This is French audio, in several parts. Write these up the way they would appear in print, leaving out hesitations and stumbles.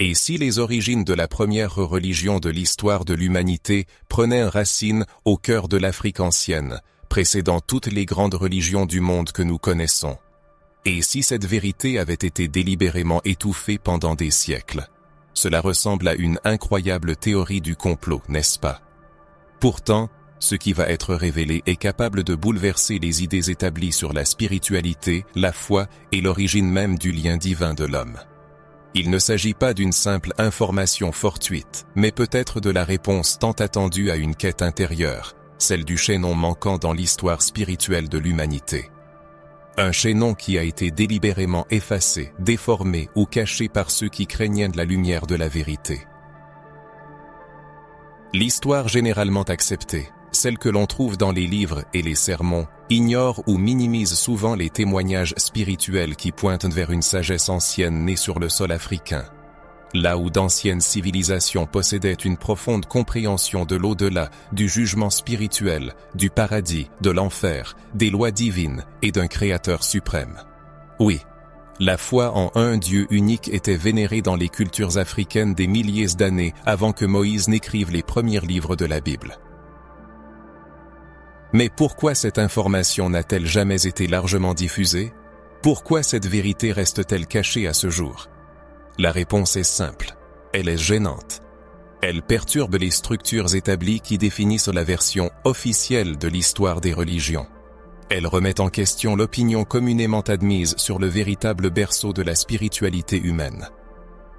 Et si les origines de la première religion de l'histoire de l'humanité prenaient racine au cœur de l'Afrique ancienne, précédant toutes les grandes religions du monde que nous connaissons? Et si cette vérité avait été délibérément étouffée pendant des siècles? Cela ressemble à une incroyable théorie du complot, n'est-ce pas? Pourtant, ce qui va être révélé est capable de bouleverser les idées établies sur la spiritualité, la foi et l'origine même du lien divin de l'homme. Il ne s'agit pas d'une simple information fortuite, mais peut-être de la réponse tant attendue à une quête intérieure, celle du chaînon manquant dans l'histoire spirituelle de l'humanité. Un chaînon qui a été délibérément effacé, déformé ou caché par ceux qui craignaient la lumière de la vérité. L'histoire généralement acceptée, celle que l'on trouve dans les livres et les sermons, ignore ou minimise souvent les témoignages spirituels qui pointent vers une sagesse ancienne née sur le sol africain. Là où d'anciennes civilisations possédaient une profonde compréhension de l'au-delà, du jugement spirituel, du paradis, de l'enfer, des lois divines et d'un Créateur suprême. Oui, la foi en un Dieu unique était vénérée dans les cultures africaines des milliers d'années avant que Moïse n'écrive les premiers livres de la Bible. Mais pourquoi cette information n'a-t-elle jamais été largement diffusée? Pourquoi cette vérité reste-t-elle cachée à ce jour? La réponse est simple. Elle est gênante. Elle perturbe les structures établies qui définissent la version officielle de l'histoire des religions. Elle remet en question l'opinion communément admise sur le véritable berceau de la spiritualité humaine.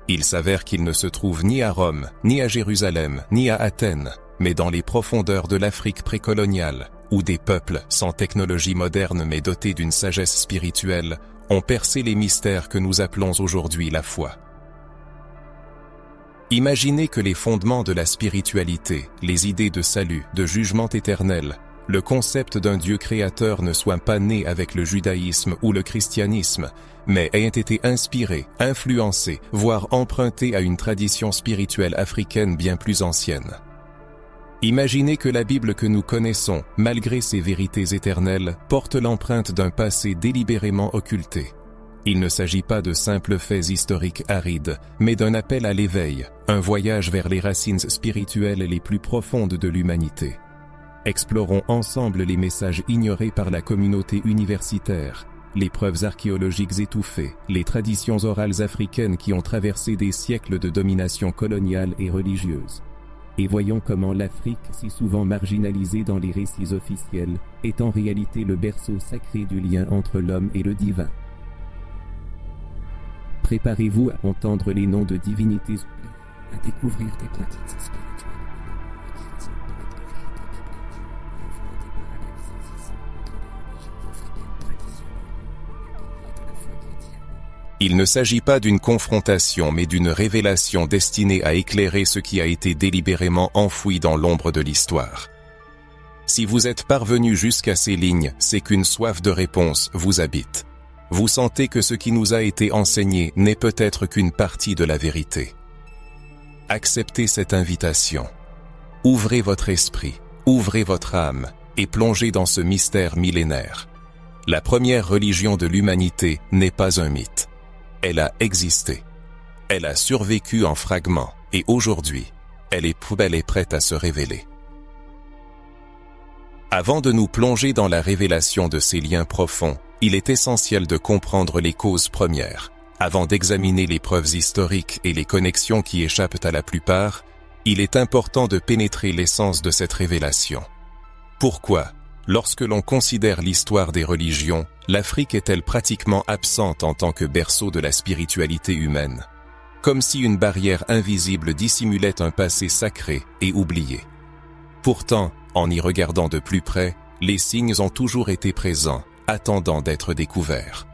Il s'avère qu'il ne se trouve ni à Rome, ni à Jérusalem, ni à Athènes, mais dans les profondeurs de l'Afrique précoloniale, où des peuples sans technologie moderne mais dotés d'une sagesse spirituelle ont percé les mystères que nous appelons aujourd'hui la foi. Imaginez que les fondements de la spiritualité, les idées de salut, de jugement éternel, le concept d'un Dieu créateur ne soient pas nés avec le judaïsme ou le christianisme, mais aient été inspirés, influencés, voire empruntés à une tradition spirituelle africaine bien plus ancienne. Imaginez que la Bible que nous connaissons, malgré ses vérités éternelles, porte l'empreinte d'un passé délibérément occulté. Il ne s'agit pas de simples faits historiques arides, mais d'un appel à l'éveil, un voyage vers les racines spirituelles les plus profondes de l'humanité. Explorons ensemble les messages ignorés par la communauté universitaire, les preuves archéologiques étouffées, les traditions orales africaines qui ont traversé des siècles de domination coloniale et religieuse. Et voyons comment l'Afrique, si souvent marginalisée dans les récits officiels, est en réalité le berceau sacré du lien entre l'homme et le divin. Préparez-vous à entendre les noms de divinités, à découvrir des pratiques spirituelles. Il ne s'agit pas d'une confrontation mais d'une révélation destinée à éclairer ce qui a été délibérément enfoui dans l'ombre de l'histoire. Si vous êtes parvenu jusqu'à ces lignes, c'est qu'une soif de réponse vous habite. Vous sentez que ce qui nous a été enseigné n'est peut-être qu'une partie de la vérité. Acceptez cette invitation. Ouvrez votre esprit, ouvrez votre âme et plongez dans ce mystère millénaire. La première religion de l'humanité n'est pas un mythe. Elle a existé. Elle a survécu en fragments et aujourd'hui, elle est prête à se révéler. Avant de nous plonger dans la révélation de ces liens profonds, il est essentiel de comprendre les causes premières. Avant d'examiner les preuves historiques et les connexions qui échappent à la plupart, il est important de pénétrer l'essence de cette révélation. Pourquoi, lorsque l'on considère l'histoire des religions, l'Afrique est-elle pratiquement absente en tant que berceau de la spiritualité humaine? Comme si une barrière invisible dissimulait un passé sacré et oublié. Pourtant, en y regardant de plus près, les signes ont toujours été présents, attendant d'être découverts.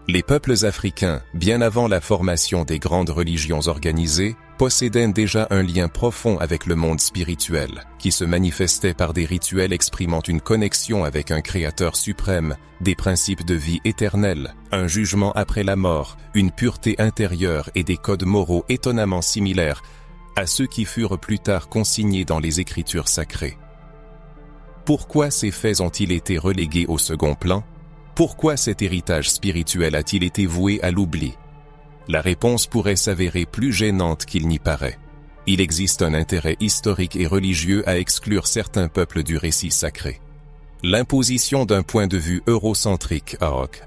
Les peuples africains, bien avant la formation des grandes religions organisées, possédaient déjà un lien profond avec le monde spirituel, qui se manifestait par des rituels exprimant une connexion avec un Créateur suprême, des principes de vie éternelle, un jugement après la mort, une pureté intérieure et des codes moraux étonnamment similaires à ceux qui furent plus tard consignés dans les Écritures sacrées. Pourquoi ces faits ont-ils été relégués au second plan? Pourquoi cet héritage spirituel a-t-il été voué à l'oubli? La réponse pourrait s'avérer plus gênante qu'il n'y paraît. Il existe un intérêt historique et religieux à exclure certains peuples du récit sacré. L'imposition d'un point de vue eurocentrique,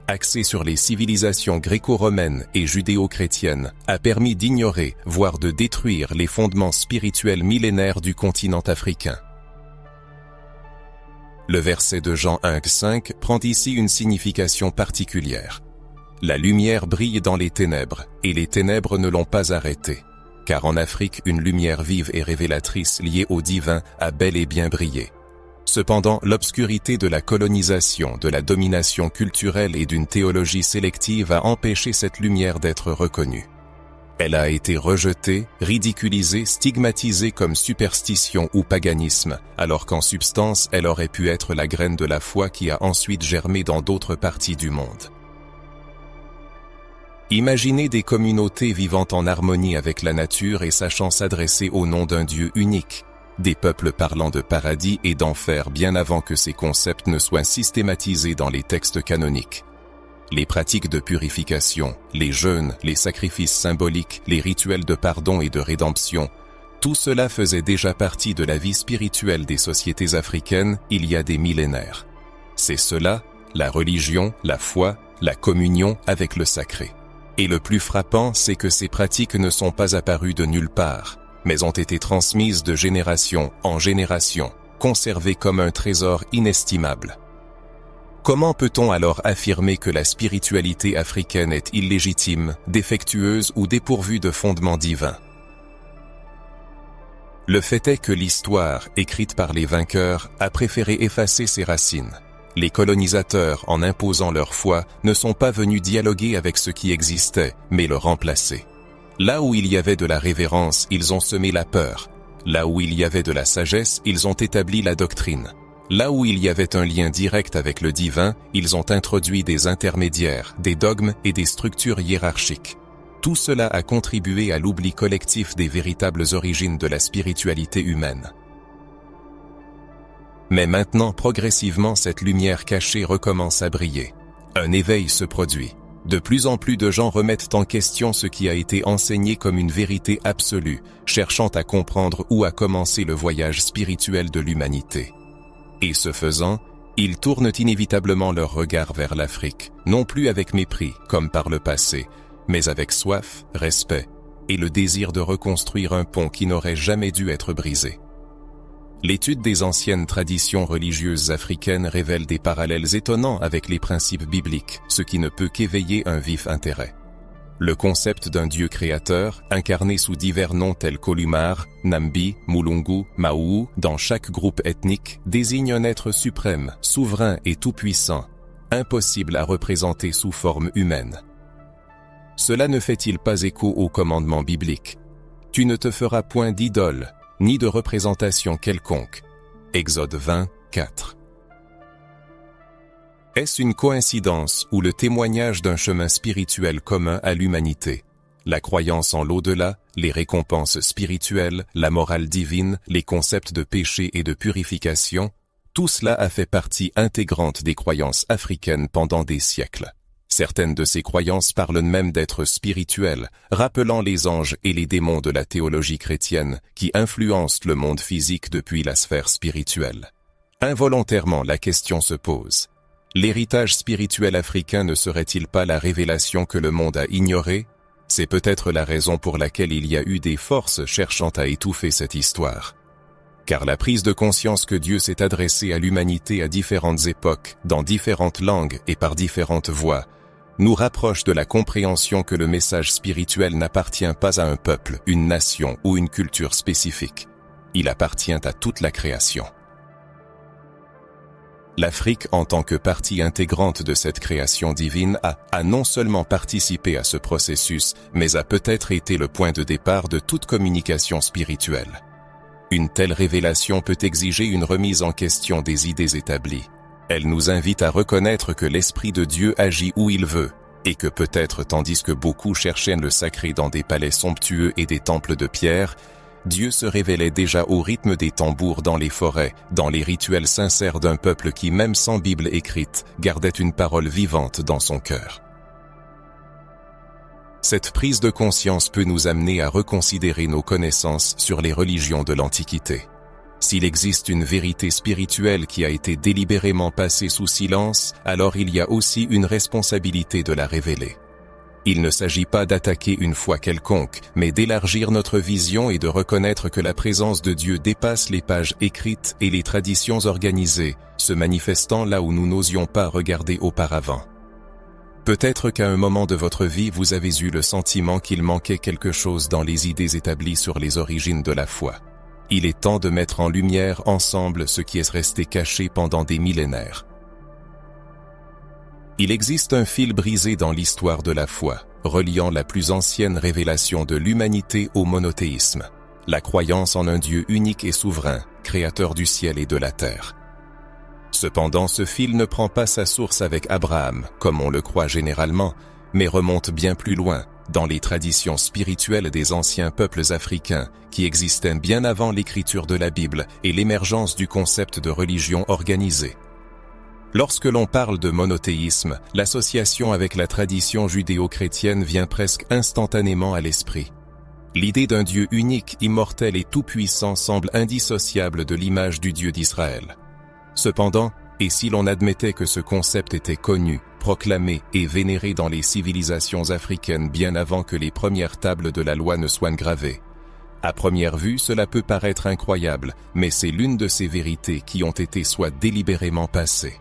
axé sur les civilisations gréco-romaines et judéo-chrétiennes, a permis d'ignorer, voire de détruire les fondements spirituels millénaires du continent africain. Le verset de Jean 1,5 prend ici une signification particulière. La lumière brille dans les ténèbres, et les ténèbres ne l'ont pas arrêtée. Car en Afrique, une lumière vive et révélatrice liée au divin a bel et bien brillé. Cependant, l'obscurité de la colonisation, de la domination culturelle et d'une théologie sélective a empêché cette lumière d'être reconnue. Elle a été rejetée, ridiculisée, stigmatisée comme superstition ou paganisme, alors qu'en substance, elle aurait pu être la graine de la foi qui a ensuite germé dans d'autres parties du monde. Imaginez des communautés vivant en harmonie avec la nature et sachant s'adresser au nom d'un Dieu unique, des peuples parlant de paradis et d'enfer bien avant que ces concepts ne soient systématisés dans les textes canoniques. Les pratiques de purification, les jeûnes, les sacrifices symboliques, les rituels de pardon et de rédemption, tout cela faisait déjà partie de la vie spirituelle des sociétés africaines il y a des millénaires. C'est cela, la religion, la foi, la communion avec le sacré. Et le plus frappant, c'est que ces pratiques ne sont pas apparues de nulle part, mais ont été transmises de génération en génération, conservées comme un trésor inestimable. Comment peut-on alors affirmer que la spiritualité africaine est illégitime, défectueuse ou dépourvue de fondements divins? Le fait est que l'histoire, écrite par les vainqueurs, a préféré effacer ses racines. Les colonisateurs, en imposant leur foi, ne sont pas venus dialoguer avec ce qui existait, mais le remplacer. Là où il y avait de la révérence, ils ont semé la peur. Là où il y avait de la sagesse, ils ont établi la doctrine. Là où il y avait un lien direct avec le divin, ils ont introduit des intermédiaires, des dogmes et des structures hiérarchiques. Tout cela a contribué à l'oubli collectif des véritables origines de la spiritualité humaine. Mais maintenant, progressivement, cette lumière cachée recommence à briller. Un éveil se produit. De plus en plus de gens remettent en question ce qui a été enseigné comme une vérité absolue, cherchant à comprendre où a commencé le voyage spirituel de l'humanité. Et ce faisant, ils tournent inévitablement leur regard vers l'Afrique, non plus avec mépris, comme par le passé, mais avec soif, respect, et le désir de reconstruire un pont qui n'aurait jamais dû être brisé. L'étude des anciennes traditions religieuses africaines révèle des parallèles étonnants avec les principes bibliques, ce qui ne peut qu'éveiller un vif intérêt. Le concept d'un Dieu créateur, incarné sous divers noms tels qu'Olumare, Nambi, Mulungu, Maou, dans chaque groupe ethnique, désigne un être suprême, souverain et tout-puissant, impossible à représenter sous forme humaine. Cela ne fait-il pas écho au commandement biblique? Tu ne te feras point d'idole, ni de représentation quelconque. Exode 20, 4. Est-ce une coïncidence ou le témoignage d'un chemin spirituel commun à l'humanité? La croyance en l'au-delà, les récompenses spirituelles, la morale divine, les concepts de péché et de purification, tout cela a fait partie intégrante des croyances africaines pendant des siècles. Certaines de ces croyances parlent même d'êtres spirituels, rappelant les anges et les démons de la théologie chrétienne qui influencent le monde physique depuis la sphère spirituelle. Involontairement, la question se pose. L'héritage spirituel africain ne serait-il pas la révélation que le monde a ignorée? C'est peut-être la raison pour laquelle il y a eu des forces cherchant à étouffer cette histoire. Car la prise de conscience que Dieu s'est adressé à l'humanité à différentes époques, dans différentes langues et par différentes voies, nous rapproche de la compréhension que le message spirituel n'appartient pas à un peuple, une nation ou une culture spécifique. Il appartient à toute la création. L'Afrique, en tant que partie intégrante de cette création divine, a non seulement participé à ce processus, mais a peut-être été le point de départ de toute communication spirituelle. Une telle révélation peut exiger une remise en question des idées établies. Elle nous invite à reconnaître que l'Esprit de Dieu agit où il veut, et que peut-être tandis que beaucoup cherchaient le sacré dans des palais somptueux et des temples de pierre, Dieu se révélait déjà au rythme des tambours dans les forêts, dans les rituels sincères d'un peuple qui, même sans Bible écrite, gardait une parole vivante dans son cœur. Cette prise de conscience peut nous amener à reconsidérer nos connaissances sur les religions de l'Antiquité. S'il existe une vérité spirituelle qui a été délibérément passée sous silence, alors il y a aussi une responsabilité de la révéler. Il ne s'agit pas d'attaquer une foi quelconque, mais d'élargir notre vision et de reconnaître que la présence de Dieu dépasse les pages écrites et les traditions organisées, se manifestant là où nous n'osions pas regarder auparavant. Peut-être qu'à un moment de votre vie vous avez eu le sentiment qu'il manquait quelque chose dans les idées établies sur les origines de la foi. Il est temps de mettre en lumière ensemble ce qui est resté caché pendant des millénaires. Il existe un fil brisé dans l'histoire de la foi, reliant la plus ancienne révélation de l'humanité au monothéisme, la croyance en un Dieu unique et souverain, créateur du ciel et de la terre. Cependant, ce fil ne prend pas sa source avec Abraham, comme on le croit généralement, mais remonte bien plus loin, dans les traditions spirituelles des anciens peuples africains, qui existaient bien avant l'écriture de la Bible et l'émergence du concept de religion organisée. Lorsque l'on parle de monothéisme, l'association avec la tradition judéo-chrétienne vient presque instantanément à l'esprit. L'idée d'un Dieu unique, immortel et tout-puissant semble indissociable de l'image du Dieu d'Israël. Cependant, et si l'on admettait que ce concept était connu, proclamé et vénéré dans les civilisations africaines bien avant que les premières tables de la loi ne soient gravées, à première vue, cela peut paraître incroyable, mais c'est l'une de ces vérités qui ont été soit délibérément passées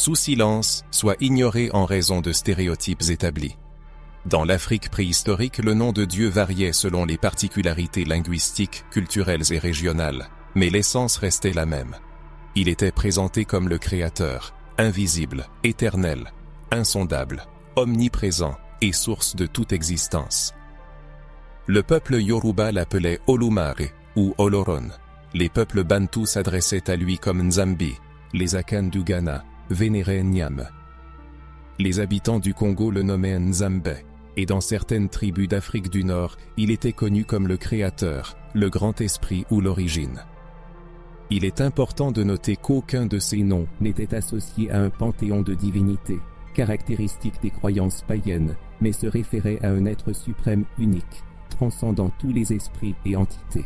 sous silence, soit ignorées en raison de stéréotypes établis. Dans l'Afrique préhistorique, le nom de Dieu variait selon les particularités linguistiques, culturelles et régionales, mais l'essence restait la même. Il était présenté comme le Créateur, invisible, éternel, insondable, omniprésent et source de toute existence. Le peuple Yoruba l'appelait Olumare ou Oloron. Les peuples Bantous s'adressaient à lui comme Nzambi, les Akan du Ghana vénéraient Nyam. Les habitants du Congo le nommaient Nzambe, et dans certaines tribus d'Afrique du Nord, il était connu comme le Créateur, le Grand Esprit ou l'Origine. Il est important de noter qu'aucun de ces noms n'était associé à un panthéon de divinités, caractéristique des croyances païennes, mais se référait à un être suprême unique, transcendant tous les esprits et entités.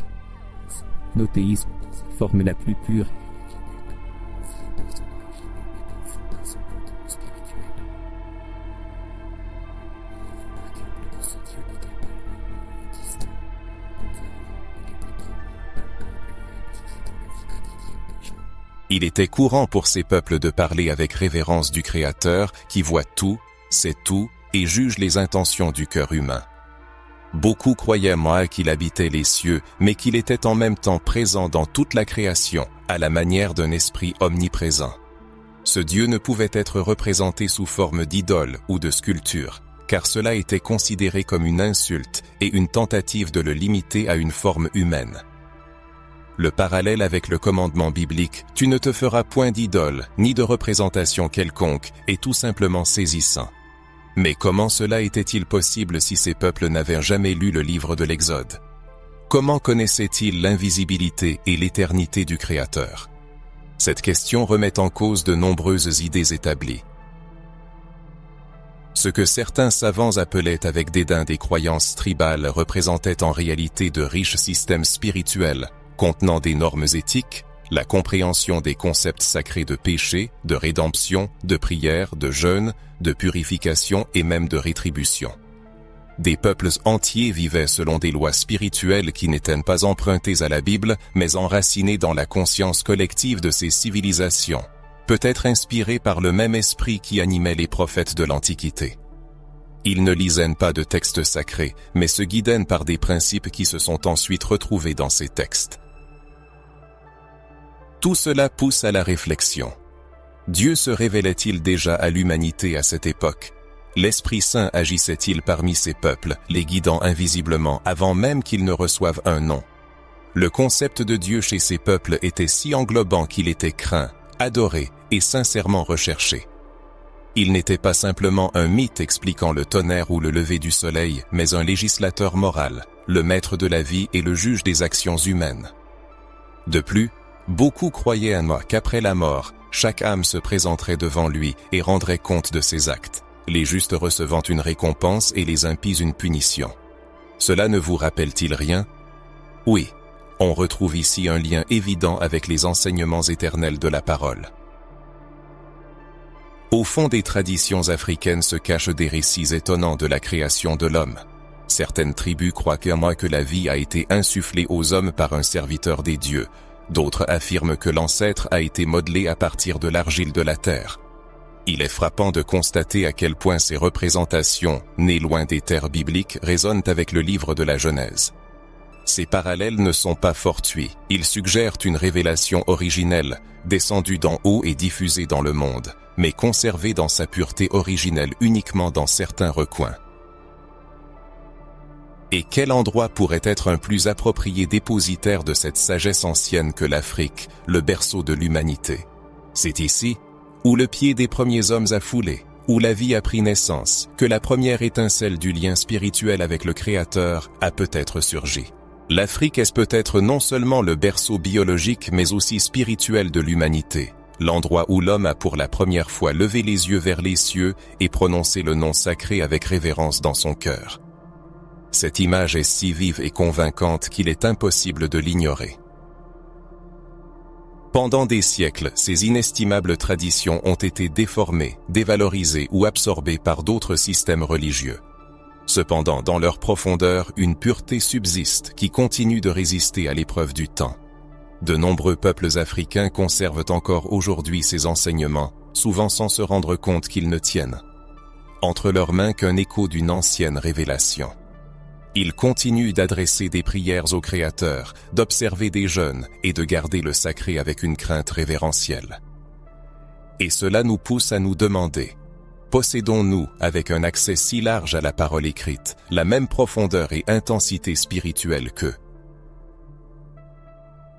Le monothéisme forme la plus pure. Il était courant pour ces peuples de parler avec révérence du Créateur qui voit tout, sait tout et juge les intentions du cœur humain. Beaucoup croyaient moi qu'il habitait les cieux, mais qu'il était en même temps présent dans toute la création, à la manière d'un esprit omniprésent. Ce Dieu ne pouvait être représenté sous forme d'idole ou de sculpture, car cela était considéré comme une insulte et une tentative de le limiter à une forme humaine. Le parallèle avec le commandement biblique « Tu ne te feras point d'idole, ni de représentation quelconque » est tout simplement saisissant. Mais comment cela était-il possible si ces peuples n'avaient jamais lu le livre de l'Exode? Comment connaissaient-ils l'invisibilité et l'éternité du Créateur? Cette question remet en cause de nombreuses idées établies. Ce que certains savants appelaient avec dédain des croyances tribales représentait en réalité de riches systèmes spirituels, contenant des normes éthiques, la compréhension des concepts sacrés de péché, de rédemption, de prière, de jeûne, de purification et même de rétribution. Des peuples entiers vivaient selon des lois spirituelles qui n'étaient pas empruntées à la Bible, mais enracinées dans la conscience collective de ces civilisations, peut-être inspirées par le même esprit qui animait les prophètes de l'Antiquité. Ils ne lisaient pas de textes sacrés, mais se guidaient par des principes qui se sont ensuite retrouvés dans ces textes. Tout cela pousse à la réflexion. Dieu se révélait-il déjà à l'humanité à cette époque? L'Esprit Saint agissait-il parmi ces peuples, les guidant invisiblement avant même qu'ils ne reçoivent un nom? Le concept de Dieu chez ces peuples était si englobant qu'il était craint, adoré et sincèrement recherché. Il n'était pas simplement un mythe expliquant le tonnerre ou le lever du soleil, mais un législateur moral, le maître de la vie et le juge des actions humaines. De plus, beaucoup croyaient qu'après la mort, chaque âme se présenterait devant lui et rendrait compte de ses actes, les justes recevant une récompense et les impies une punition. Cela ne vous rappelle-t-il rien? Oui, on retrouve ici un lien évident avec les enseignements éternels de la parole. Au fond des traditions africaines se cachent des récits étonnants de la création de l'homme. Certaines tribus croient clairement que la vie a été insufflée aux hommes par un serviteur des dieux. D'autres affirment que l'ancêtre a été modelé à partir de l'argile de la terre. Il est frappant de constater à quel point ces représentations, nées loin des terres bibliques, résonnent avec le livre de la Genèse. Ces parallèles ne sont pas fortuits, ils suggèrent une révélation originelle, descendue d'en haut et diffusée dans le monde, mais conservée dans sa pureté originelle uniquement dans certains recoins. Et quel endroit pourrait être un plus approprié dépositaire de cette sagesse ancienne que l'Afrique, le berceau de l'humanité? C'est ici, où le pied des premiers hommes a foulé, où la vie a pris naissance, que la première étincelle du lien spirituel avec le Créateur a peut-être surgi. L'Afrique est peut-être non seulement le berceau biologique mais aussi spirituel de l'humanité, l'endroit où l'homme a pour la première fois levé les yeux vers les cieux et prononcé le nom sacré avec révérence dans son cœur. Cette image est si vive et convaincante qu'il est impossible de l'ignorer. Pendant des siècles, ces inestimables traditions ont été déformées, dévalorisées ou absorbées par d'autres systèmes religieux. Cependant, dans leur profondeur, une pureté subsiste qui continue de résister à l'épreuve du temps. De nombreux peuples africains conservent encore aujourd'hui ces enseignements, souvent sans se rendre compte qu'ils ne tiennent entre leurs mains qu'un écho d'une ancienne révélation. Ils continuent d'adresser des prières au Créateur, d'observer des jeûnes et de garder le sacré avec une crainte révérentielle. Et cela nous pousse à nous demander: possédons-nous, avec un accès si large à la parole écrite, la même profondeur et intensité spirituelle qu'eux?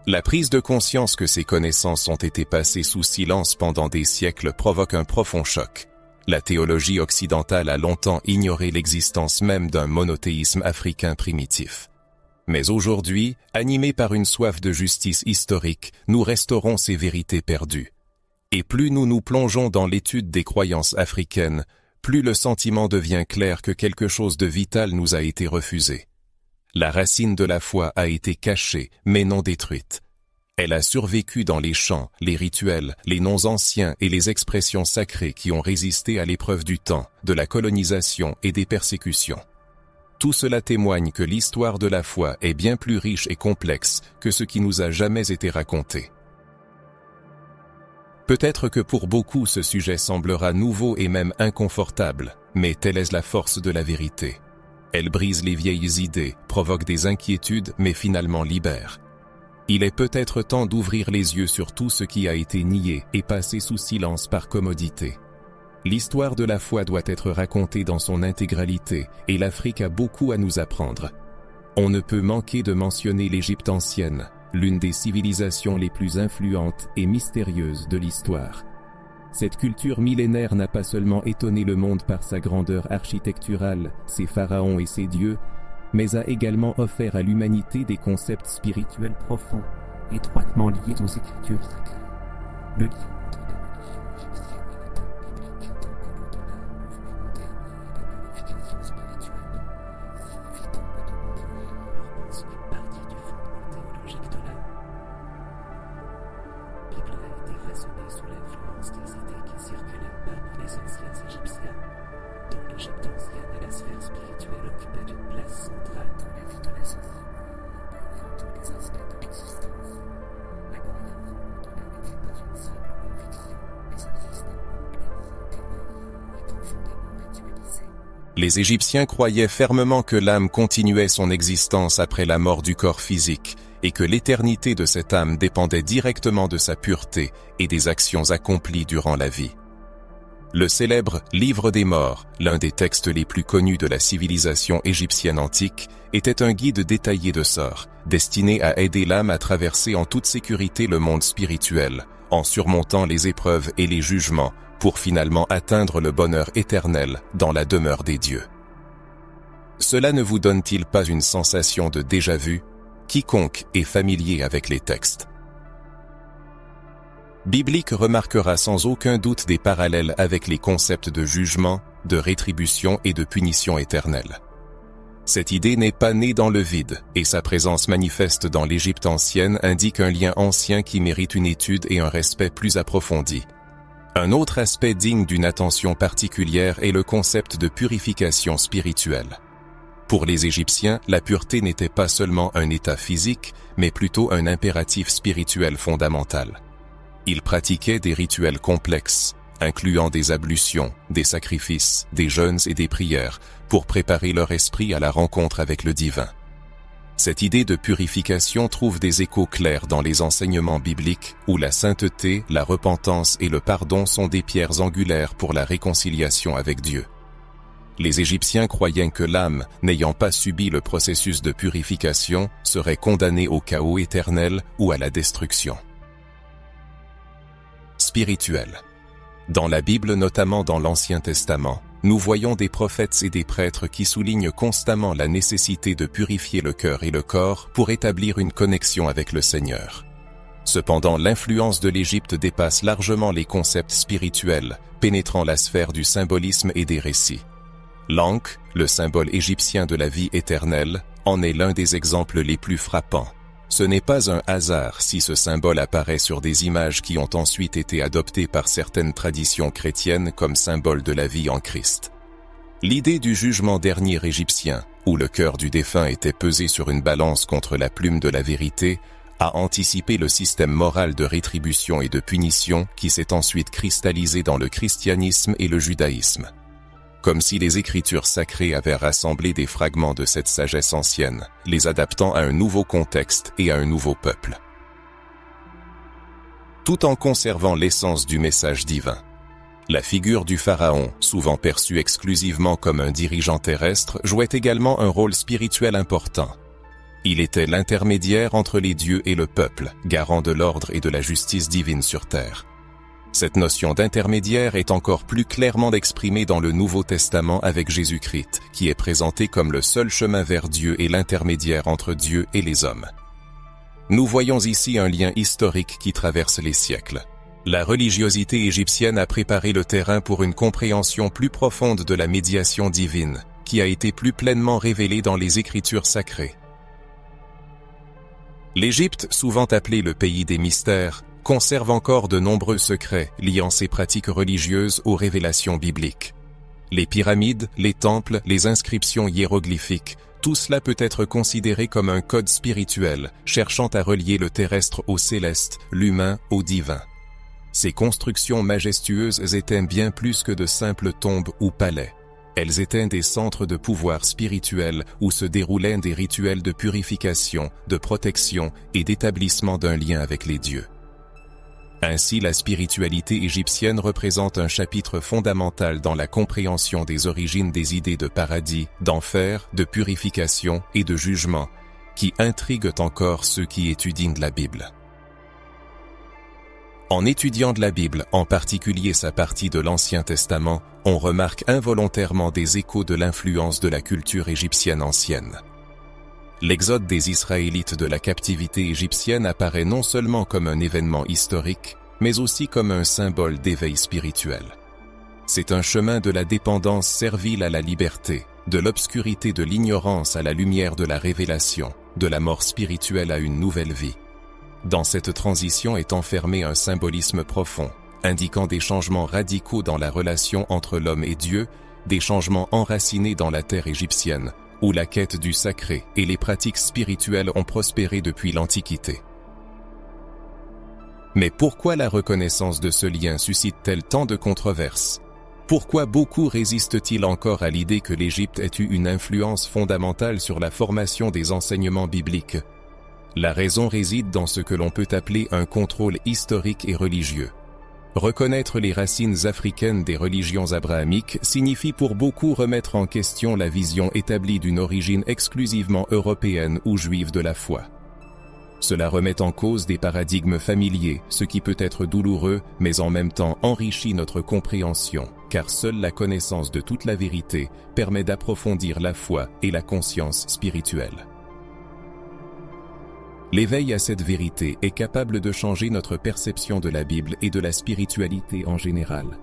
La prise de conscience que ces connaissances ont été passées sous silence pendant des siècles provoque un profond choc. La théologie occidentale a longtemps ignoré l'existence même d'un monothéisme africain primitif. Mais aujourd'hui, animés par une soif de justice historique, nous restaurons ces vérités perdues. Et plus nous nous plongeons dans l'étude des croyances africaines, plus le sentiment devient clair que quelque chose de vital nous a été refusé. La racine de la foi a été cachée, mais non détruite. Elle a survécu dans les chants, les rituels, les noms anciens et les expressions sacrées qui ont résisté à l'épreuve du temps, de la colonisation et des persécutions. Tout cela témoigne que l'histoire de la foi est bien plus riche et complexe que ce qui nous a jamais été raconté. Peut-être que pour beaucoup ce sujet semblera nouveau et même inconfortable, mais telle est la force de la vérité. Elle brise les vieilles idées, provoque des inquiétudes mais finalement libère. Il est peut-être temps d'ouvrir les yeux sur tout ce qui a été nié et passé sous silence par commodité. L'histoire de la foi doit être racontée dans son intégralité, et l'Afrique a beaucoup à nous apprendre. On ne peut manquer de mentionner l'Égypte ancienne, l'une des civilisations les plus influentes et mystérieuses de l'histoire. Cette culture millénaire n'a pas seulement étonné le monde par sa grandeur architecturale, ses pharaons et ses dieux, mais a également offert à l'humanité des concepts spirituels profonds, étroitement liés aux Écritures sacrées. Le livre de la religion égyptienne et les temps bibliques tant que l'au-delà, le mouvement moderne et la planification spirituelle. Si évident de demander leur pense qu'une partie du fondement théologique de la Bible a été façonnée sous l'influence des idées qui circulaient parmi les anciens Égyptiens. Dans l'Égypte ancienne, la sphère spirituelle occupait une place centrale dans la vie de la société, dans tous les aspects de l'existence. La croyance au-delà n'était pas une simple conviction, mais un système organisé, et profondément ritualisé. Les Égyptiens croyaient fermement que l'âme continuait son existence après la mort du corps physique, et que l'éternité de cette âme dépendait directement de sa pureté et des actions accomplies durant la vie. Le célèbre Livre des Morts, l'un des textes les plus connus de la civilisation égyptienne antique, était un guide détaillé de sorts, destiné à aider l'âme à traverser en toute sécurité le monde spirituel, en surmontant les épreuves et les jugements, pour finalement atteindre le bonheur éternel dans la demeure des dieux. Cela ne vous donne-t-il pas une sensation de déjà-vu? Quiconque est familier avec les textes biblique remarquera sans aucun doute des parallèles avec les concepts de jugement, de rétribution et de punition éternelle. Cette idée n'est pas née dans le vide, et sa présence manifeste dans l'Égypte ancienne indique un lien ancien qui mérite une étude et un respect plus approfondi. Un autre aspect digne d'une attention particulière est le concept de purification spirituelle. Pour les Égyptiens, la pureté n'était pas seulement un état physique, mais plutôt un impératif spirituel fondamental. Ils pratiquaient des rituels complexes, incluant des ablutions, des sacrifices, des jeûnes et des prières, pour préparer leur esprit à la rencontre avec le divin. Cette idée de purification trouve des échos clairs dans les enseignements bibliques, où la sainteté, la repentance et le pardon sont des pierres angulaires pour la réconciliation avec Dieu. Les Égyptiens croyaient que l'âme, n'ayant pas subi le processus de purification, serait condamnée au chaos éternel ou à la destruction. Spirituel. Dans la Bible, notamment dans l'Ancien Testament, nous voyons des prophètes et des prêtres qui soulignent constamment la nécessité de purifier le cœur et le corps pour établir une connexion avec le Seigneur. Cependant, l'influence de l'Égypte dépasse largement les concepts spirituels, pénétrant la sphère du symbolisme et des récits. L'Ankh, le symbole égyptien de la vie éternelle, en est l'un des exemples les plus frappants. Ce n'est pas un hasard si ce symbole apparaît sur des images qui ont ensuite été adoptées par certaines traditions chrétiennes comme symbole de la vie en Christ. L'idée du jugement dernier égyptien, où le cœur du défunt était pesé sur une balance contre la plume de la vérité, a anticipé le système moral de rétribution et de punition qui s'est ensuite cristallisé dans le christianisme et le judaïsme. Comme si les Écritures sacrées avaient rassemblé des fragments de cette sagesse ancienne, les adaptant à un nouveau contexte et à un nouveau peuple. Tout en conservant l'essence du message divin. La figure du pharaon, souvent perçue exclusivement comme un dirigeant terrestre, jouait également un rôle spirituel important. Il était l'intermédiaire entre les dieux et le peuple, garant de l'ordre et de la justice divine sur terre. Cette notion d'intermédiaire est encore plus clairement exprimée dans le Nouveau Testament avec Jésus-Christ, qui est présenté comme le seul chemin vers Dieu et l'intermédiaire entre Dieu et les hommes. Nous voyons ici un lien historique qui traverse les siècles. La religiosité égyptienne a préparé le terrain pour une compréhension plus profonde de la médiation divine, qui a été plus pleinement révélée dans les Écritures sacrées. L'Égypte, souvent appelée le pays des mystères, conserve encore de nombreux secrets liant ses pratiques religieuses aux révélations bibliques. Les pyramides, les temples, les inscriptions hiéroglyphiques, tout cela peut être considéré comme un code spirituel, cherchant à relier le terrestre au céleste, l'humain au divin. Ces constructions majestueuses étaient bien plus que de simples tombes ou palais. Elles étaient des centres de pouvoir spirituel où se déroulaient des rituels de purification, de protection et d'établissement d'un lien avec les dieux. Ainsi, la spiritualité égyptienne représente un chapitre fondamental dans la compréhension des origines des idées de paradis, d'enfer, de purification et de jugement, qui intriguent encore ceux qui étudient la Bible. En étudiant de la Bible, en particulier sa partie de l'Ancien Testament, on remarque involontairement des échos de l'influence de la culture égyptienne ancienne. L'exode des Israélites de la captivité égyptienne apparaît non seulement comme un événement historique, mais aussi comme un symbole d'éveil spirituel. C'est un chemin de la dépendance servile à la liberté, de l'obscurité de l'ignorance à la lumière de la révélation, de la mort spirituelle à une nouvelle vie. Dans cette transition est enfermé un symbolisme profond, indiquant des changements radicaux dans la relation entre l'homme et Dieu, des changements enracinés dans la terre égyptienne, où la quête du sacré et les pratiques spirituelles ont prospéré depuis l'Antiquité. Mais pourquoi la reconnaissance de ce lien suscite-t-elle tant de controverses? Pourquoi beaucoup résistent-ils encore à l'idée que l'Égypte ait eu une influence fondamentale sur la formation des enseignements bibliques? La raison réside dans ce que l'on peut appeler un contrôle historique et religieux. Reconnaître les racines africaines des religions abrahamiques signifie pour beaucoup remettre en question la vision établie d'une origine exclusivement européenne ou juive de la foi. Cela remet en cause des paradigmes familiers, ce qui peut être douloureux, mais en même temps enrichit notre compréhension, car seule la connaissance de toute la vérité permet d'approfondir la foi et la conscience spirituelle. L'éveil à cette vérité est capable de changer notre perception de la Bible et de la spiritualité en général.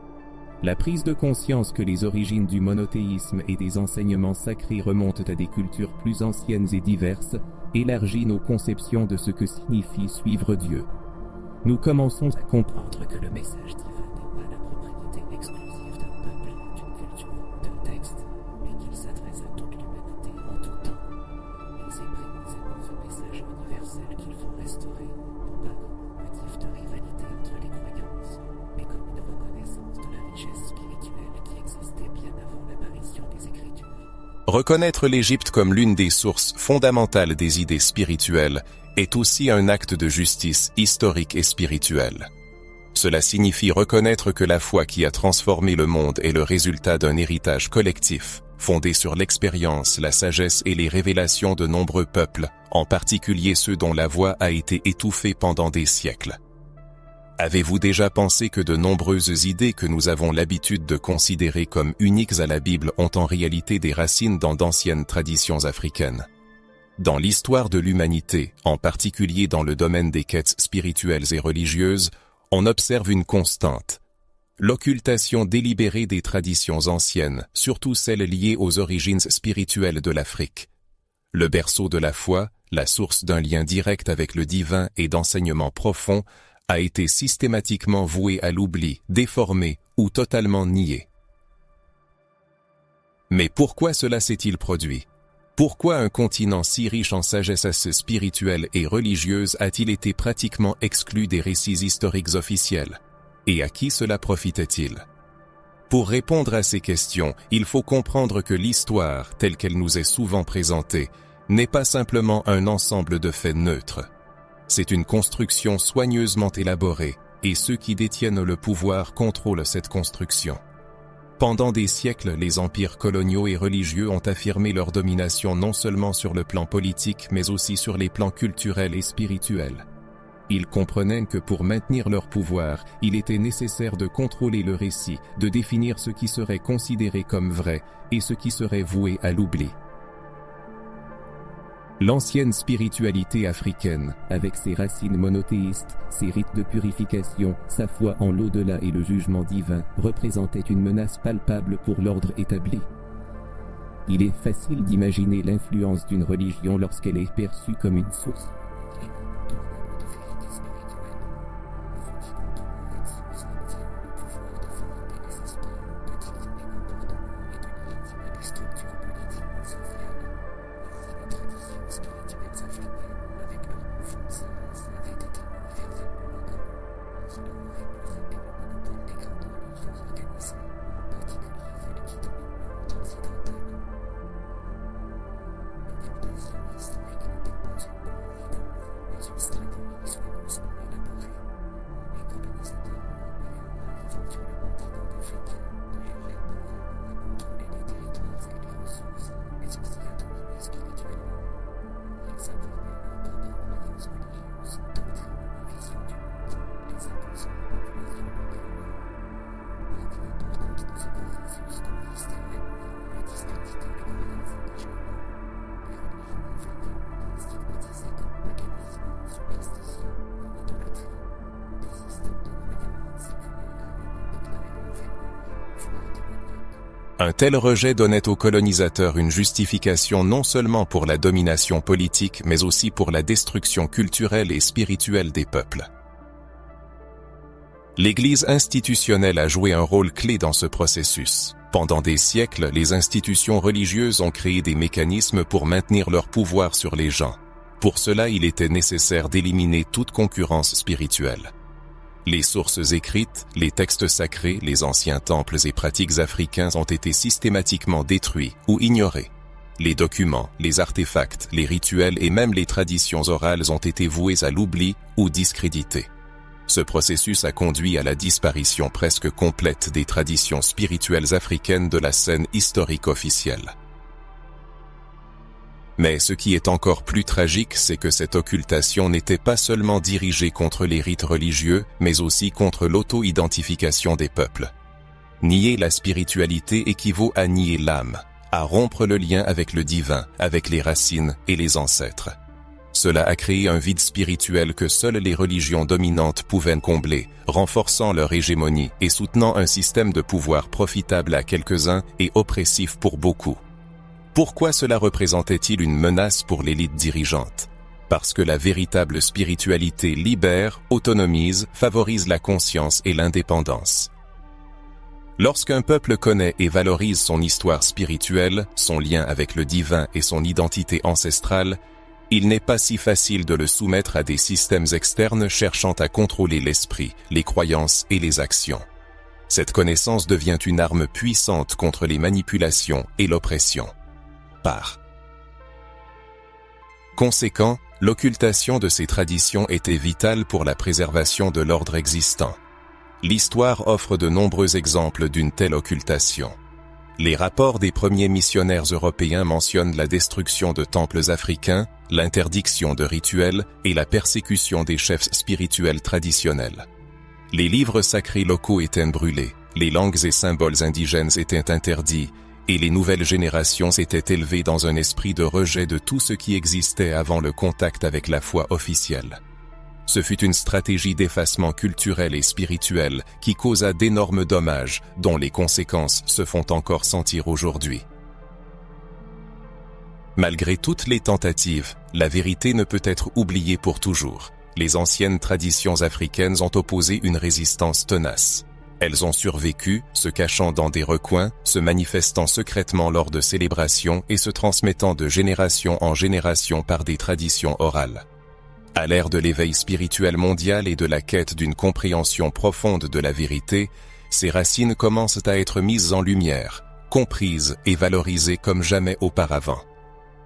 La prise de conscience que les origines du monothéisme et des enseignements sacrés remontent à des cultures plus anciennes et diverses élargit nos conceptions de ce que signifie suivre Dieu. Nous commençons à comprendre que le message divin n'est pas la propriété exclusive d'un peuple, d'une culture, d'un texte, mais qu'il s'adresse à toute l'humanité en tout temps. Il s'est précisé dans ce message universel qu'il faut restaurer, non pas comme un motif de rivalité entre les croyances, mais comme une reconnaissance de la richesse spirituelle qui existait bien avant l'apparition des Écritures. Reconnaître l'Égypte comme l'une des sources fondamentales des idées spirituelles est aussi un acte de justice historique et spirituelle. Cela signifie reconnaître que la foi qui a transformé le monde est le résultat d'un héritage collectif, fondé sur l'expérience, la sagesse et les révélations de nombreux peuples, en particulier ceux dont la voix a été étouffée pendant des siècles. Avez-vous déjà pensé que de nombreuses idées que nous avons l'habitude de considérer comme uniques à la Bible ont en réalité des racines dans d'anciennes traditions africaines? Dans l'histoire de l'humanité, en particulier dans le domaine des quêtes spirituelles et religieuses, on observe une constante. L'occultation délibérée des traditions anciennes, surtout celles liées aux origines spirituelles de l'Afrique. Le berceau de la foi, la source d'un lien direct avec le divin et d'enseignements profonds, a été systématiquement voué à l'oubli, déformé ou totalement nié. Mais pourquoi cela s'est-il produit? Pourquoi un continent si riche en sagesse spirituelle et religieuse a-t-il été pratiquement exclu des récits historiques officiels? Et à qui cela profitait-il? Pour répondre à ces questions, il faut comprendre que l'histoire, telle qu'elle nous est souvent présentée, n'est pas simplement un ensemble de faits neutres. C'est une construction soigneusement élaborée, et ceux qui détiennent le pouvoir contrôlent cette construction. Pendant des siècles, les empires coloniaux et religieux ont affirmé leur domination non seulement sur le plan politique, mais aussi sur les plans culturels et spirituels. Ils comprenaient que pour maintenir leur pouvoir, il était nécessaire de contrôler le récit, de définir ce qui serait considéré comme vrai et ce qui serait voué à l'oubli. L'ancienne spiritualité africaine, avec ses racines monothéistes, ses rites de purification, sa foi en l'au-delà et le jugement divin, représentait une menace palpable pour l'ordre établi. Il est facile d'imaginer l'influence d'une religion lorsqu'elle est perçue comme une source. Un tel rejet donnait aux colonisateurs une justification non seulement pour la domination politique, mais aussi pour la destruction culturelle et spirituelle des peuples. L'Église institutionnelle a joué un rôle clé dans ce processus. Pendant des siècles, les institutions religieuses ont créé des mécanismes pour maintenir leur pouvoir sur les gens. Pour cela, il était nécessaire d'éliminer toute concurrence spirituelle. Les sources écrites, les textes sacrés, les anciens temples et pratiques africains ont été systématiquement détruits ou ignorés. Les documents, les artefacts, les rituels et même les traditions orales ont été voués à l'oubli ou discrédités. Ce processus a conduit à la disparition presque complète des traditions spirituelles africaines de la scène historique officielle. Mais ce qui est encore plus tragique, c'est que cette occultation n'était pas seulement dirigée contre les rites religieux, mais aussi contre l'auto-identification des peuples. Nier la spiritualité équivaut à nier l'âme, à rompre le lien avec le divin, avec les racines et les ancêtres. Cela a créé un vide spirituel que seules les religions dominantes pouvaient combler, renforçant leur hégémonie et soutenant un système de pouvoir profitable à quelques-uns et oppressif pour beaucoup. Pourquoi cela représentait-il une menace pour l'élite dirigeante? Parce que la véritable spiritualité libère, autonomise, favorise la conscience et l'indépendance. Lorsqu'un peuple connaît et valorise son histoire spirituelle, son lien avec le divin et son identité ancestrale, il n'est pas si facile de le soumettre à des systèmes externes cherchant à contrôler l'esprit, les croyances et les actions. Cette connaissance devient une arme puissante contre les manipulations et l'oppression. Par conséquent, l'occultation de ces traditions était vitale pour la préservation de l'ordre existant. L'histoire offre de nombreux exemples d'une telle occultation. Les rapports des premiers missionnaires européens mentionnent la destruction de temples africains, l'interdiction de rituels et la persécution des chefs spirituels traditionnels. Les livres sacrés locaux étaient brûlés, les langues et symboles indigènes étaient interdits, et les nouvelles générations s'étaient élevées dans un esprit de rejet de tout ce qui existait avant le contact avec la foi officielle. Ce fut une stratégie d'effacement culturel et spirituel qui causa d'énormes dommages dont les conséquences se font encore sentir aujourd'hui. Malgré toutes les tentatives, la vérité ne peut être oubliée pour toujours. Les anciennes traditions africaines ont opposé une résistance tenace. Elles ont survécu, se cachant dans des recoins, se manifestant secrètement lors de célébrations et se transmettant de génération en génération par des traditions orales. À l'ère de l'éveil spirituel mondial et de la quête d'une compréhension profonde de la vérité, ces racines commencent à être mises en lumière, comprises et valorisées comme jamais auparavant.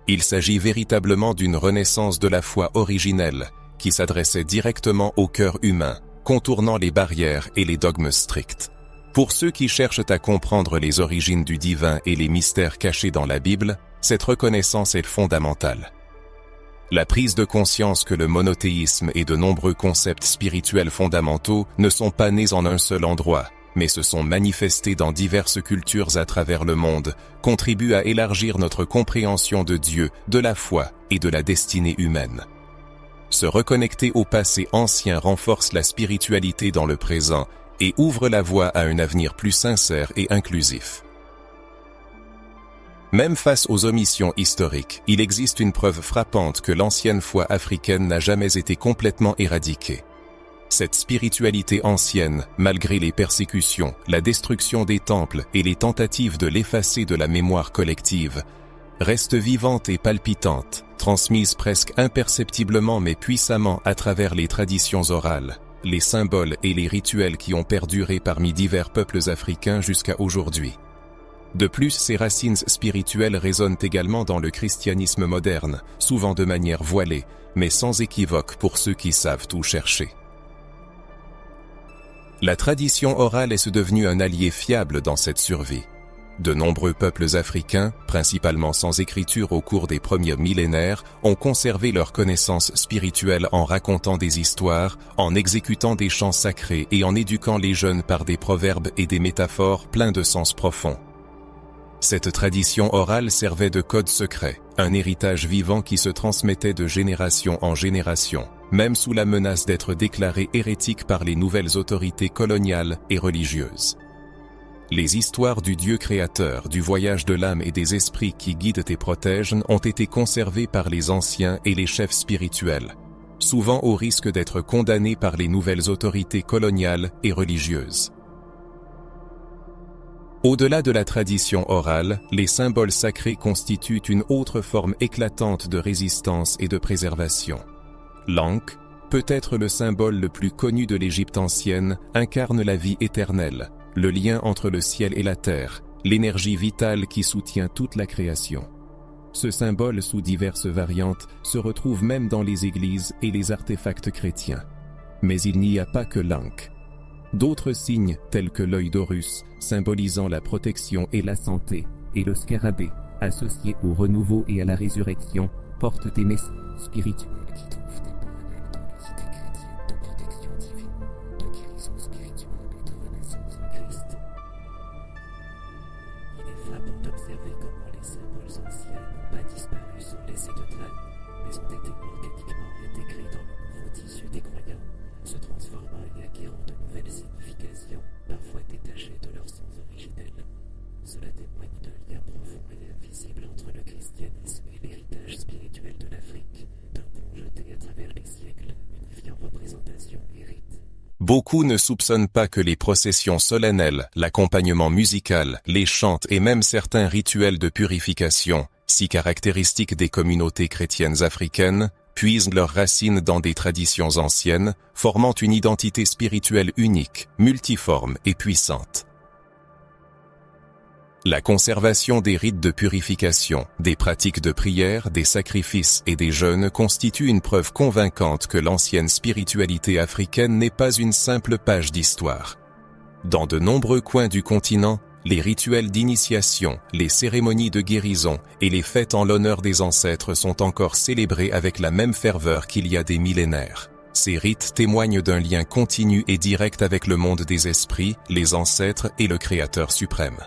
Il s'agit véritablement d'une renaissance de la foi originelle, qui s'adressait directement au cœur humain, contournant les barrières et les dogmes stricts. Pour ceux qui cherchent à comprendre les origines du divin et les mystères cachés dans la Bible, cette reconnaissance est fondamentale. La prise de conscience que le monothéisme et de nombreux concepts spirituels fondamentaux ne sont pas nés en un seul endroit, mais se sont manifestés dans diverses cultures à travers le monde, contribue à élargir notre compréhension de Dieu, de la foi et de la destinée humaine. Se reconnecter au passé ancien renforce la spiritualité dans le présent et ouvre la voie à un avenir plus sincère et inclusif. Même face aux omissions historiques, il existe une preuve frappante que l'ancienne foi africaine n'a jamais été complètement éradiquée. Cette spiritualité ancienne, malgré les persécutions, la destruction des temples et les tentatives de l'effacer de la mémoire collective, reste vivante et palpitante, transmise presque imperceptiblement mais puissamment à travers les traditions orales, les symboles et les rituels qui ont perduré parmi divers peuples africains jusqu'à aujourd'hui. De plus, ces racines spirituelles résonnent également dans le christianisme moderne, souvent de manière voilée, mais sans équivoque pour ceux qui savent où chercher. La tradition orale est devenue un allié fiable dans cette survie. De nombreux peuples africains, principalement sans écriture au cours des premiers millénaires, ont conservé leurs connaissances spirituelles en racontant des histoires, en exécutant des chants sacrés et en éduquant les jeunes par des proverbes et des métaphores pleins de sens profonds. Cette tradition orale servait de code secret, un héritage vivant qui se transmettait de génération en génération, même sous la menace d'être déclaré hérétique par les nouvelles autorités coloniales et religieuses. Les histoires du Dieu créateur, du voyage de l'âme et des esprits qui guident et protègent ont été conservées par les anciens et les chefs spirituels, souvent au risque d'être condamnés par les nouvelles autorités coloniales et religieuses. Au-delà de la tradition orale, les symboles sacrés constituent une autre forme éclatante de résistance et de préservation. L'Ankh, peut-être le symbole le plus connu de l'Égypte ancienne, incarne la vie éternelle, le lien entre le ciel et la terre, l'énergie vitale qui soutient toute la création. Ce symbole, sous diverses variantes, se retrouve même dans les églises et les artefacts chrétiens. Mais il n'y a pas que l'Ankh. D'autres signes, tels que l'œil d'Horus, symbolisant la protection et la santé, et le scarabée, associé au renouveau et à la résurrection, portent des messages spirituels qui trouvent des parallèles dans les idées chrétiennes de protection divine, de guérison spirituelle et de renaissance en Christ. Il est frappant d'observer comment les symboles anciens n'ont pas disparu sans laisser de traces, mais ont été organiques. Beaucoup ne soupçonnent pas que les processions solennelles, l'accompagnement musical, les chants et même certains rituels de purification, si caractéristiques des communautés chrétiennes africaines, puisent leurs racines dans des traditions anciennes, formant une identité spirituelle unique, multiforme et puissante. La conservation des rites de purification, des pratiques de prière, des sacrifices et des jeûnes constitue une preuve convaincante que l'ancienne spiritualité africaine n'est pas une simple page d'histoire. Dans de nombreux coins du continent, les rituels d'initiation, les cérémonies de guérison et les fêtes en l'honneur des ancêtres sont encore célébrés avec la même ferveur qu'il y a des millénaires. Ces rites témoignent d'un lien continu et direct avec le monde des esprits, les ancêtres et le Créateur suprême.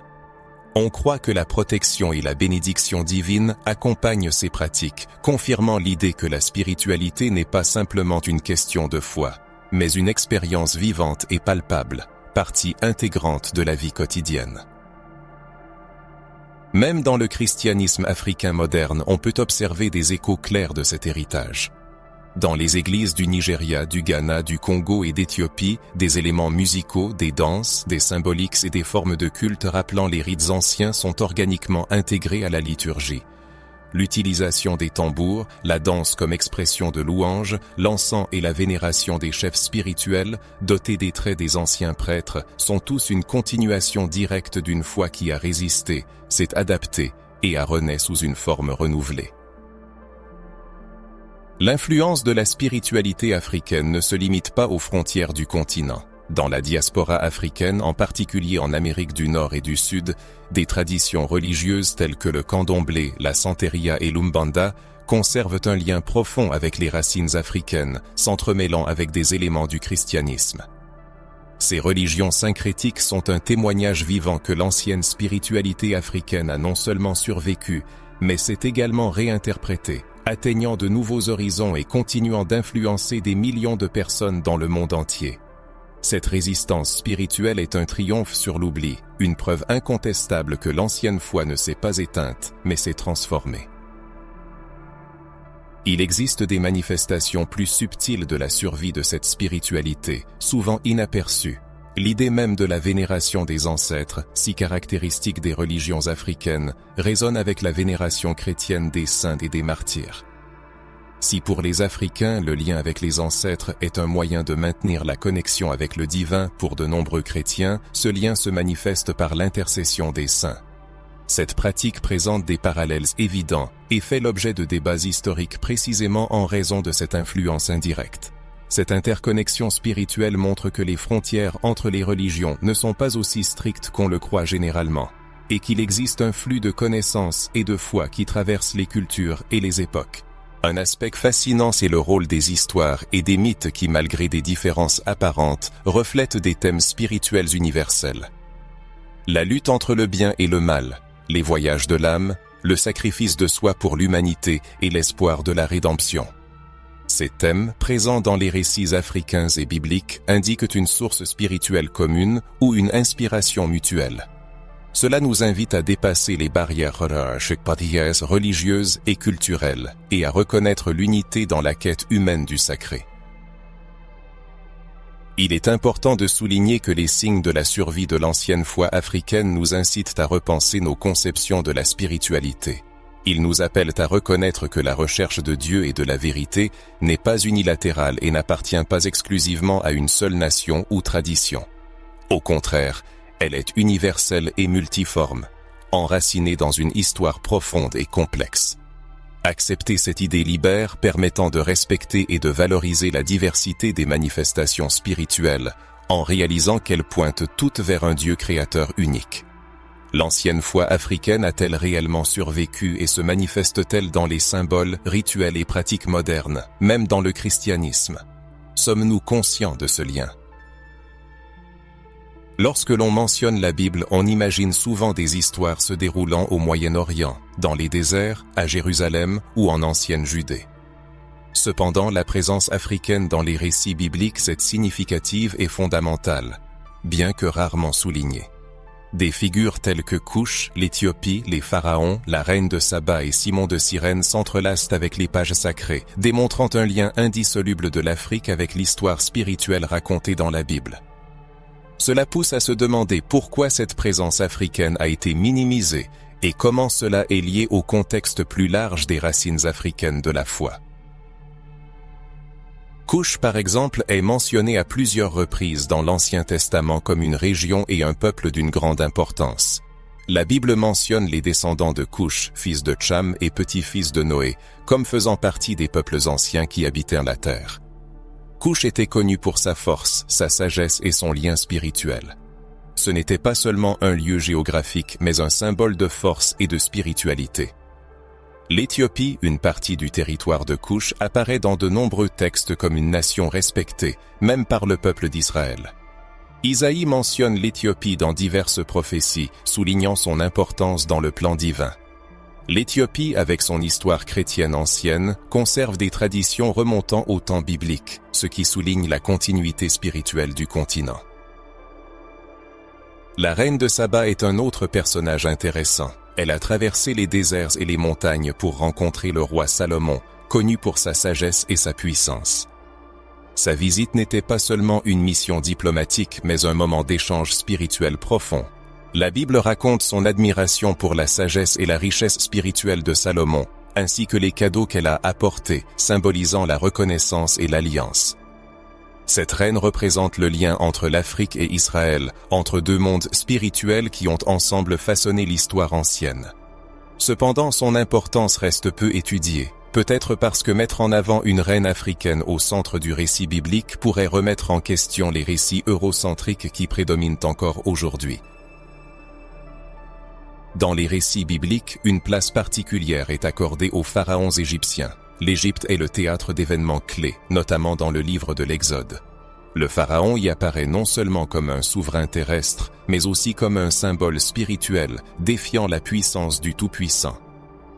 On croit que la protection et la bénédiction divine accompagnent ces pratiques, confirmant l'idée que la spiritualité n'est pas simplement une question de foi, mais une expérience vivante et palpable, partie intégrante de la vie quotidienne. Même dans le christianisme africain moderne, on peut observer des échos clairs de cet héritage. Dans les églises du Nigeria, du Ghana, du Congo et d'Éthiopie, des éléments musicaux, des danses, des symboliques et des formes de culte rappelant les rites anciens sont organiquement intégrés à la liturgie. L'utilisation des tambours, la danse comme expression de louange, l'encens et la vénération des chefs spirituels, dotés des traits des anciens prêtres, sont tous une continuation directe d'une foi qui a résisté, s'est adaptée et a renaît sous une forme renouvelée. L'influence de la spiritualité africaine ne se limite pas aux frontières du continent. Dans la diaspora africaine, en particulier en Amérique du Nord et du Sud, des traditions religieuses telles que le candomblé, la santeria et l'umbanda conservent un lien profond avec les racines africaines, s'entremêlant avec des éléments du christianisme. Ces religions syncrétiques sont un témoignage vivant que l'ancienne spiritualité africaine a non seulement survécu, mais s'est également réinterprétée, atteignant de nouveaux horizons et continuant d'influencer des millions de personnes dans le monde entier. Cette résistance spirituelle est un triomphe sur l'oubli, une preuve incontestable que l'ancienne foi ne s'est pas éteinte, mais s'est transformée. Il existe des manifestations plus subtiles de la survie de cette spiritualité, souvent inaperçues. L'idée même de la vénération des ancêtres, si caractéristique des religions africaines, résonne avec la vénération chrétienne des saints et des martyrs. Si pour les Africains, le lien avec les ancêtres est un moyen de maintenir la connexion avec le divin, pour de nombreux chrétiens, ce lien se manifeste par l'intercession des saints. Cette pratique présente des parallèles évidents et fait l'objet de débats historiques précisément en raison de cette influence indirecte. Cette interconnexion spirituelle montre que les frontières entre les religions ne sont pas aussi strictes qu'on le croit généralement, et qu'il existe un flux de connaissances et de foi qui traverse les cultures et les époques. Un aspect fascinant, c'est le rôle des histoires et des mythes qui, malgré des différences apparentes, reflètent des thèmes spirituels universels. La lutte entre le bien et le mal, les voyages de l'âme, le sacrifice de soi pour l'humanité et l'espoir de la rédemption. Ces thèmes, présents dans les récits africains et bibliques, indiquent une source spirituelle commune ou une inspiration mutuelle. Cela nous invite à dépasser les barrières religieuses et culturelles et à reconnaître l'unité dans la quête humaine du sacré. Il est important de souligner que les signes de la survie de l'ancienne foi africaine nous incitent à repenser nos conceptions de la spiritualité. Ils nous appellent à reconnaître que la recherche de Dieu et de la vérité n'est pas unilatérale et n'appartient pas exclusivement à une seule nation ou tradition. Au contraire, elle est universelle et multiforme, enracinée dans une histoire profonde et complexe. Accepter cette idée libère, permettant de respecter et de valoriser la diversité des manifestations spirituelles, en réalisant qu'elles pointent toutes vers un Dieu créateur unique. L'ancienne foi africaine a-t-elle réellement survécu et se manifeste-t-elle dans les symboles, rituels et pratiques modernes, même dans le christianisme? Sommes-nous conscients de ce lien? Lorsque l'on mentionne la Bible, on imagine souvent des histoires se déroulant au Moyen-Orient, dans les déserts, à Jérusalem ou en ancienne Judée. Cependant, la présence africaine dans les récits bibliques est significative et fondamentale, bien que rarement soulignée. Des figures telles que Couche, l'Éthiopie, les pharaons, la reine de Saba et Simon de Cyrène s'entrelacent avec les pages sacrées, démontrant un lien indissoluble de l'Afrique avec l'histoire spirituelle racontée dans la Bible. Cela pousse à se demander pourquoi cette présence africaine a été minimisée et comment cela est lié au contexte plus large des racines africaines de la foi. Couche, par exemple, est mentionné à plusieurs reprises dans l'Ancien Testament comme une région et un peuple d'une grande importance. La Bible mentionne les descendants de Couche, fils de Tcham et petit-fils de Noé, comme faisant partie des peuples anciens qui habitèrent la terre. Couche était connu pour sa force, sa sagesse et son lien spirituel. Ce n'était pas seulement un lieu géographique, mais un symbole de force et de spiritualité. L'Éthiopie, une partie du territoire de Couche, apparaît dans de nombreux textes comme une nation respectée, même par le peuple d'Israël. Isaïe mentionne l'Éthiopie dans diverses prophéties, soulignant son importance dans le plan divin. L'Éthiopie, avec son histoire chrétienne ancienne, conserve des traditions remontant au temps biblique, ce qui souligne la continuité spirituelle du continent. La reine de Saba est un autre personnage intéressant. Elle a traversé les déserts et les montagnes pour rencontrer le roi Salomon, connu pour sa sagesse et sa puissance. Sa visite n'était pas seulement une mission diplomatique, mais un moment d'échange spirituel profond. La Bible raconte son admiration pour la sagesse et la richesse spirituelle de Salomon, ainsi que les cadeaux qu'elle a apportés, symbolisant la reconnaissance et l'alliance. Cette reine représente le lien entre l'Afrique et Israël, entre deux mondes spirituels qui ont ensemble façonné l'histoire ancienne. Cependant, son importance reste peu étudiée, peut-être parce que mettre en avant une reine africaine au centre du récit biblique pourrait remettre en question les récits eurocentriques qui prédominent encore aujourd'hui. Dans les récits bibliques, une place particulière est accordée aux pharaons égyptiens. L'Égypte est le théâtre d'événements clés, notamment dans le livre de l'Exode. Le pharaon y apparaît non seulement comme un souverain terrestre, mais aussi comme un symbole spirituel, défiant la puissance du Tout-Puissant.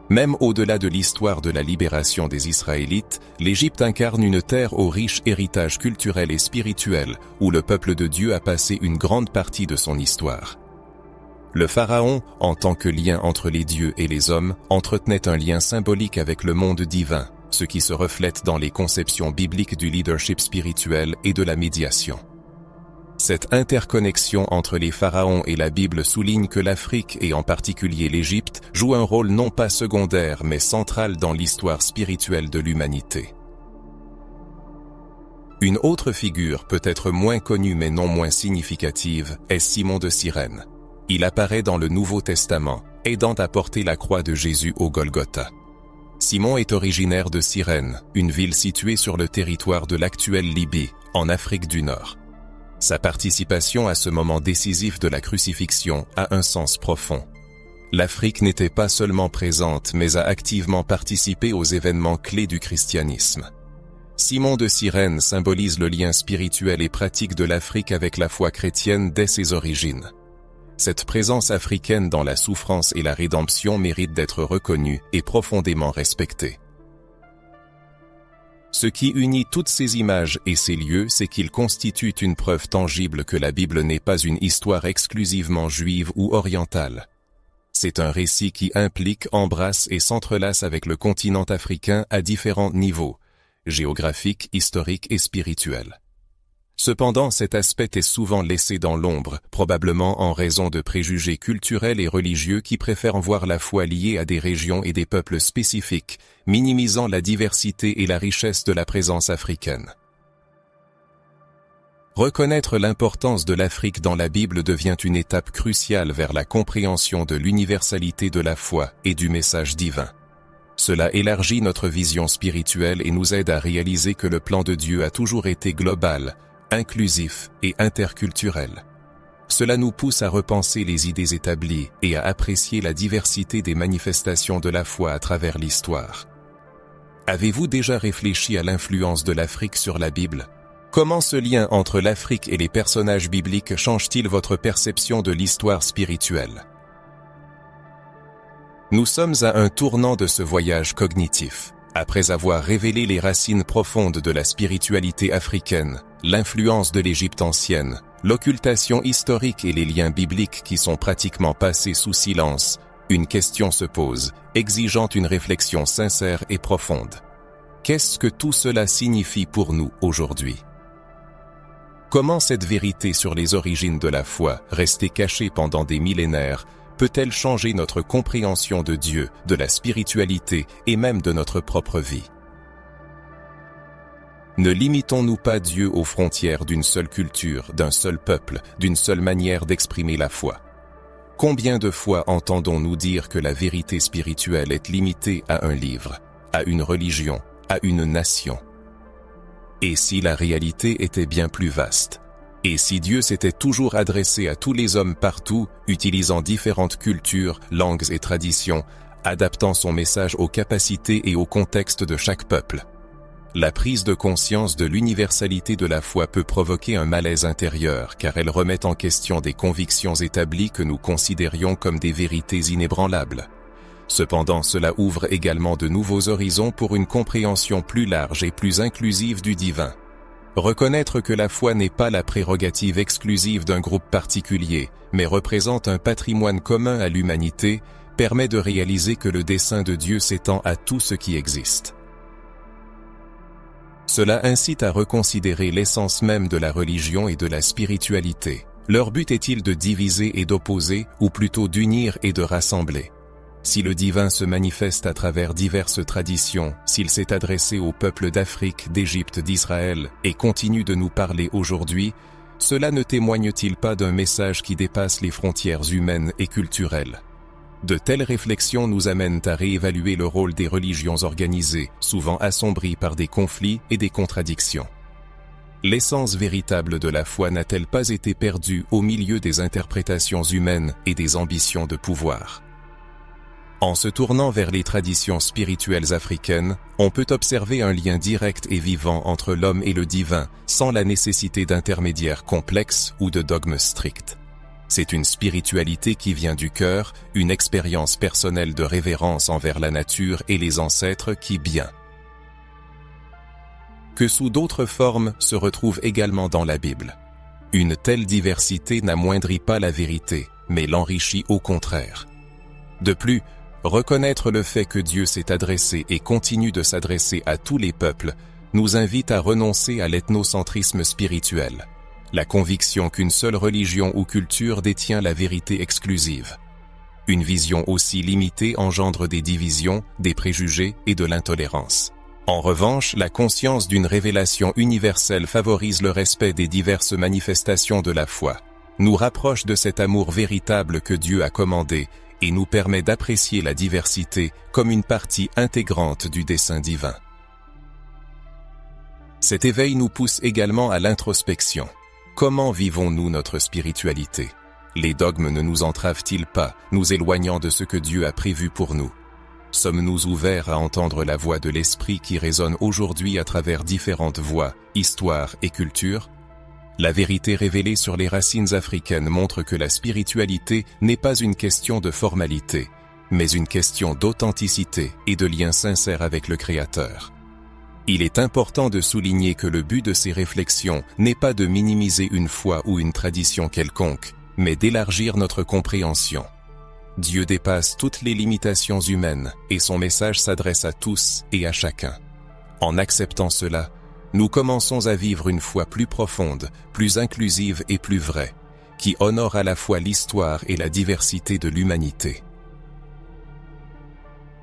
Même au-delà de l'histoire de la libération des Israélites, l'Égypte incarne une terre au riche héritage culturel et spirituel, où le peuple de Dieu a passé une grande partie de son histoire. Le pharaon, en tant que lien entre les dieux et les hommes, entretenait un lien symbolique avec le monde divin, ce qui se reflète dans les conceptions bibliques du leadership spirituel et de la médiation. Cette interconnexion entre les pharaons et la Bible souligne que l'Afrique, et en particulier l'Égypte, joue un rôle non pas secondaire mais central dans l'histoire spirituelle de l'humanité. Une autre figure, peut-être moins connue mais non moins significative, est Simon de Cyrène. Il apparaît dans le Nouveau Testament, aidant à porter la croix de Jésus au Golgotha. Simon est originaire de Cyrène, une ville située sur le territoire de l'actuelle Libye, en Afrique du Nord. Sa participation à ce moment décisif de la crucifixion a un sens profond. L'Afrique n'était pas seulement présente, mais a activement participé aux événements clés du christianisme. Simon de Cyrène symbolise le lien spirituel et pratique de l'Afrique avec la foi chrétienne dès ses origines. Cette présence africaine dans la souffrance et la rédemption mérite d'être reconnue et profondément respectée. Ce qui unit toutes ces images et ces lieux, c'est qu'ils constituent une preuve tangible que la Bible n'est pas une histoire exclusivement juive ou orientale. C'est un récit qui implique, embrasse et s'entrelace avec le continent africain à différents niveaux, géographiques, historiques et spirituels. Cependant, cet aspect est souvent laissé dans l'ombre, probablement en raison de préjugés culturels et religieux qui préfèrent voir la foi liée à des régions et des peuples spécifiques, minimisant la diversité et la richesse de la présence africaine. Reconnaître l'importance de l'Afrique dans la Bible devient une étape cruciale vers la compréhension de l'universalité de la foi et du message divin. Cela élargit notre vision spirituelle et nous aide à réaliser que le plan de Dieu a toujours été global, inclusif et interculturel. Cela nous pousse à repenser les idées établies et à apprécier la diversité des manifestations de la foi à travers l'histoire. Avez-vous déjà réfléchi à l'influence de l'Afrique sur la Bible? Comment ce lien entre l'Afrique et les personnages bibliques change-t-il votre perception de l'histoire spirituelle? Nous sommes à un tournant de ce voyage cognitif. Après avoir révélé les racines profondes de la spiritualité africaine, l'influence de l'Égypte ancienne, l'occultation historique et les liens bibliques qui sont pratiquement passés sous silence, une question se pose, exigeant une réflexion sincère et profonde. Qu'est-ce que tout cela signifie pour nous aujourd'hui? Comment cette vérité sur les origines de la foi, restée cachée pendant des millénaires, peut-elle changer notre compréhension de Dieu, de la spiritualité et même de notre propre vie? Ne limitons-nous pas Dieu aux frontières d'une seule culture, d'un seul peuple, d'une seule manière d'exprimer la foi? Combien de fois entendons-nous dire que la vérité spirituelle est limitée à un livre, à une religion, à une nation? Et si la réalité était bien plus vaste? Et si Dieu s'était toujours adressé à tous les hommes partout, utilisant différentes cultures, langues et traditions, adaptant son message aux capacités et au contexte de chaque peuple? La prise de conscience de l'universalité de la foi peut provoquer un malaise intérieur car elle remet en question des convictions établies que nous considérions comme des vérités inébranlables. Cependant, cela ouvre également de nouveaux horizons pour une compréhension plus large et plus inclusive du divin. Reconnaître que la foi n'est pas la prérogative exclusive d'un groupe particulier, mais représente un patrimoine commun à l'humanité, permet de réaliser que le dessein de Dieu s'étend à tout ce qui existe. Cela incite à reconsidérer l'essence même de la religion et de la spiritualité. Leur but est-il de diviser et d'opposer, ou plutôt d'unir et de rassembler? Si le divin se manifeste à travers diverses traditions, s'il s'est adressé aux peuples d'Afrique, d'Égypte, d'Israël, et continue de nous parler aujourd'hui, cela ne témoigne-t-il pas d'un message qui dépasse les frontières humaines et culturelles? De telles réflexions nous amènent à réévaluer le rôle des religions organisées, souvent assombries par des conflits et des contradictions. L'essence véritable de la foi n'a-t-elle pas été perdue au milieu des interprétations humaines et des ambitions de pouvoir? En se tournant vers les traditions spirituelles africaines, on peut observer un lien direct et vivant entre l'homme et le divin, sans la nécessité d'intermédiaires complexes ou de dogmes stricts. C'est une spiritualité qui vient du cœur, une expérience personnelle de révérence envers la nature et les ancêtres qui bien que sous d'autres formes se retrouve également dans la Bible. Une telle diversité n'amoindrit pas la vérité, mais l'enrichit au contraire. De plus, reconnaître le fait que Dieu s'est adressé et continue de s'adresser à tous les peuples nous invite à renoncer à l'ethnocentrisme spirituel, la conviction qu'une seule religion ou culture détient la vérité exclusive. Une vision aussi limitée engendre des divisions, des préjugés et de l'intolérance. En revanche, la conscience d'une révélation universelle favorise le respect des diverses manifestations de la foi, nous rapproche de cet amour véritable que Dieu a commandé et nous permet d'apprécier la diversité comme une partie intégrante du dessein divin. Cet éveil nous pousse également à l'introspection. Comment vivons-nous notre spiritualité? Les dogmes ne nous entravent-ils pas, nous éloignant de ce que Dieu a prévu pour nous? Sommes-nous ouverts à entendre la voix de l'Esprit qui résonne aujourd'hui à travers différentes voix, histoires et cultures? La vérité révélée sur les racines africaines montre que la spiritualité n'est pas une question de formalité, mais une question d'authenticité et de lien sincère avec le Créateur. Il est important de souligner que le but de ces réflexions n'est pas de minimiser une foi ou une tradition quelconque, mais d'élargir notre compréhension. Dieu dépasse toutes les limitations humaines et son message s'adresse à tous et à chacun. En acceptant cela, nous commençons à vivre une foi plus profonde, plus inclusive et plus vraie, qui honore à la fois l'histoire et la diversité de l'humanité.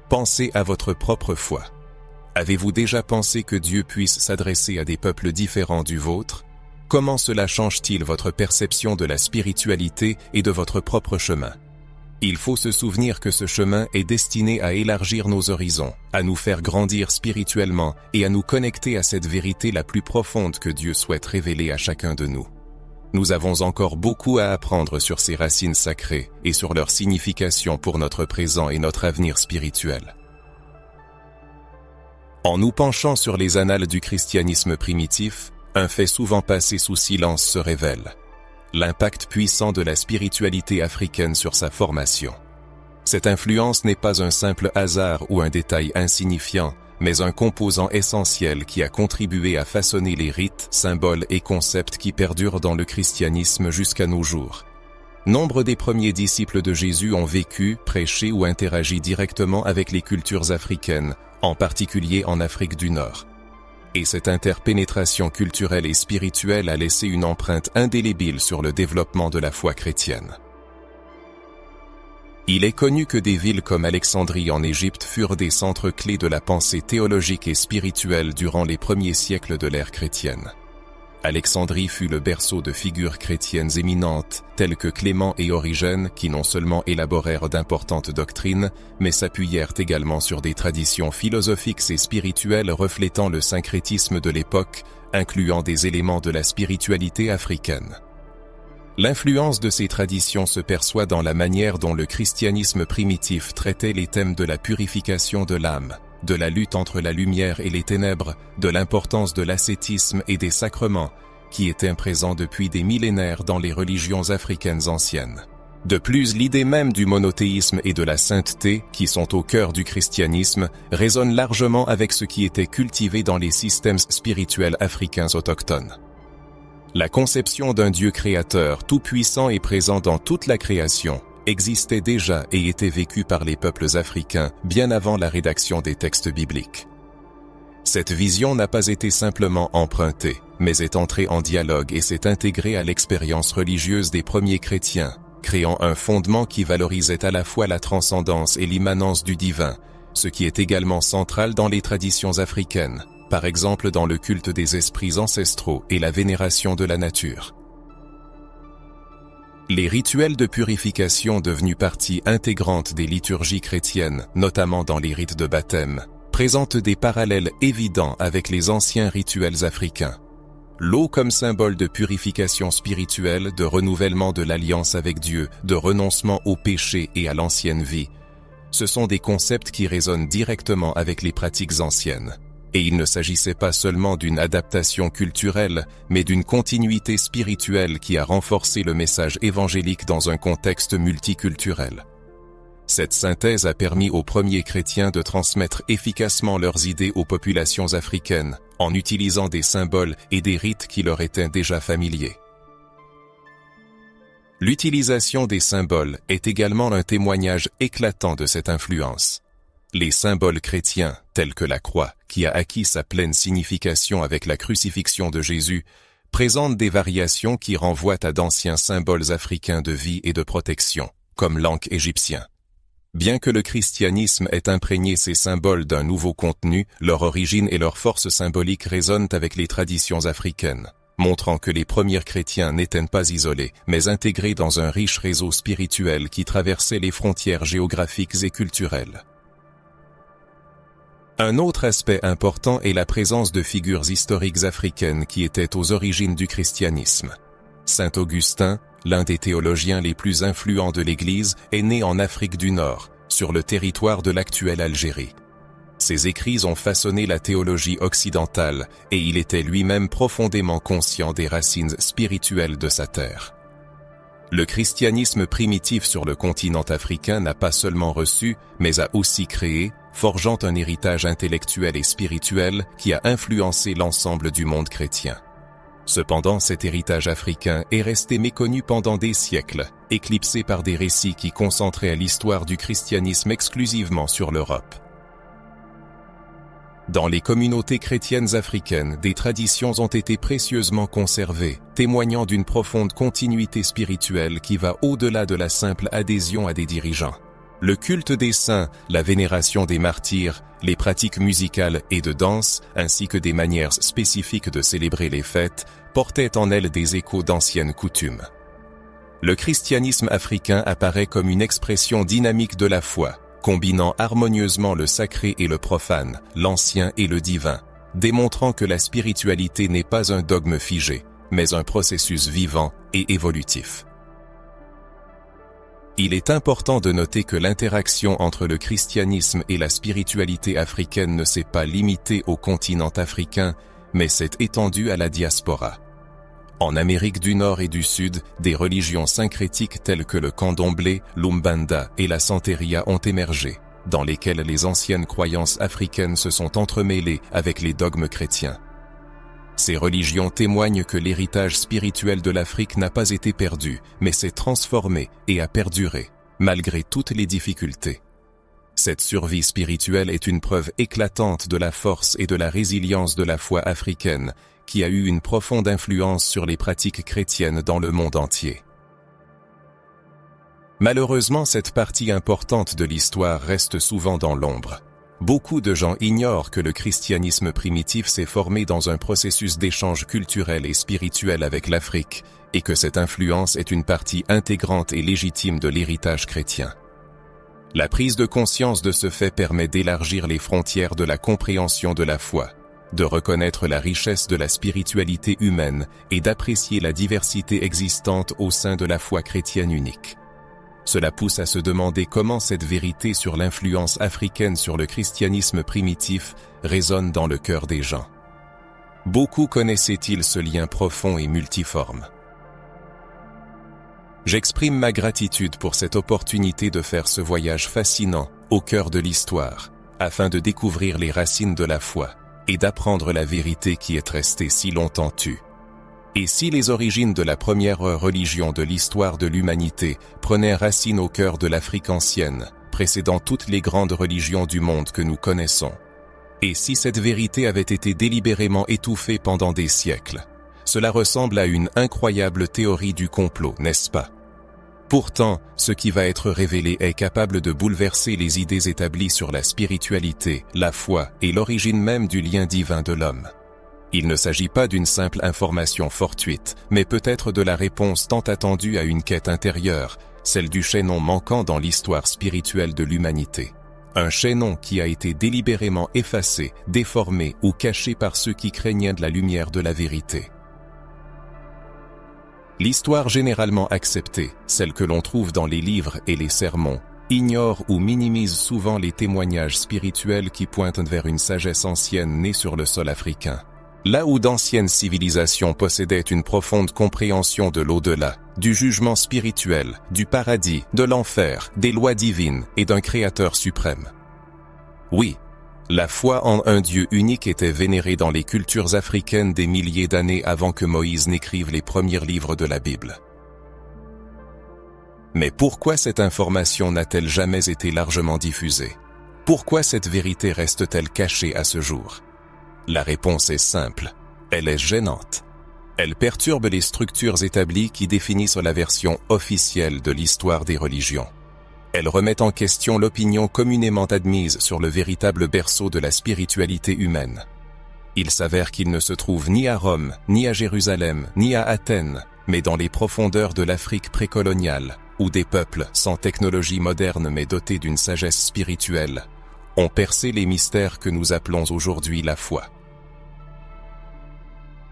Pensez à votre propre foi. Avez-vous déjà pensé que Dieu puisse s'adresser à des peuples différents du vôtre? Comment cela change-t-il votre perception de la spiritualité et de votre propre chemin? Il faut se souvenir que ce chemin est destiné à élargir nos horizons, à nous faire grandir spirituellement et à nous connecter à cette vérité la plus profonde que Dieu souhaite révéler à chacun de nous. Nous avons encore beaucoup à apprendre sur ces racines sacrées et sur leur signification pour notre présent et notre avenir spirituel. En nous penchant sur les annales du christianisme primitif, un fait souvent passé sous silence se révèle: l'impact puissant de la spiritualité africaine sur sa formation. Cette influence n'est pas un simple hasard ou un détail insignifiant, mais un composant essentiel qui a contribué à façonner les rites, symboles et concepts qui perdurent dans le christianisme jusqu'à nos jours. Nombre des premiers disciples de Jésus ont vécu, prêché ou interagi directement avec les cultures africaines, en particulier en Afrique du Nord. Et cette interpénétration culturelle et spirituelle a laissé une empreinte indélébile sur le développement de la foi chrétienne. Il est connu que des villes comme Alexandrie en Égypte furent des centres clés de la pensée théologique et spirituelle durant les premiers siècles de l'ère chrétienne. Alexandrie fut le berceau de figures chrétiennes éminentes, telles que Clément et Origène, qui non seulement élaborèrent d'importantes doctrines, mais s'appuyèrent également sur des traditions philosophiques et spirituelles reflétant le syncrétisme de l'époque, incluant des éléments de la spiritualité africaine. L'influence de ces traditions se perçoit dans la manière dont le christianisme primitif traitait les thèmes de la purification de l'âme, de la lutte entre la lumière et les ténèbres, de l'importance de l'ascétisme et des sacrements, qui étaient présents depuis des millénaires dans les religions africaines anciennes. De plus, l'idée même du monothéisme et de la sainteté, qui sont au cœur du christianisme, résonne largement avec ce qui était cultivé dans les systèmes spirituels africains autochtones. La conception d'un Dieu créateur tout-puissant et présent dans toute la création existait déjà et était vécue par les peuples africains bien avant la rédaction des textes bibliques. Cette vision n'a pas été simplement empruntée, mais est entrée en dialogue et s'est intégrée à l'expérience religieuse des premiers chrétiens, créant un fondement qui valorisait à la fois la transcendance et l'immanence du divin, ce qui est également central dans les traditions africaines, par exemple dans le culte des esprits ancestraux et la vénération de la nature. Les rituels de purification devenus partie intégrante des liturgies chrétiennes, notamment dans les rites de baptême, présentent des parallèles évidents avec les anciens rituels africains. L'eau comme symbole de purification spirituelle, de renouvellement de l'alliance avec Dieu, de renoncement au péché et à l'ancienne vie, ce sont des concepts qui résonnent directement avec les pratiques anciennes. Et il ne s'agissait pas seulement d'une adaptation culturelle, mais d'une continuité spirituelle qui a renforcé le message évangélique dans un contexte multiculturel. Cette synthèse a permis aux premiers chrétiens de transmettre efficacement leurs idées aux populations africaines, en utilisant des symboles et des rites qui leur étaient déjà familiers. L'utilisation des symboles est également un témoignage éclatant de cette influence. Les symboles chrétiens, tels que la croix, qui a acquis sa pleine signification avec la crucifixion de Jésus, présentent des variations qui renvoient à d'anciens symboles africains de vie et de protection, comme l'ankh égyptien. Bien que le christianisme ait imprégné ces symboles d'un nouveau contenu, leur origine et leur force symbolique résonnent avec les traditions africaines, montrant que les premiers chrétiens n'étaient pas isolés, mais intégrés dans un riche réseau spirituel qui traversait les frontières géographiques et culturelles. Un autre aspect important est la présence de figures historiques africaines qui étaient aux origines du christianisme. Saint Augustin, l'un des théologiens les plus influents de l'Église, est né en Afrique du Nord, sur le territoire de l'actuelle Algérie. Ses écrits ont façonné la théologie occidentale et il était lui-même profondément conscient des racines spirituelles de sa terre. Le christianisme primitif sur le continent africain n'a pas seulement reçu, mais a aussi créé, forgeant un héritage intellectuel et spirituel qui a influencé l'ensemble du monde chrétien. Cependant, cet héritage africain est resté méconnu pendant des siècles, éclipsé par des récits qui concentraient l'histoire du christianisme exclusivement sur l'Europe. Dans les communautés chrétiennes africaines, des traditions ont été précieusement conservées, témoignant d'une profonde continuité spirituelle qui va au-delà de la simple adhésion à des dirigeants. Le culte des saints, la vénération des martyrs, les pratiques musicales et de danse, ainsi que des manières spécifiques de célébrer les fêtes, portaient en elles des échos d'anciennes coutumes. Le christianisme africain apparaît comme une expression dynamique de la foi, combinant harmonieusement le sacré et le profane, l'ancien et le divin, démontrant que la spiritualité n'est pas un dogme figé, mais un processus vivant et évolutif. Il est important de noter que l'interaction entre le christianisme et la spiritualité africaine ne s'est pas limitée au continent africain, mais s'est étendue à la diaspora. En Amérique du Nord et du Sud, des religions syncrétiques telles que le candomblé, l'umbanda et la santeria ont émergé, dans lesquelles les anciennes croyances africaines se sont entremêlées avec les dogmes chrétiens. Ces religions témoignent que l'héritage spirituel de l'Afrique n'a pas été perdu, mais s'est transformé et a perduré, malgré toutes les difficultés. Cette survie spirituelle est une preuve éclatante de la force et de la résilience de la foi africaine, qui a eu une profonde influence sur les pratiques chrétiennes dans le monde entier. Malheureusement, cette partie importante de l'histoire reste souvent dans l'ombre. Beaucoup de gens ignorent que le christianisme primitif s'est formé dans un processus d'échange culturel et spirituel avec l'Afrique, et que cette influence est une partie intégrante et légitime de l'héritage chrétien. La prise de conscience de ce fait permet d'élargir les frontières de la compréhension de la foi, de reconnaître la richesse de la spiritualité humaine et d'apprécier la diversité existante au sein de la foi chrétienne unique. Cela pousse à se demander comment cette vérité sur l'influence africaine sur le christianisme primitif résonne dans le cœur des gens. Beaucoup connaissaient-ils ce lien profond et multiforme? J'exprime ma gratitude pour cette opportunité de faire ce voyage fascinant au cœur de l'histoire, afin de découvrir les racines de la foi et d'apprendre la vérité qui est restée si longtemps tue. Et si les origines de la première religion de l'histoire de l'humanité prenaient racine au cœur de l'Afrique ancienne, précédant toutes les grandes religions du monde que nous connaissons, et si cette vérité avait été délibérément étouffée pendant des siècles, cela ressemble à une incroyable théorie du complot, n'est-ce pas? Pourtant, ce qui va être révélé est capable de bouleverser les idées établies sur la spiritualité, la foi et l'origine même du lien divin de l'homme. Il ne s'agit pas d'une simple information fortuite, mais peut-être de la réponse tant attendue à une quête intérieure, celle du chaînon manquant dans l'histoire spirituelle de l'humanité. Un chaînon qui a été délibérément effacé, déformé ou caché par ceux qui craignaient de la lumière de la vérité. L'histoire généralement acceptée, celle que l'on trouve dans les livres et les sermons, ignore ou minimise souvent les témoignages spirituels qui pointent vers une sagesse ancienne née sur le sol africain. Là où d'anciennes civilisations possédaient une profonde compréhension de l'au-delà, du jugement spirituel, du paradis, de l'enfer, des lois divines et d'un créateur suprême. Oui, la foi en un Dieu unique était vénérée dans les cultures africaines des milliers d'années avant que Moïse n'écrive les premiers livres de la Bible. Mais pourquoi cette information n'a-t-elle jamais été largement diffusée? Pourquoi cette vérité reste-t-elle cachée à ce jour? La réponse est simple, elle est gênante. Elle perturbe les structures établies qui définissent la version officielle de l'histoire des religions. Elle remet en question l'opinion communément admise sur le véritable berceau de la spiritualité humaine. Il s'avère qu'il ne se trouve ni à Rome, ni à Jérusalem, ni à Athènes, mais dans les profondeurs de l'Afrique précoloniale, où des peuples sans technologie moderne mais dotés d'une sagesse spirituelle, ont percé les mystères que nous appelons aujourd'hui la foi.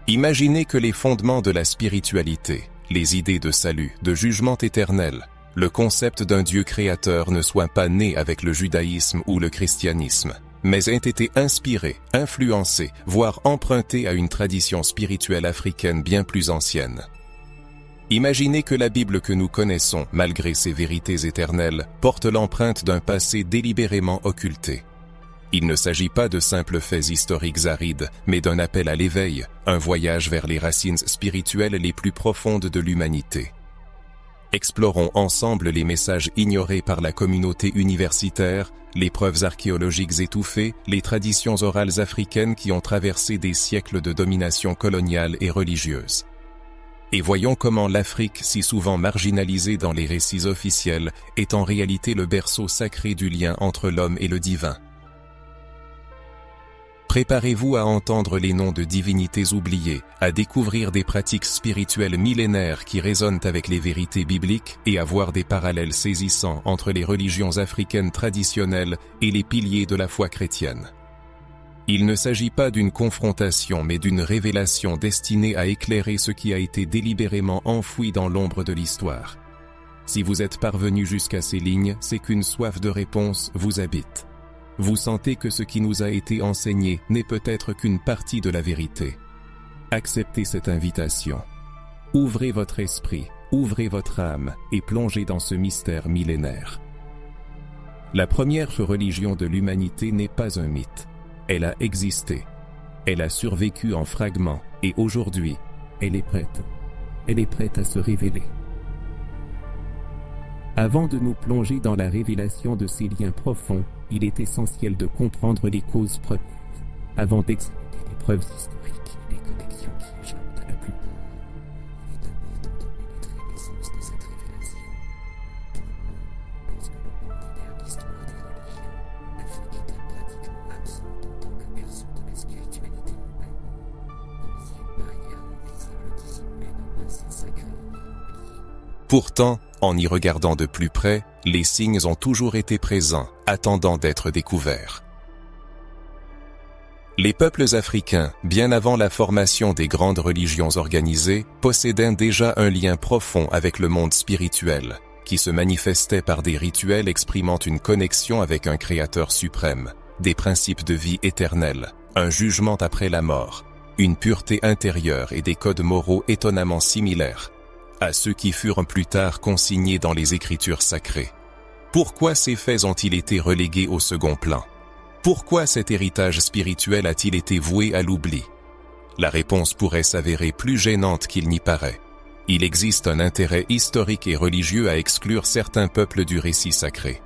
Imaginez que les fondements de la spiritualité, les idées de salut, de jugement éternel, le concept d'un Dieu créateur ne soient pas nés avec le judaïsme ou le christianisme, mais aient été inspirés, influencés, voire empruntés à une tradition spirituelle africaine bien plus ancienne. Imaginez que la Bible que nous connaissons, malgré ses vérités éternelles, porte l'empreinte d'un passé délibérément occulté. Il ne s'agit pas de simples faits historiques arides, mais d'un appel à l'éveil, un voyage vers les racines spirituelles les plus profondes de l'humanité. Explorons ensemble les messages ignorés par la communauté universitaire, les preuves archéologiques étouffées, les traditions orales africaines qui ont traversé des siècles de domination coloniale et religieuse. Et voyons comment l'Afrique, si souvent marginalisée dans les récits officiels, est en réalité le berceau sacré du lien entre l'homme et le divin. Préparez-vous à entendre les noms de divinités oubliées, à découvrir des pratiques spirituelles millénaires qui résonnent avec les vérités bibliques et à voir des parallèles saisissants entre les religions africaines traditionnelles et les piliers de la foi chrétienne. Il ne s'agit pas d'une confrontation mais d'une révélation destinée à éclairer ce qui a été délibérément enfoui dans l'ombre de l'histoire. Si vous êtes parvenu jusqu'à ces lignes, c'est qu'une soif de réponse vous habite. Vous sentez que ce qui nous a été enseigné n'est peut-être qu'une partie de la vérité. Acceptez cette invitation. Ouvrez votre esprit, ouvrez votre âme et plongez dans ce mystère millénaire. La première religion de l'humanité n'est pas un mythe. Elle a existé. Elle a survécu en fragments, et aujourd'hui, elle est prête. Elle est prête à se révéler. Avant de nous plonger dans la révélation de ces liens profonds, il est essentiel de comprendre les causes premières, avant d'examiner les preuves historiques et les connexions qui échappent à la plupart. Il est important de pénétrer l'essence de cette révélation. Parce que au cours des dernières histoires des religions, l'Afrique était pratiquement absente en tant que berceau de la spiritualité humaine. Comme si une barrière invisible dissimulait nos passés sacrés et oubliés. Pourtant, en y regardant de plus près, les signes ont toujours été présents, attendant d'être découverts. Les peuples africains, bien avant la formation des grandes religions organisées, possédaient déjà un lien profond avec le monde spirituel, qui se manifestait par des rituels exprimant une connexion avec un Créateur suprême, des principes de vie éternelle, un jugement après la mort, une pureté intérieure et des codes moraux étonnamment similaires à ceux qui furent plus tard consignés dans les Écritures sacrées. Pourquoi ces faits ont-ils été relégués au second plan? Pourquoi cet héritage spirituel a-t-il été voué à l'oubli? La réponse pourrait s'avérer plus gênante qu'il n'y paraît. Il existe un intérêt historique et religieux à exclure certains peuples du récit sacré.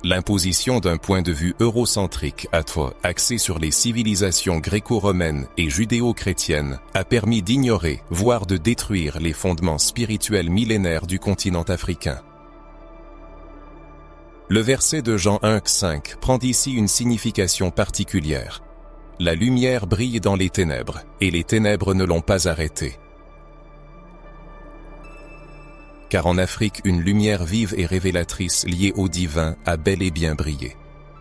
L'imposition d'un point de vue eurocentrique, axé sur les civilisations gréco-romaines et judéo-chrétiennes, a permis d'ignorer, voire de détruire les fondements spirituels millénaires du continent africain. Le verset de Jean 1,5 prend ici une signification particulière. La lumière brille dans les ténèbres, et les ténèbres ne l'ont pas arrêtée. Car en Afrique, une lumière vive et révélatrice liée au divin a bel et bien brillé.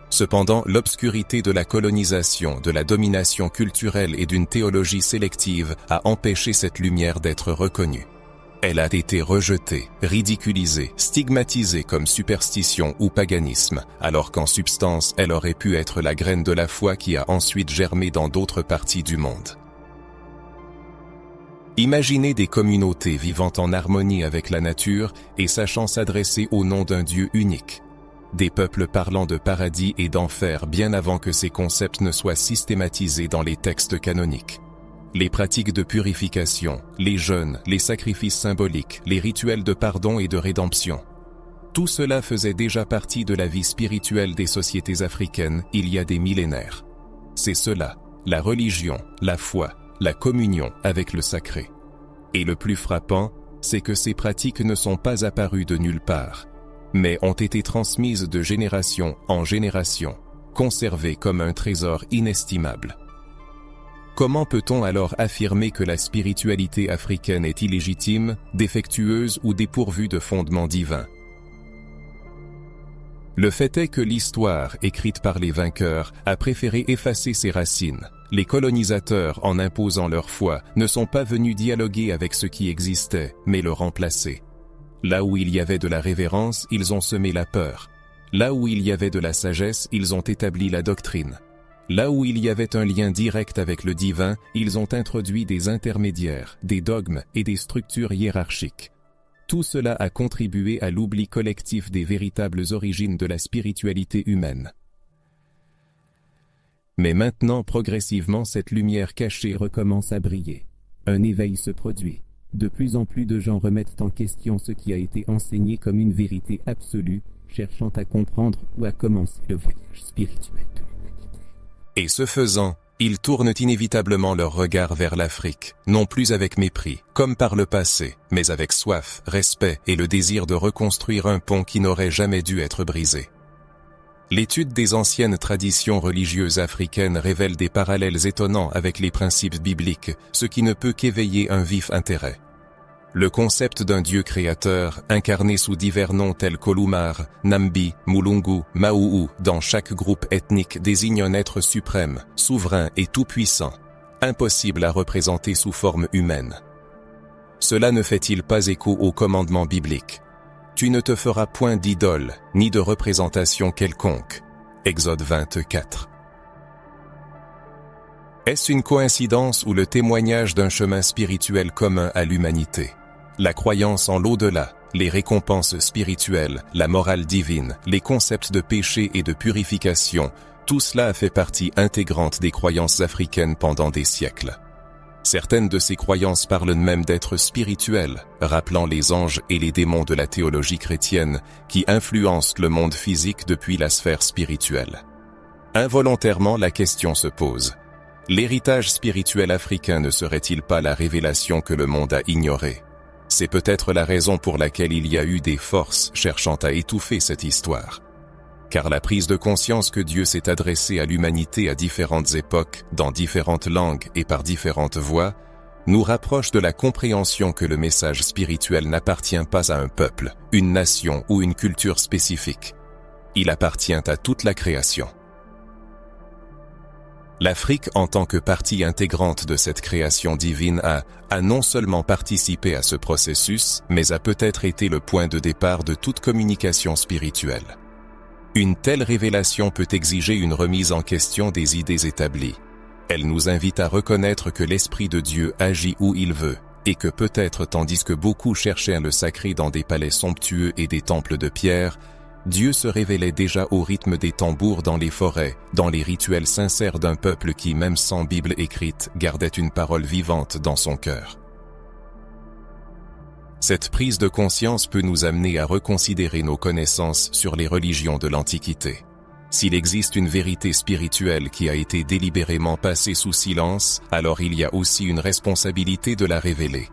Cependant, l'obscurité de la colonisation, de la domination culturelle et d'une théologie sélective a empêché cette lumière d'être reconnue. Elle a été rejetée, ridiculisée, stigmatisée comme superstition ou paganisme, alors qu'en substance, elle aurait pu être la graine de la foi qui a ensuite germé dans d'autres parties du monde. Imaginez des communautés vivant en harmonie avec la nature et sachant s'adresser au nom d'un Dieu unique. Des peuples parlant de paradis et d'enfer bien avant que ces concepts ne soient systématisés dans les textes canoniques. Les pratiques de purification, les jeûnes, les sacrifices symboliques, les rituels de pardon et de rédemption. Tout cela faisait déjà partie de la vie spirituelle des sociétés africaines il y a des millénaires. C'est cela, la religion, la foi, la communion avec le sacré. Et le plus frappant, c'est que ces pratiques ne sont pas apparues de nulle part, mais ont été transmises de génération en génération, conservées comme un trésor inestimable. Comment peut-on alors affirmer que la spiritualité africaine est illégitime, défectueuse ou dépourvue de fondements divins? Le fait est que l'histoire, écrite par les vainqueurs, a préféré effacer ses racines. Les colonisateurs, en imposant leur foi, ne sont pas venus dialoguer avec ce qui existait, mais le remplacer. Là où il y avait de la révérence, ils ont semé la peur. Là où il y avait de la sagesse, ils ont établi la doctrine. Là où il y avait un lien direct avec le divin, ils ont introduit des intermédiaires, des dogmes et des structures hiérarchiques. Tout cela a contribué à l'oubli collectif des véritables origines de la spiritualité humaine. Mais maintenant, progressivement, cette lumière cachée recommence à briller. Un éveil se produit. De plus en plus de gens remettent en question ce qui a été enseigné comme une vérité absolue, cherchant à comprendre ou à commencer le voyage spirituel de l'humanité. Et ce faisant, ils tournent inévitablement leur regard vers l'Afrique, non plus avec mépris, comme par le passé, mais avec soif, respect et le désir de reconstruire un pont qui n'aurait jamais dû être brisé. L'étude des anciennes traditions religieuses africaines révèle des parallèles étonnants avec les principes bibliques, ce qui ne peut qu'éveiller un vif intérêt. Le concept d'un Dieu créateur, incarné sous divers noms tels qu'Olumar, Nambi, Mulungu, Maou, dans chaque groupe ethnique désigne un être suprême, souverain et tout-puissant, impossible à représenter sous forme humaine. Cela ne fait-il pas écho au commandement biblique? Tu ne te feras point d'idole, ni de représentation quelconque. Exode 24. Est-ce une coïncidence ou le témoignage d'un chemin spirituel commun à l'humanité? La croyance en l'au-delà, les récompenses spirituelles, la morale divine, les concepts de péché et de purification, tout cela a fait partie intégrante des croyances africaines pendant des siècles. Certaines de ces croyances parlent même d'êtres spirituels, rappelant les anges et les démons de la théologie chrétienne qui influencent le monde physique depuis la sphère spirituelle. Involontairement, la question se pose. L'héritage spirituel africain ne serait-il pas la révélation que le monde a ignorée? C'est peut-être la raison pour laquelle il y a eu des forces cherchant à étouffer cette histoire. Car la prise de conscience que Dieu s'est adressé à l'humanité à différentes époques, dans différentes langues et par différentes voies, nous rapproche de la compréhension que le message spirituel n'appartient pas à un peuple, une nation ou une culture spécifique. Il appartient à toute la création. L'Afrique, en tant que partie intégrante de cette création divine, a non seulement participé à ce processus, mais a peut-être été le point de départ de toute communication spirituelle. Une telle révélation peut exiger une remise en question des idées établies. Elle nous invite à reconnaître que l'Esprit de Dieu agit où il veut, et que peut-être tandis que beaucoup cherchaient le sacré dans des palais somptueux et des temples de pierre, Dieu se révélait déjà au rythme des tambours dans les forêts, dans les rituels sincères d'un peuple qui, même sans Bible écrite, gardait une parole vivante dans son cœur. Cette prise de conscience peut nous amener à reconsidérer nos connaissances sur les religions de l'Antiquité. S'il existe une vérité spirituelle qui a été délibérément passée sous silence, alors il y a aussi une responsabilité de la révéler.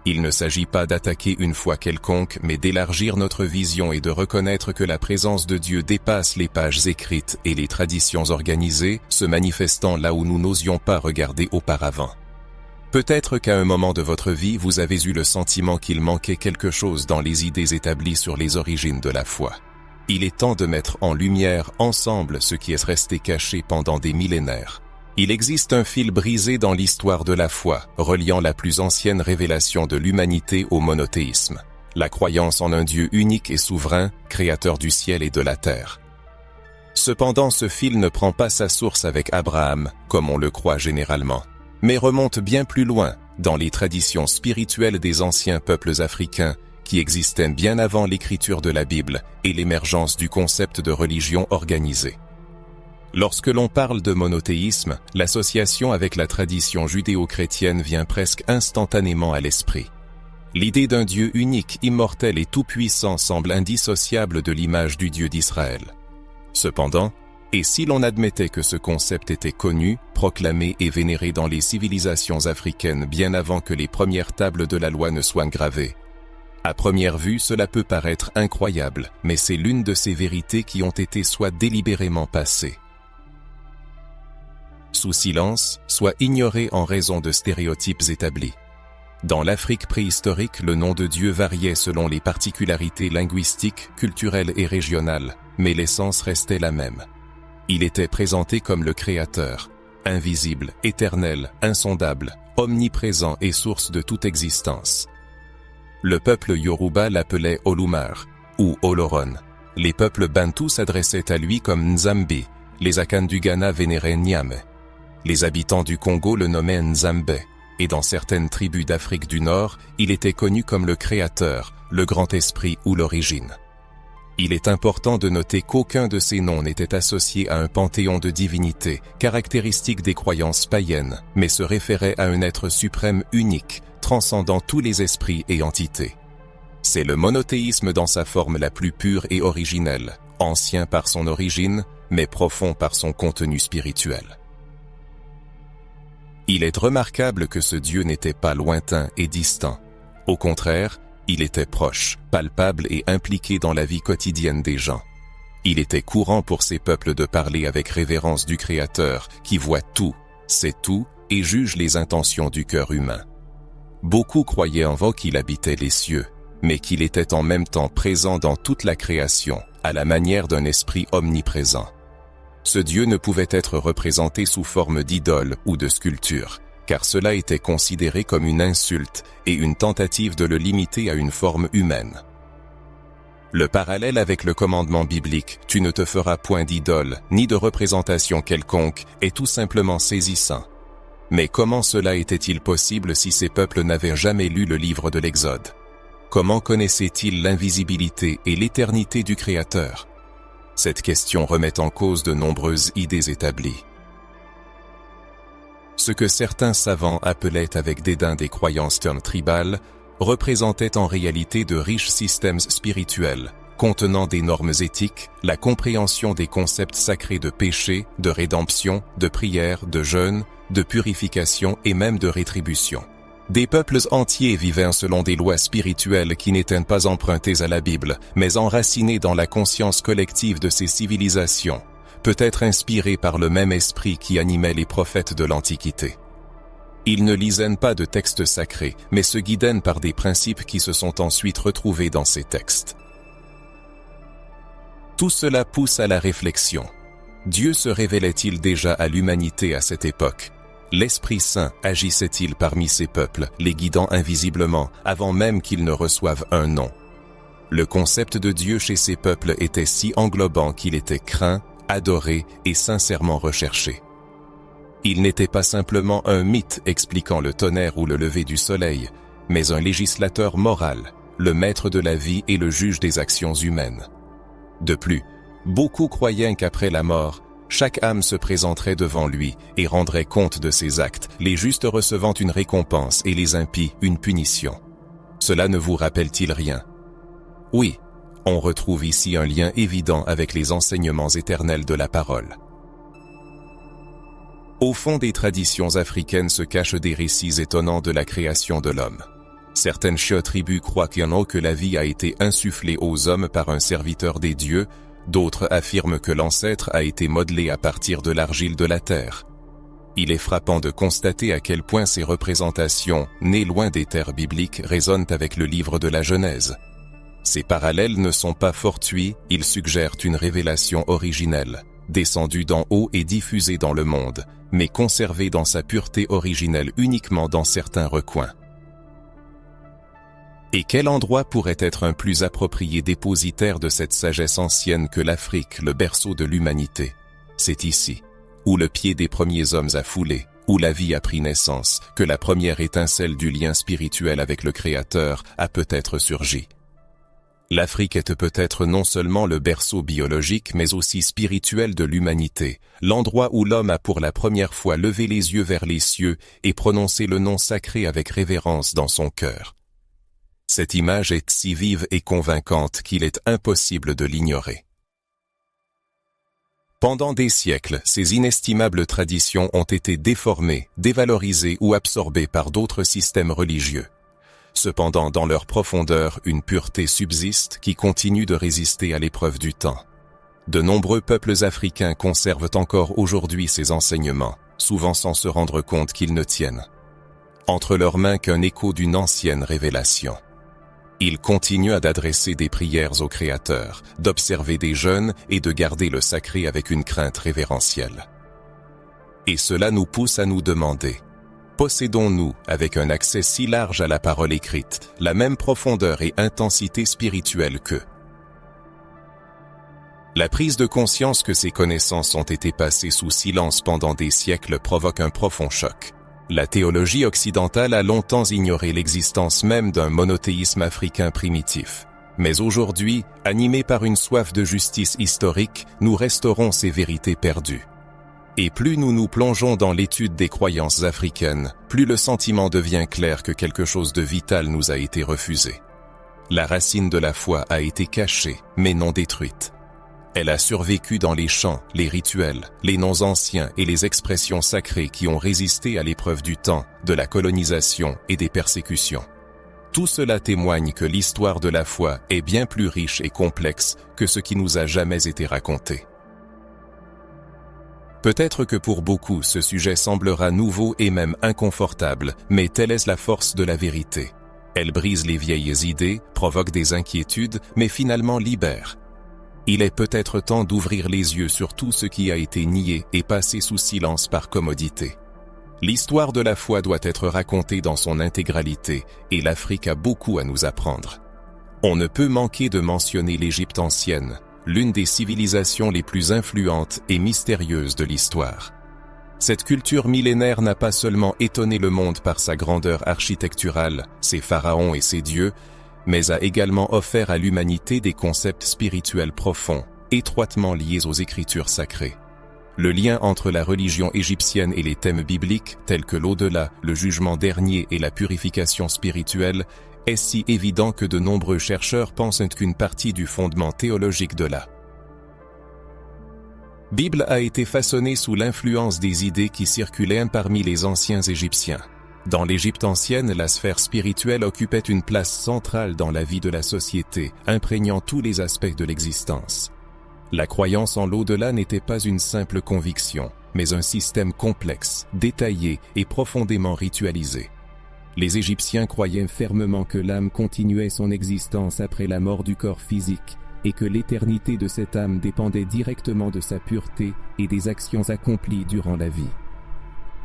Il ne s'agit pas d'attaquer une foi quelconque, mais d'élargir notre vision et de reconnaître que la présence de Dieu dépasse les pages écrites et les traditions organisées, se manifestant là où nous n'osions pas regarder auparavant. Peut-être qu'à un moment de votre vie, vous avez eu le sentiment qu'il manquait quelque chose dans les idées établies sur les origines de la foi. Il est temps de mettre en lumière ensemble ce qui est resté caché pendant des millénaires. Il existe un fil brisé dans l'histoire de la foi, reliant la plus ancienne révélation de l'humanité au monothéisme, la croyance en un Dieu unique et souverain, créateur du ciel et de la terre. Cependant, ce fil ne prend pas sa source avec Abraham, comme on le croit généralement, mais remonte bien plus loin, dans les traditions spirituelles des anciens peuples africains, qui existaient bien avant l'écriture de la Bible et l'émergence du concept de religion organisée. Lorsque l'on parle de monothéisme, l'association avec la tradition judéo-chrétienne vient presque instantanément à l'esprit. L'idée d'un Dieu unique, immortel et tout-puissant semble indissociable de l'image du Dieu d'Israël. Cependant, et si l'on admettait que ce concept était connu, proclamé et vénéré dans les civilisations africaines bien avant que les premières tables de la loi ne soient gravées, à première vue, cela peut paraître incroyable, mais c'est l'une de ces vérités qui ont été soit délibérément passées sous silence, soit ignorées en raison de stéréotypes établis. Dans l'Afrique préhistorique, le nom de Dieu variait selon les particularités linguistiques, culturelles et régionales, mais l'essence restait la même. Il était présenté comme le Créateur, invisible, éternel, insondable, omniprésent et source de toute existence. Le peuple Yoruba l'appelait Olumare, ou Oloron. Les peuples bantous s'adressaient à lui comme Nzambi, les Akans du Ghana vénéraient Nyame. Les habitants du Congo le nommaient Nzambe, et dans certaines tribus d'Afrique du Nord, il était connu comme le Créateur, le Grand Esprit ou l'Origine. Il est important de noter qu'aucun de ces noms n'était associé à un panthéon de divinités, caractéristique des croyances païennes, mais se référait à un être suprême unique, transcendant tous les esprits et entités. C'est le monothéisme dans sa forme la plus pure et originelle, ancien par son origine, mais profond par son contenu spirituel. Il est remarquable que ce Dieu n'était pas lointain et distant. Au contraire, il était proche, palpable et impliqué dans la vie quotidienne des gens. Il était courant pour ces peuples de parler avec révérence du Créateur, qui voit tout, sait tout et juge les intentions du cœur humain. Beaucoup croyaient en vain qu'il habitait les cieux, mais qu'il était en même temps présent dans toute la création, à la manière d'un esprit omniprésent. Ce Dieu ne pouvait être représenté sous forme d'idole ou de sculpture, car cela était considéré comme une insulte et une tentative de le limiter à une forme humaine. Le parallèle avec le commandement biblique « Tu ne te feras point d'idole, ni de représentation quelconque » est tout simplement saisissant. Mais comment cela était-il possible si ces peuples n'avaient jamais lu le livre de l'Exode? Comment connaissait-il l'invisibilité et l'éternité du Créateur? Cette question remet en cause de nombreuses idées établies. Ce que certains savants appelaient avec dédain des croyances tribales représentait en réalité de riches systèmes spirituels, contenant des normes éthiques, la compréhension des concepts sacrés de péché, de rédemption, de prière, de jeûne, de purification et même de rétribution. Des peuples entiers vivaient selon des lois spirituelles qui n'étaient pas empruntées à la Bible, mais enracinées dans la conscience collective de ces civilisations, peut-être inspirées par le même esprit qui animait les prophètes de l'Antiquité. Ils ne lisaient pas de textes sacrés, mais se guidaient par des principes qui se sont ensuite retrouvés dans ces textes. Tout cela pousse à la réflexion. Dieu se révélait-il déjà à l'humanité à cette époque? L'Esprit Saint agissait-il parmi ces peuples, les guidant invisiblement, avant même qu'ils ne reçoivent un nom? Le concept de Dieu chez ces peuples était si englobant qu'il était craint, adoré et sincèrement recherché. Il n'était pas simplement un mythe expliquant le tonnerre ou le lever du soleil, mais un législateur moral, le maître de la vie et le juge des actions humaines. De plus, beaucoup croyaient qu'après la mort, chaque âme se présenterait devant lui et rendrait compte de ses actes, les justes recevant une récompense et les impies une punition. Cela ne vous rappelle-t-il rien? Oui, on retrouve ici un lien évident avec les enseignements éternels de la parole. Au fond des traditions africaines se cachent des récits étonnants de la création de l'homme. Certaines tribus croient que la vie a été insufflée aux hommes par un serviteur des dieux, d'autres affirment que l'ancêtre a été modelé à partir de l'argile de la terre. Il est frappant de constater à quel point ces représentations, nées loin des terres bibliques, résonnent avec le livre de la Genèse. Ces parallèles ne sont pas fortuits, ils suggèrent une révélation originelle, descendue d'en haut et diffusée dans le monde, mais conservée dans sa pureté originelle uniquement dans certains recoins. Et quel endroit pourrait être un plus approprié dépositaire de cette sagesse ancienne que l'Afrique, le berceau de l'humanité? C'est ici, où le pied des premiers hommes a foulé, où la vie a pris naissance, que la première étincelle du lien spirituel avec le Créateur a peut-être surgi. L'Afrique est peut-être non seulement le berceau biologique mais aussi spirituel de l'humanité, l'endroit où l'homme a pour la première fois levé les yeux vers les cieux et prononcé le nom sacré avec révérence dans son cœur. Cette image est si vive et convaincante qu'il est impossible de l'ignorer. Pendant des siècles, ces inestimables traditions ont été déformées, dévalorisées ou absorbées par d'autres systèmes religieux. Cependant, dans leur profondeur, une pureté subsiste qui continue de résister à l'épreuve du temps. De nombreux peuples africains conservent encore aujourd'hui ces enseignements, souvent sans se rendre compte qu'ils ne tiennent entre leurs mains qu'un écho d'une ancienne révélation. Ils continuent d'adresser des prières au Créateur, d'observer des jeûnes et de garder le sacré avec une crainte révérentielle. Et cela nous pousse à nous demander: possédons-nous, avec un accès si large à la parole écrite, la même profondeur et intensité spirituelle qu'eux? La prise de conscience que ces connaissances ont été passées sous silence pendant des siècles provoque un profond choc. La théologie occidentale a longtemps ignoré l'existence même d'un monothéisme africain primitif. Mais aujourd'hui, animés par une soif de justice historique, nous restaurons ces vérités perdues. Et plus nous nous plongeons dans l'étude des croyances africaines, plus le sentiment devient clair que quelque chose de vital nous a été refusé. La racine de la foi a été cachée, mais non détruite. Elle a survécu dans les chants, les rituels, les noms anciens et les expressions sacrées qui ont résisté à l'épreuve du temps, de la colonisation et des persécutions. Tout cela témoigne que l'histoire de la foi est bien plus riche et complexe que ce qui nous a jamais été raconté. Peut-être que pour beaucoup ce sujet semblera nouveau et même inconfortable, mais telle est la force de la vérité. Elle brise les vieilles idées, provoque des inquiétudes, mais finalement libère. Il est peut-être temps d'ouvrir les yeux sur tout ce qui a été nié et passé sous silence par commodité. L'histoire de la foi doit être racontée dans son intégralité et l'Afrique a beaucoup à nous apprendre. On ne peut manquer de mentionner l'Égypte ancienne, l'une des civilisations les plus influentes et mystérieuses de l'histoire. Cette culture millénaire n'a pas seulement étonné le monde par sa grandeur architecturale, ses pharaons et ses dieux, mais a également offert à l'humanité des concepts spirituels profonds, étroitement liés aux Écritures sacrées. Le lien entre la religion égyptienne et les thèmes bibliques, tels que l'au-delà, le jugement dernier et la purification spirituelle, est si évident que de nombreux chercheurs pensent qu'une partie du fondement théologique de la Bible a été façonnée sous l'influence des idées qui circulaient parmi les anciens Égyptiens. Dans l'Égypte ancienne, la sphère spirituelle occupait une place centrale dans la vie de la société, imprégnant tous les aspects de l'existence. La croyance en l'au-delà n'était pas une simple conviction, mais un système complexe, détaillé et profondément ritualisé. Les Égyptiens croyaient fermement que l'âme continuait son existence après la mort du corps physique, et que l'éternité de cette âme dépendait directement de sa pureté et des actions accomplies durant la vie.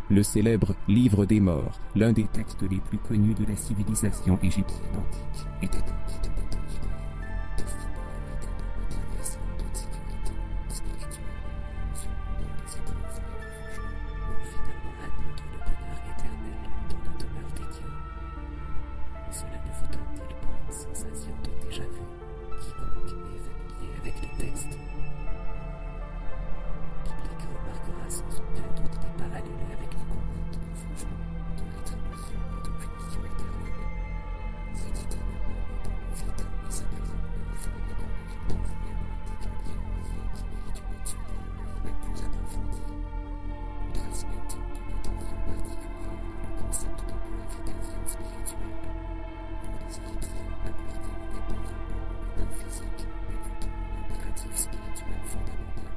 Le célèbre Livre des Morts, l'un des textes les plus connus de la civilisation égyptienne antique, était un guide méthodique destiné à aider dans la traversée spirituelle sur le monde des épreuves pour finalement atteindre le bonheur éternel dans la demeure des dieux. Cela ne vous donne-t-il pas une sensation de déjà-vu? Quiconque est familier avec les textes bibliques remarquera sans aucun doute des parallèles avec les contes de jugement, de rétribution et de punition éternelle. Cette idée ne naît dans le vide, mais s'apparente à une forme dans la vie particulièrement détaillée qui mérite une étude même plus approfondie. On transmet d'une méthode particulière le concept de purification spirituelle. Pour les Égyptiens, la pureté n'était pas vraiment un physique, mais plutôt un impératif spirituel fondamental.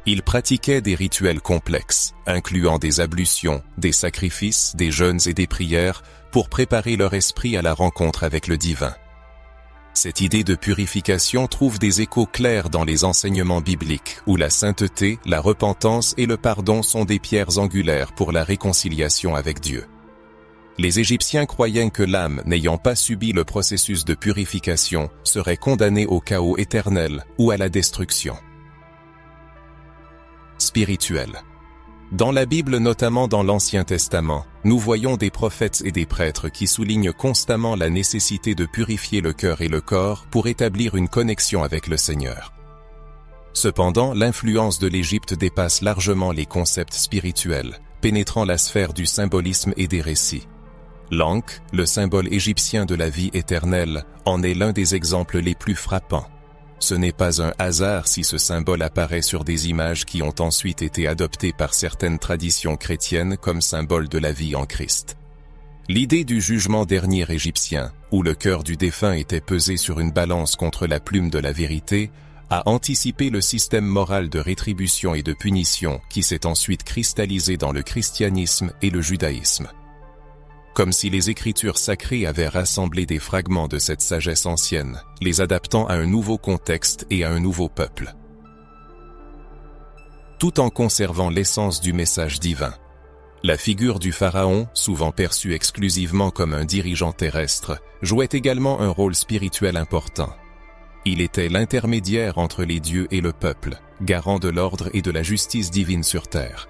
Ils pratiquaient des rituels complexes, incluant des ablutions, des sacrifices, des jeûnes et des prières, pour préparer leur esprit à la rencontre avec le divin. Cette idée de purification trouve des échos clairs dans les enseignements bibliques, où la sainteté, la repentance et le pardon sont des pierres angulaires pour la réconciliation avec Dieu. Les Égyptiens croyaient que l'âme, n'ayant pas subi le processus de purification, serait condamnée au chaos éternel ou à la destruction. Spirituel. Dans la Bible, notamment dans l'Ancien Testament, nous voyons des prophètes et des prêtres qui soulignent constamment la nécessité de purifier le cœur et le corps pour établir une connexion avec le Seigneur. Cependant, l'influence de l'Égypte dépasse largement les concepts spirituels, pénétrant la sphère du symbolisme et des récits. L'Ankh, le symbole égyptien de la vie éternelle, en est l'un des exemples les plus frappants. Ce n'est pas un hasard si ce symbole apparaît sur des images qui ont ensuite été adoptées par certaines traditions chrétiennes comme symbole de la vie en Christ. L'idée du jugement dernier égyptien, où le cœur du défunt était pesé sur une balance contre la plume de la vérité, a anticipé le système moral de rétribution et de punition qui s'est ensuite cristallisé dans le christianisme et le judaïsme. Comme si les Écritures sacrées avaient rassemblé des fragments de cette sagesse ancienne, les adaptant à un nouveau contexte et à un nouveau peuple. Tout en conservant l'essence du message divin. La figure du pharaon, souvent perçue exclusivement comme un dirigeant terrestre, jouait également un rôle spirituel important. Il était l'intermédiaire entre les dieux et le peuple, garant de l'ordre et de la justice divine sur terre.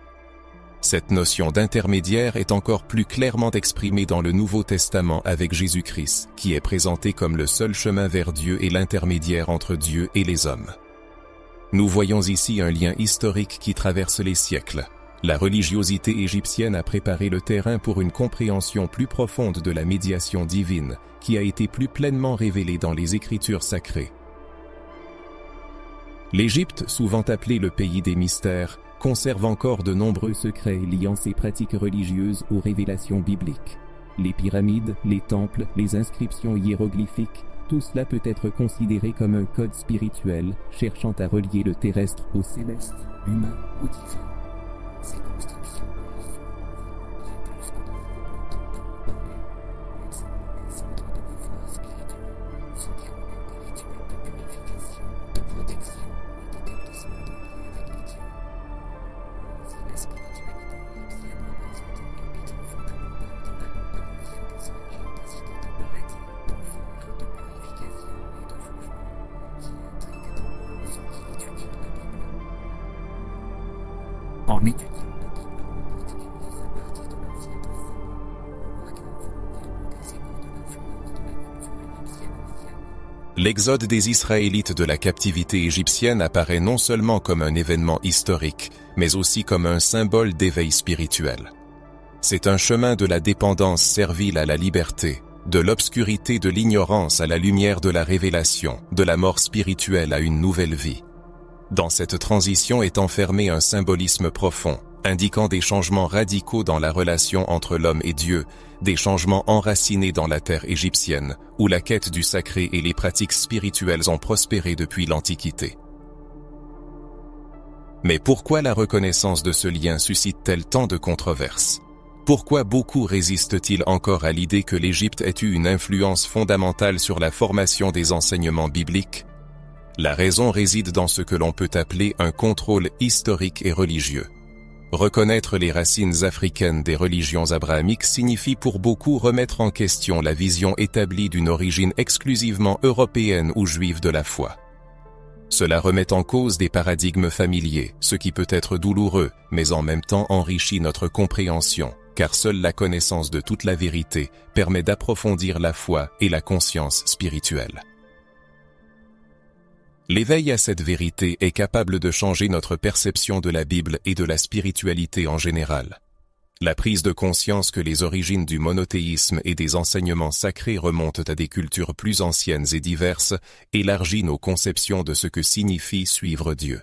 Cette notion d'intermédiaire est encore plus clairement exprimée dans le Nouveau Testament avec Jésus-Christ, qui est présenté comme le seul chemin vers Dieu et l'intermédiaire entre Dieu et les hommes. Nous voyons ici un lien historique qui traverse les siècles. La religiosité égyptienne a préparé le terrain pour une compréhension plus profonde de la médiation divine, qui a été plus pleinement révélée dans les Écritures sacrées. L'Égypte, souvent appelée le pays des mystères, conserve encore de nombreux secrets liant ses pratiques religieuses aux révélations bibliques. Les pyramides, les temples, les inscriptions hiéroglyphiques, tout cela peut être considéré comme un code spirituel cherchant à relier le terrestre au céleste, l'humain au divin. Ces constructions bien plus que de elles sont des centres de pouvoir spirituel, ce qui relève des rituels de purification, de protection et d'établissement de lien avec les dieux. Si la spiritualité égyptienne représente un chapitre fondamental dans la compréhension des origines des idées de paradis, d'enfer, de purification et de jugement, qui intrigue nombreux ceux qui étudient la Bible. En étudiant la Bible, L'exode des Israélites de la captivité égyptienne apparaît non seulement comme un événement historique, mais aussi comme un symbole d'éveil spirituel. C'est un chemin de la dépendance servile à la liberté, de l'obscurité de l'ignorance à la lumière de la révélation, de la mort spirituelle à une nouvelle vie. Dans cette transition est enfermé un symbolisme profond, indiquant des changements radicaux dans la relation entre l'homme et Dieu, des changements enracinés dans la terre égyptienne, où la quête du sacré et les pratiques spirituelles ont prospéré depuis l'Antiquité. Mais pourquoi la reconnaissance de ce lien suscite-t-elle tant de controverses? Pourquoi beaucoup résistent-ils encore à l'idée que l'Égypte ait eu une influence fondamentale sur la formation des enseignements bibliques? La raison réside dans ce que l'on peut appeler un contrôle historique et religieux. Reconnaître les racines africaines des religions abrahamiques signifie pour beaucoup remettre en question la vision établie d'une origine exclusivement européenne ou juive de la foi. Cela remet en cause des paradigmes familiers, ce qui peut être douloureux, mais en même temps enrichit notre compréhension, car seule la connaissance de toute la vérité permet d'approfondir la foi et la conscience spirituelle. L'éveil à cette vérité est capable de changer notre perception de la Bible et de la spiritualité en général. La prise de conscience que les origines du monothéisme et des enseignements sacrés remontent à des cultures plus anciennes et diverses élargit nos conceptions de ce que signifie suivre Dieu.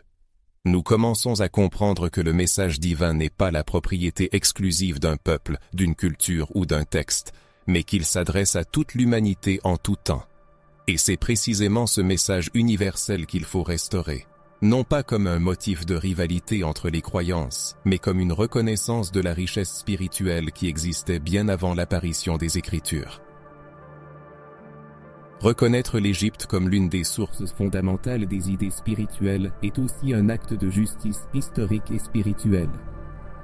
Nous commençons à comprendre que le message divin n'est pas la propriété exclusive d'un peuple, d'une culture ou d'un texte, mais qu'il s'adresse à toute l'humanité en tout temps. Et c'est précisément ce message universel qu'il faut restaurer, non pas comme un motif de rivalité entre les croyances, mais comme une reconnaissance de la richesse spirituelle qui existait bien avant l'apparition des Écritures. Reconnaître l'Égypte comme l'une des sources fondamentales des idées spirituelles est aussi un acte de justice historique et spirituelle.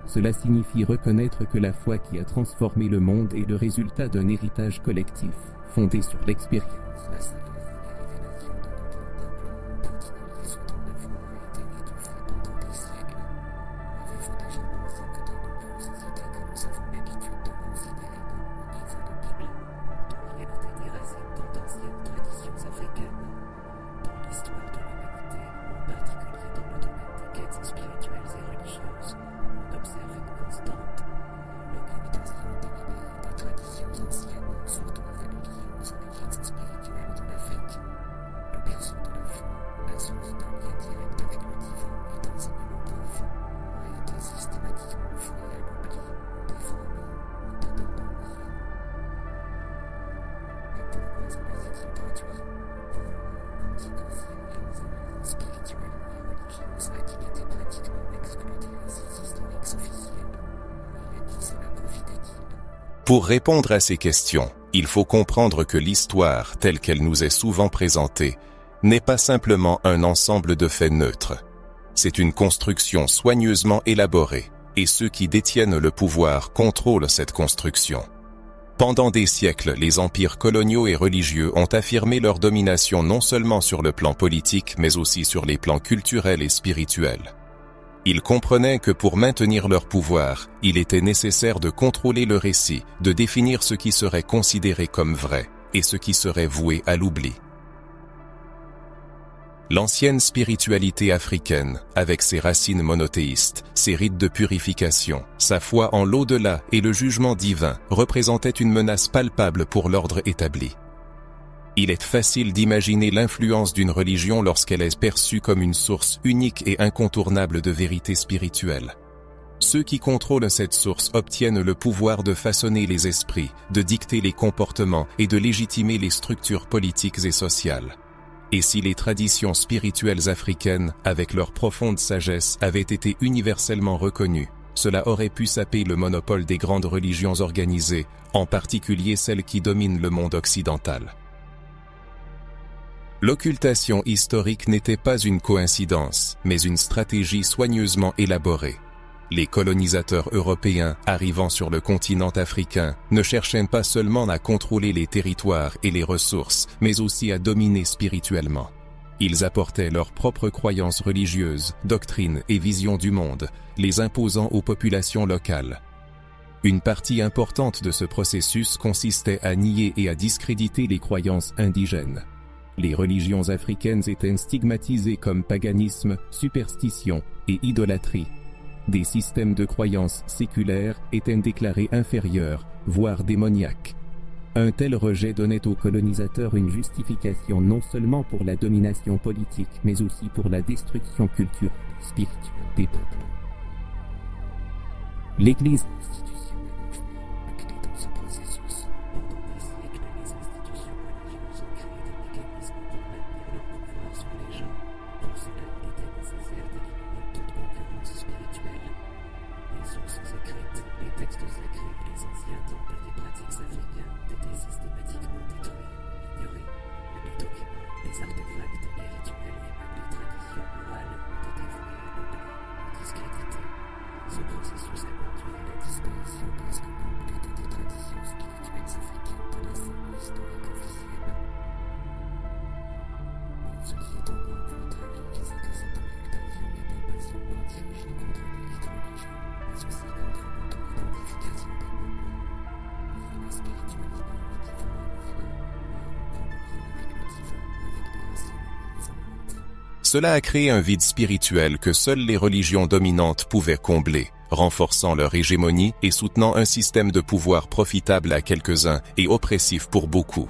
Cela signifie reconnaître que la foi qui a transformé le monde est le résultat d'un héritage collectif, fondé sur l'expérience. Pour répondre à ces questions, il faut comprendre que l'histoire, telle qu'elle nous est souvent présentée, n'est pas simplement un ensemble de faits neutres. C'est une construction soigneusement élaborée, et ceux qui détiennent le pouvoir contrôlent cette construction. Pendant des siècles, les empires coloniaux et religieux ont affirmé leur domination non seulement sur le plan politique, mais aussi sur les plans culturels et spirituels. Ils comprenaient que pour maintenir leur pouvoir, il était nécessaire de contrôler le récit, de définir ce qui serait considéré comme vrai, et ce qui serait voué à l'oubli. L'ancienne spiritualité africaine, avec ses racines monothéistes, ses rites de purification, sa foi en l'au-delà et le jugement divin, représentait une menace palpable pour l'ordre établi. Il est facile d'imaginer l'influence d'une religion lorsqu'elle est perçue comme une source unique et incontournable de vérité spirituelle. Ceux qui contrôlent cette source obtiennent le pouvoir de façonner les esprits, de dicter les comportements et de légitimer les structures politiques et sociales. Et si les traditions spirituelles africaines, avec leur profonde sagesse, avaient été universellement reconnues, cela aurait pu saper le monopole des grandes religions organisées, en particulier celles qui dominent le monde occidental. L'occultation historique n'était pas une coïncidence, mais une stratégie soigneusement élaborée. Les colonisateurs européens, arrivant sur le continent africain, ne cherchaient pas seulement à contrôler les territoires et les ressources, mais aussi à dominer spirituellement. Ils apportaient leurs propres croyances religieuses, doctrines et visions du monde, les imposant aux populations locales. Une partie importante de ce processus consistait à nier et à discréditer les croyances indigènes. Les religions africaines étaient stigmatisées comme paganisme, superstition et idolâtrie. Des systèmes de croyances séculaires étaient déclarés inférieurs, voire démoniaques. Un tel rejet donnait aux colonisateurs une justification non seulement pour la domination politique, mais aussi pour la destruction culturelle et spirituelle des peuples. L'Église institutionnelle inclue dans ce processus. Pendant des siècles, les institutions religieuses ont créé des mécanismes pour maintenir leur pouvoir sur les gens. Pour cela, il était nécessaire d'éliminer toute concurrence spirituelle. Les sources écrites, les textes sacrés et les anciens temples et les pratiques africaines ont été systématiquement détruits, ignorés. Les documents, les artefacts, les rituels et même les traditions orales ont été voués à l'oubli ou discrédités. Ce processus a conduit à la disparition presque complète des traditions spirituelles africaines de la scène historique officielle. Ce qui est encore plus tragique, c'est que cette occultation n'était pas seulement dirigée contre les rites religieux, mais aussi contre l'auto-identification des peuples. La spiritualité qui favorisera à rompre le lien avec le divin, avec les racines et les empreintes. Cela a créé un vide spirituel que seules les religions dominantes pouvaient combler, renforçant leur hégémonie et soutenant un système de pouvoir profitable à quelques-uns et oppressif pour beaucoup.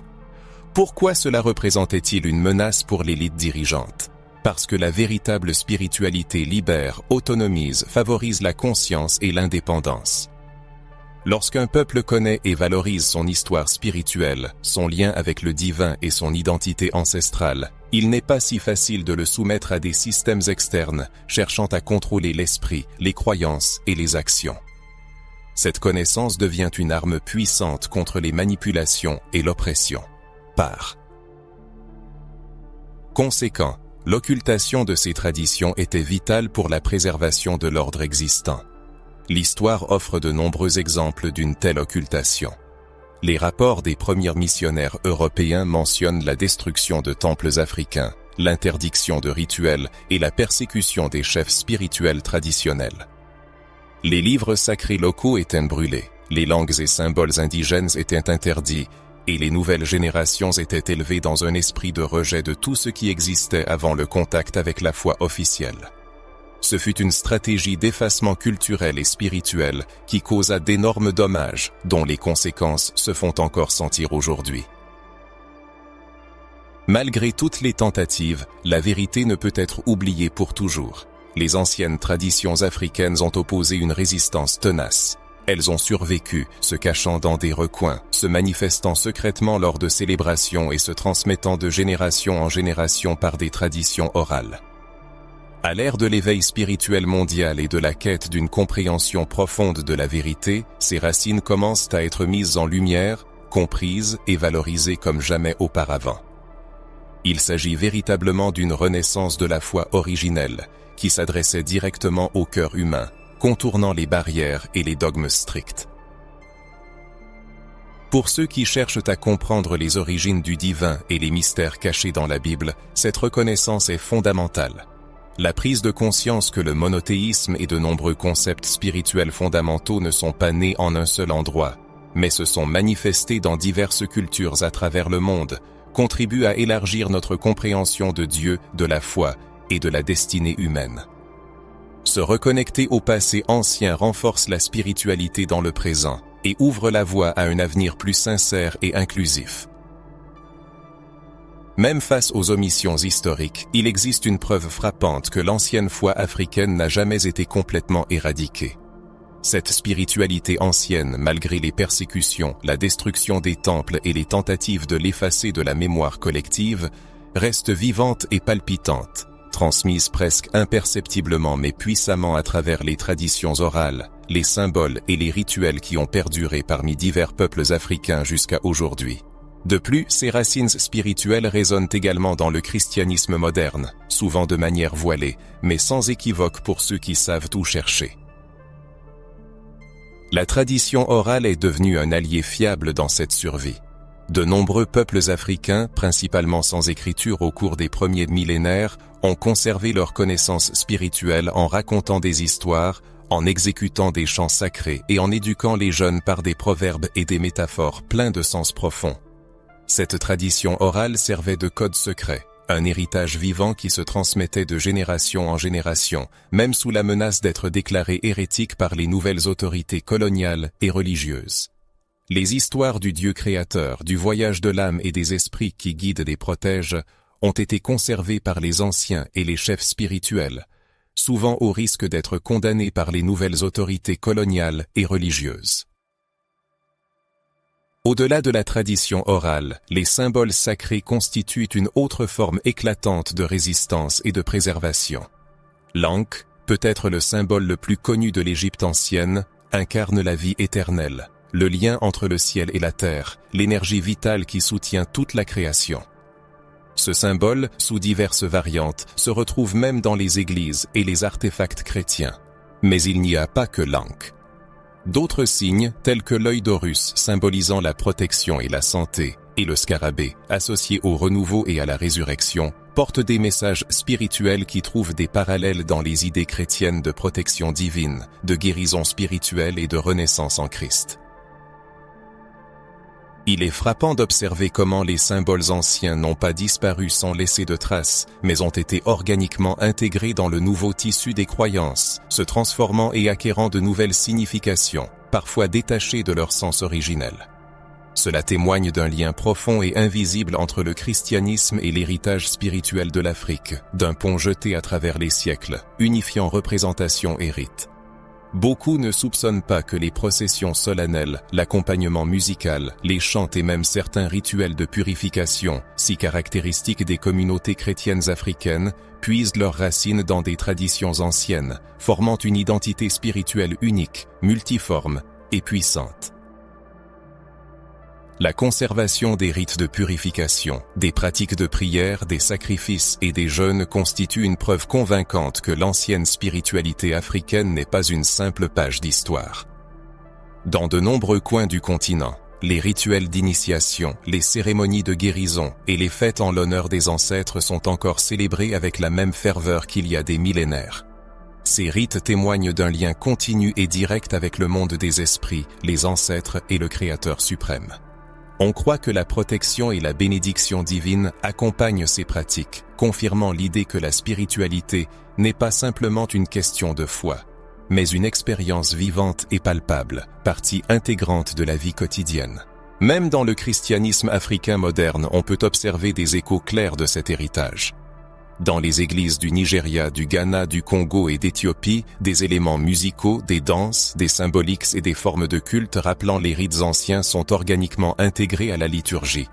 Pourquoi cela représentait-il une menace pour l'élite dirigeante? Parce que la véritable spiritualité libère, autonomise, favorise la conscience et l'indépendance. Lorsqu'un peuple connaît et valorise son histoire spirituelle, son lien avec le divin et son identité ancestrale, il n'est pas si facile de le soumettre à des systèmes externes, cherchant à contrôler l'esprit, les croyances et les actions. Cette connaissance devient une arme puissante contre les manipulations et l'oppression. Par conséquent, l'occultation de ces traditions était vitale pour la préservation de l'ordre existant. L'histoire offre de nombreux exemples d'une telle occultation. Les rapports des premiers missionnaires européens mentionnent la destruction de temples africains, l'interdiction de rituels et la persécution des chefs spirituels traditionnels. Les livres sacrés locaux étaient brûlés, les langues et symboles indigènes étaient interdits, et les nouvelles générations étaient élevées dans un esprit de rejet de tout ce qui existait avant le contact avec la foi officielle. Ce fut une stratégie d'effacement culturel et spirituel qui causa d'énormes dommages, dont les conséquences se font encore sentir aujourd'hui. Malgré toutes les tentatives, la vérité ne peut être oubliée pour toujours. Les anciennes traditions africaines ont opposé une résistance tenace. Elles ont survécu, se cachant dans des recoins, se manifestant secrètement lors de célébrations et se transmettant de génération en génération par des traditions orales. À l'ère de l'éveil spirituel mondial et de la quête d'une compréhension profonde de la vérité, ces racines commencent à être mises en lumière, comprises et valorisées comme jamais auparavant. Il s'agit véritablement d'une renaissance de la foi originelle, qui s'adressait directement au cœur humain, contournant les barrières et les dogmes stricts. Pour ceux qui cherchent à comprendre les origines du divin et les mystères cachés dans la Bible, cette reconnaissance est fondamentale. La prise de conscience que le monothéisme et de nombreux concepts spirituels fondamentaux ne sont pas nés en un seul endroit, mais se sont manifestés dans diverses cultures à travers le monde, contribue à élargir notre compréhension de Dieu, de la foi et de la destinée humaine. Se reconnecter au passé ancien renforce la spiritualité dans le présent et ouvre la voie à un avenir plus sincère et inclusif. Même face aux omissions historiques, il existe une preuve frappante que l'ancienne foi africaine n'a jamais été complètement éradiquée. Cette spiritualité ancienne, malgré les persécutions, la destruction des temples et les tentatives de l'effacer de la mémoire collective, reste vivante et palpitante, transmise presque imperceptiblement mais puissamment à travers les traditions orales, les symboles et les rituels qui ont perduré parmi divers peuples africains jusqu'à aujourd'hui. De plus, ces racines spirituelles résonnent également dans le christianisme moderne, souvent de manière voilée, mais sans équivoque pour ceux qui savent où chercher. La tradition orale est devenue un allié fiable dans cette survie. De nombreux peuples africains, principalement sans écriture au cours des premiers millénaires, ont conservé leur connaissance spirituelle en racontant des histoires, en exécutant des chants sacrés et en éduquant les jeunes par des proverbes et des métaphores pleins de sens profond. Cette tradition orale servait de code secret, un héritage vivant qui se transmettait de génération en génération, même sous la menace d'être déclaré hérétique par les nouvelles autorités coloniales et religieuses. Les histoires du Dieu créateur, du voyage de l'âme et des esprits qui guident et protègent ont été conservées par les anciens et les chefs spirituels, souvent au risque d'être condamnés par les nouvelles autorités coloniales et religieuses. Au-delà de la tradition orale, les symboles sacrés constituent une autre forme éclatante de résistance et de préservation. L'Ankh, peut-être le symbole le plus connu de l'Égypte ancienne, incarne la vie éternelle, le lien entre le ciel et la terre, l'énergie vitale qui soutient toute la création. Ce symbole, sous diverses variantes, se retrouve même dans les églises et les artefacts chrétiens. Mais il n'y a pas que l'Ankh. D'autres signes, tels que l'œil d'Horus symbolisant la protection et la santé, et le scarabée, associé au renouveau et à la résurrection, portent des messages spirituels qui trouvent des parallèles dans les idées chrétiennes de protection divine, de guérison spirituelle et de renaissance en Christ. Il est frappant d'observer comment les symboles anciens n'ont pas disparu sans laisser de traces, mais ont été organiquement intégrés dans le nouveau tissu des croyances, se transformant et acquérant de nouvelles significations, parfois détachées de leur sens originel. Cela témoigne d'un lien profond et invisible entre le christianisme et l'héritage spirituel de l'Afrique, d'un pont jeté à travers les siècles, unifiant représentation et rites. Beaucoup ne soupçonnent pas que les processions solennelles, l'accompagnement musical, les chants et même certains rituels de purification, si caractéristiques des communautés chrétiennes africaines, puisent leurs racines dans des traditions anciennes, formant une identité spirituelle unique, multiforme et puissante. La conservation des rites de purification, des pratiques de prière, des sacrifices et des jeûnes constitue une preuve convaincante que l'ancienne spiritualité africaine n'est pas une simple page d'histoire. Dans de nombreux coins du continent, les rituels d'initiation, les cérémonies de guérison et les fêtes en l'honneur des ancêtres sont encore célébrés avec la même ferveur qu'il y a des millénaires. Ces rites témoignent d'un lien continu et direct avec le monde des esprits, les ancêtres et le Créateur suprême. On croit que la protection et la bénédiction divine accompagnent ces pratiques, confirmant l'idée que la spiritualité n'est pas simplement une question de foi, mais une expérience vivante et palpable, partie intégrante de la vie quotidienne. Même dans le christianisme africain moderne, on peut observer des échos clairs de cet héritage. Dans les églises du Nigeria, du Ghana, du Congo et d'Éthiopie, des éléments musicaux, des danses, des symboliques et des formes de culte rappelant les rites anciens sont organiquement intégrés à la liturgie.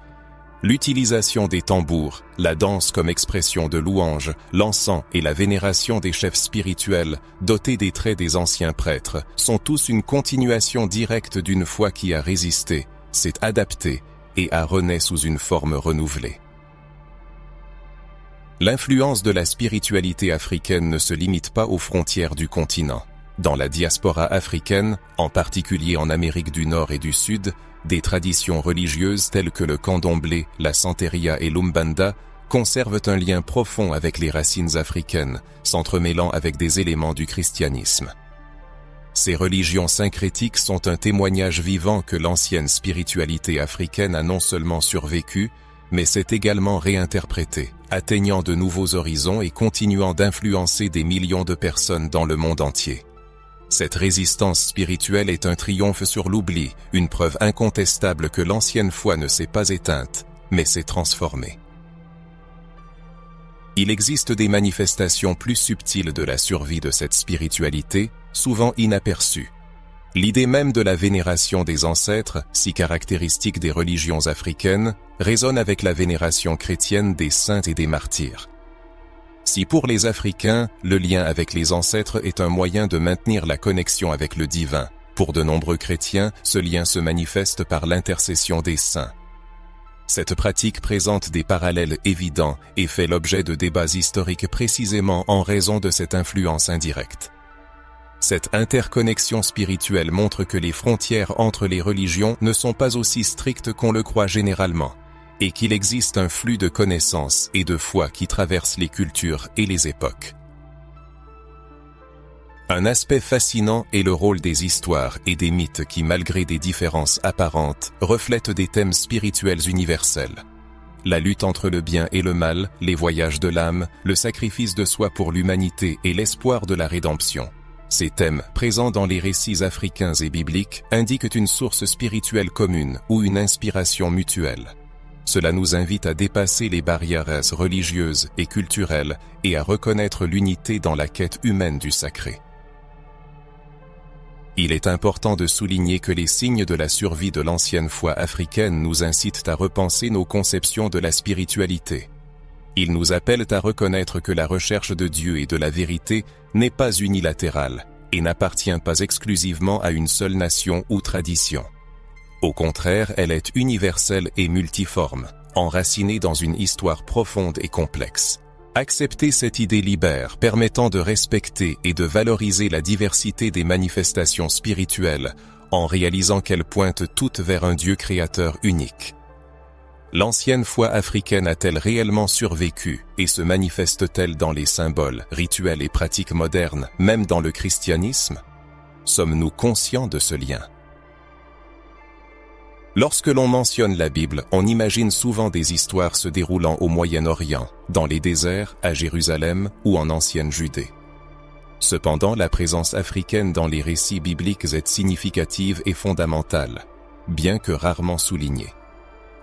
L'utilisation des tambours, la danse comme expression de louange, l'encens et la vénération des chefs spirituels, dotés des traits des anciens prêtres, sont tous une continuation directe d'une foi qui a résisté, s'est adaptée et a renaît sous une forme renouvelée. L'influence de la spiritualité africaine ne se limite pas aux frontières du continent. Dans la diaspora africaine, en particulier en Amérique du Nord et du Sud, des traditions religieuses telles que le candomblé, la santeria et l'umbanda conservent un lien profond avec les racines africaines, s'entremêlant avec des éléments du christianisme. Ces religions syncrétiques sont un témoignage vivant que l'ancienne spiritualité africaine a non seulement survécu, mais s'est également réinterprétée, atteignant de nouveaux horizons et continuant d'influencer des millions de personnes dans le monde entier. Cette résistance spirituelle est un triomphe sur l'oubli, une preuve incontestable que l'ancienne foi ne s'est pas éteinte, mais s'est transformée. Il existe des manifestations plus subtiles de la survie de cette spiritualité, souvent inaperçues. L'idée même de la vénération des ancêtres, si caractéristique des religions africaines, résonne avec la vénération chrétienne des saints et des martyrs. Si pour les Africains, le lien avec les ancêtres est un moyen de maintenir la connexion avec le divin, pour de nombreux chrétiens, ce lien se manifeste par l'intercession des saints. Cette pratique présente des parallèles évidents et fait l'objet de débats historiques précisément en raison de cette influence indirecte. Cette interconnexion spirituelle montre que les frontières entre les religions ne sont pas aussi strictes qu'on le croit généralement, et qu'il existe un flux de connaissances et de foi qui traverse les cultures et les époques. Un aspect fascinant est le rôle des histoires et des mythes qui, malgré des différences apparentes, reflètent des thèmes spirituels universels. La lutte entre le bien et le mal, les voyages de l'âme, le sacrifice de soi pour l'humanité et l'espoir de la rédemption. Ces thèmes, présents dans les récits africains et bibliques, indiquent une source spirituelle commune ou une inspiration mutuelle. Cela nous invite à dépasser les barrières religieuses et culturelles et à reconnaître l'unité dans la quête humaine du sacré. Il est important de souligner que les signes de la survie de l'ancienne foi africaine nous incitent à repenser nos conceptions de la spiritualité. Ils nous appellent à reconnaître que la recherche de Dieu et de la vérité n'est pas unilatérale et n'appartient pas exclusivement à une seule nation ou tradition. Au contraire, elle est universelle et multiforme, enracinée dans une histoire profonde et complexe. Accepter cette idée libère, permettant de respecter et de valoriser la diversité des manifestations spirituelles, en réalisant qu'elles pointent toutes vers un Dieu créateur unique. L'ancienne foi africaine a-t-elle réellement survécu et se manifeste-t-elle dans les symboles, rituels et pratiques modernes, même dans le christianisme? Sommes-nous conscients de ce lien? Lorsque l'on mentionne la Bible, on imagine souvent des histoires se déroulant au Moyen-Orient, dans les déserts, à Jérusalem ou en ancienne Judée. Cependant, la présence africaine dans les récits bibliques est significative et fondamentale, bien que rarement soulignée.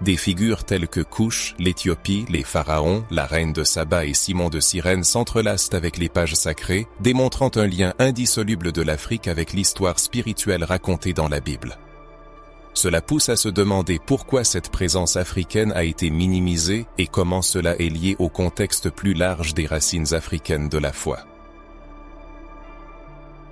Des figures telles que Couche, l'Éthiopie, les pharaons, la reine de Saba et Simon de Cyrène s'entrelacent avec les pages sacrées, démontrant un lien indissoluble de l'Afrique avec l'histoire spirituelle racontée dans la Bible. Cela pousse à se demander pourquoi cette présence africaine a été minimisée et comment cela est lié au contexte plus large des racines africaines de la foi.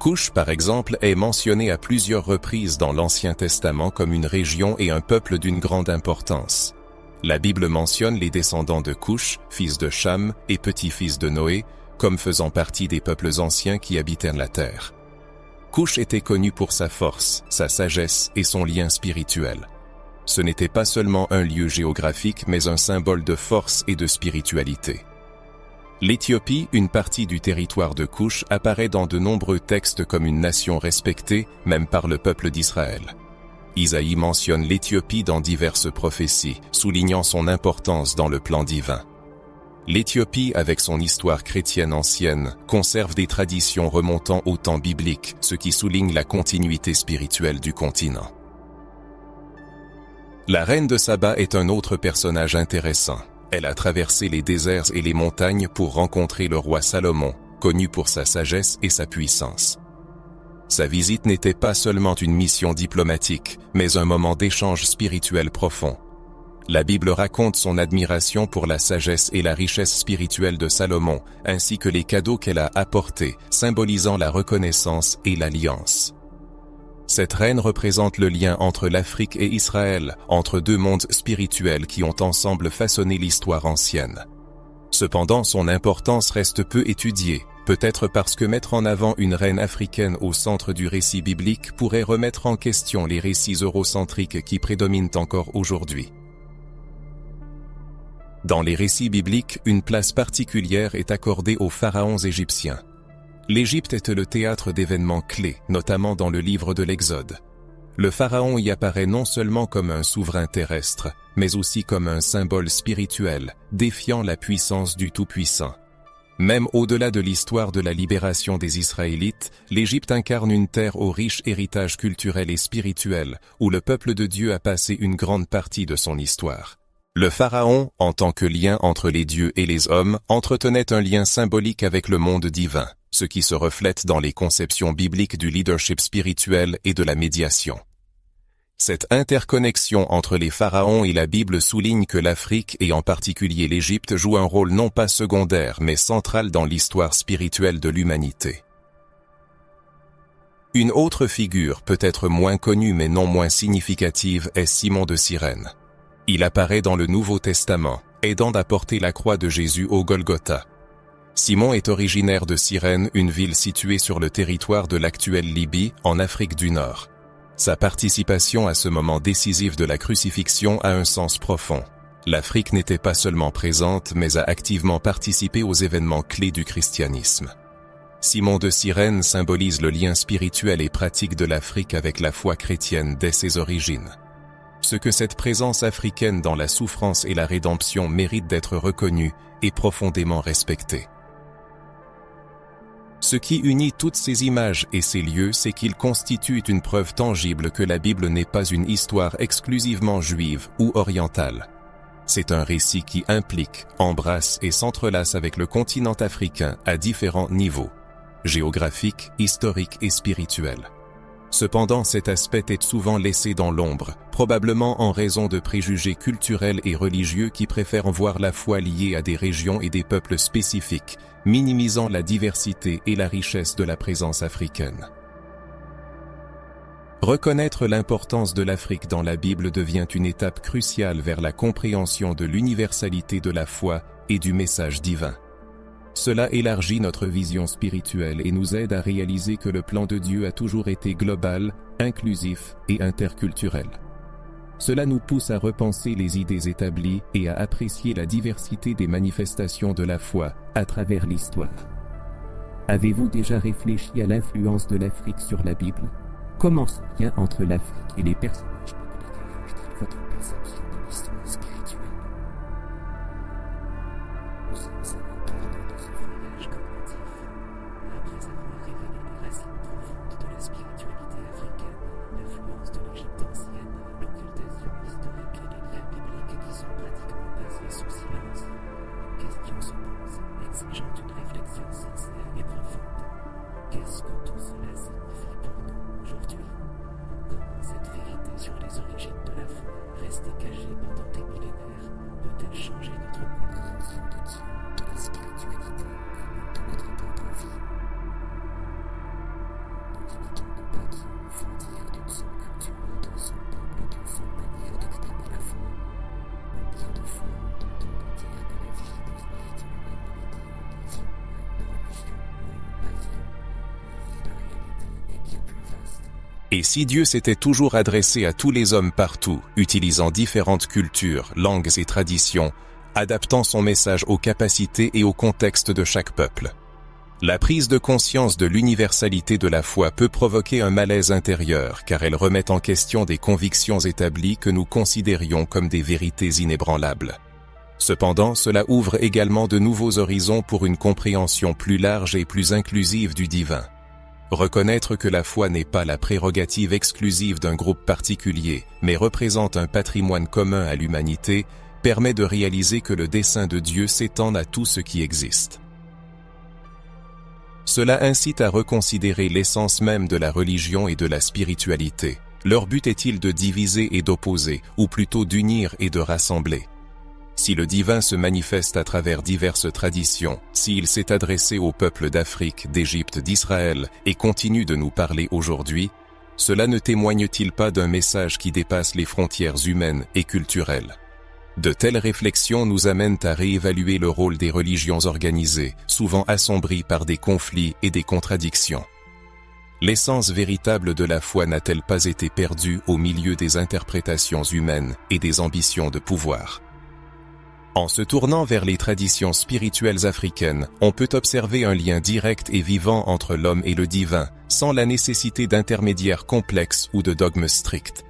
Couche, par exemple, est mentionné à plusieurs reprises dans l'Ancien Testament comme une région et un peuple d'une grande importance. La Bible mentionne les descendants de Couche, fils de Cham et petit-fils de Noé, comme faisant partie des peuples anciens qui habitèrent la terre. Couche était connu pour sa force, sa sagesse et son lien spirituel. Ce n'était pas seulement un lieu géographique, mais un symbole de force et de spiritualité. L'Éthiopie, une partie du territoire de Couche, apparaît dans de nombreux textes comme une nation respectée, même par le peuple d'Israël. Isaïe mentionne l'Éthiopie dans diverses prophéties, soulignant son importance dans le plan divin. L'Éthiopie, avec son histoire chrétienne ancienne, conserve des traditions remontant au temps biblique, ce qui souligne la continuité spirituelle du continent. La reine de Saba est un autre personnage intéressant. Elle a traversé les déserts et les montagnes pour rencontrer le roi Salomon, connu pour sa sagesse et sa puissance. Sa visite n'était pas seulement une mission diplomatique, mais un moment d'échange spirituel profond. La Bible raconte son admiration pour la sagesse et la richesse spirituelle de Salomon, ainsi que les cadeaux qu'elle a apportés, symbolisant la reconnaissance et l'alliance. Cette reine représente le lien entre l'Afrique et Israël, entre deux mondes spirituels qui ont ensemble façonné l'histoire ancienne. Cependant, son importance reste peu étudiée, peut-être parce que mettre en avant une reine africaine au centre du récit biblique pourrait remettre en question les récits eurocentriques qui prédominent encore aujourd'hui. Dans les récits bibliques, une place particulière est accordée aux pharaons égyptiens. L'Égypte est le théâtre d'événements clés, notamment dans le livre de l'Exode. Le pharaon y apparaît non seulement comme un souverain terrestre, mais aussi comme un symbole spirituel, défiant la puissance du Tout-Puissant. Même au-delà de l'histoire de la libération des Israélites, l'Égypte incarne une terre au riche héritage culturel et spirituel, où le peuple de Dieu a passé une grande partie de son histoire. Le pharaon, en tant que lien entre les dieux et les hommes, entretenait un lien symbolique avec le monde divin, ce qui se reflète dans les conceptions bibliques du leadership spirituel et de la médiation. Cette interconnexion entre les pharaons et la Bible souligne que l'Afrique, et en particulier l'Égypte, joue un rôle non pas secondaire mais central dans l'histoire spirituelle de l'humanité. Une autre figure, peut-être moins connue mais non moins significative, est Simon de Cyrène. Il apparaît dans le Nouveau Testament, aidant à porter la croix de Jésus au Golgotha. Simon est originaire de Cyrène, une ville située sur le territoire de l'actuelle Libye, en Afrique du Nord. Sa participation à ce moment décisif de la crucifixion a un sens profond. L'Afrique n'était pas seulement présente, mais a activement participé aux événements clés du christianisme. Simon de Cyrène symbolise le lien spirituel et pratique de l'Afrique avec la foi chrétienne dès ses origines. Ce que cette présence africaine dans la souffrance et la rédemption mérite d'être reconnue et profondément respectée. Ce qui unit toutes ces images et ces lieux, c'est qu'ils constituent une preuve tangible que la Bible n'est pas une histoire exclusivement juive ou orientale. C'est un récit qui implique, embrasse et s'entrelace avec le continent africain à différents niveaux, géographiques, historiques et spirituels. Cependant, cet aspect est souvent laissé dans l'ombre, probablement en raison de préjugés culturels et religieux qui préfèrent voir la foi liée à des régions et des peuples spécifiques, minimisant la diversité et la richesse de la présence africaine. Reconnaître l'importance de l'Afrique dans la Bible devient une étape cruciale vers la compréhension de l'universalité de la foi et du message divin. Cela élargit notre vision spirituelle et nous aide à réaliser que le plan de Dieu a toujours été global, inclusif et interculturel. Cela nous pousse à repenser les idées établies et à apprécier la diversité des manifestations de la foi à travers l'histoire. Avez-vous déjà réfléchi à l'influence de l'Afrique sur la Bible? Comment ce lien entre l'Afrique et les personnages bibliques change votre perception de l'histoire spirituelle? Nous sommes à un tournant dans ce voyage cognitif. Après avoir révélé les racines profondes de la spiritualité africaine, l'influence de l'Égypte ancienne, l'occultation historique et les liens bibliques qui sont pratiquement passés sous silence, une question se pose, exigeant une réflexion sincère et profonde. Qu'est-ce que tout cela signifie pour nous aujourd'hui? Comment cette vérité sur les origines de la foi, restée cachée pendant des millénaires, peut-elle changer notre compréhension de Dieu, de la spiritualité et de notre propre vie? Ne limitons-nous pas Dieu, faut dire d'une seule culture, d'un seul peuple, d'une seule manière d'exprimer la foi. Combien de fois entendons-nous dire que la vie de spiritualité n'est pas un livre, une religion ou une passion? La réalité est bien plus vaste. Et si Dieu s'était toujours adressé à tous les hommes partout, utilisant différentes cultures, langues et traditions, adaptant son message aux capacités et au contexte de chaque peuple? La prise de conscience de l'universalité de la foi peut provoquer un malaise intérieur, car elle remet en question des convictions établies que nous considérions comme des vérités inébranlables. Cependant, cela ouvre également de nouveaux horizons pour une compréhension plus large et plus inclusive du divin. Reconnaître que la foi n'est pas la prérogative exclusive d'un groupe particulier, mais représente un patrimoine commun à l'humanité, permet de réaliser que le dessein de Dieu s'étend à tout ce qui existe. Cela incite à reconsidérer l'essence même de la religion et de la spiritualité. Leur but est-il de diviser et d'opposer, ou plutôt d'unir et de rassembler? Si le divin se manifeste à travers diverses traditions, s'il s'est adressé au peuple d'Afrique, d'Égypte, d'Israël et continue de nous parler aujourd'hui, cela ne témoigne-t-il pas d'un message qui dépasse les frontières humaines et culturelles? De telles réflexions nous amènent à réévaluer le rôle des religions organisées, souvent assombries par des conflits et des contradictions. L'essence véritable de la foi n'a-t-elle pas été perdue au milieu des interprétations humaines et des ambitions de pouvoir? En se tournant vers les traditions spirituelles africaines, on peut observer un lien direct et vivant entre l'homme et le divin, sans la nécessité d'intermédiaires complexes ou de dogmes stricts.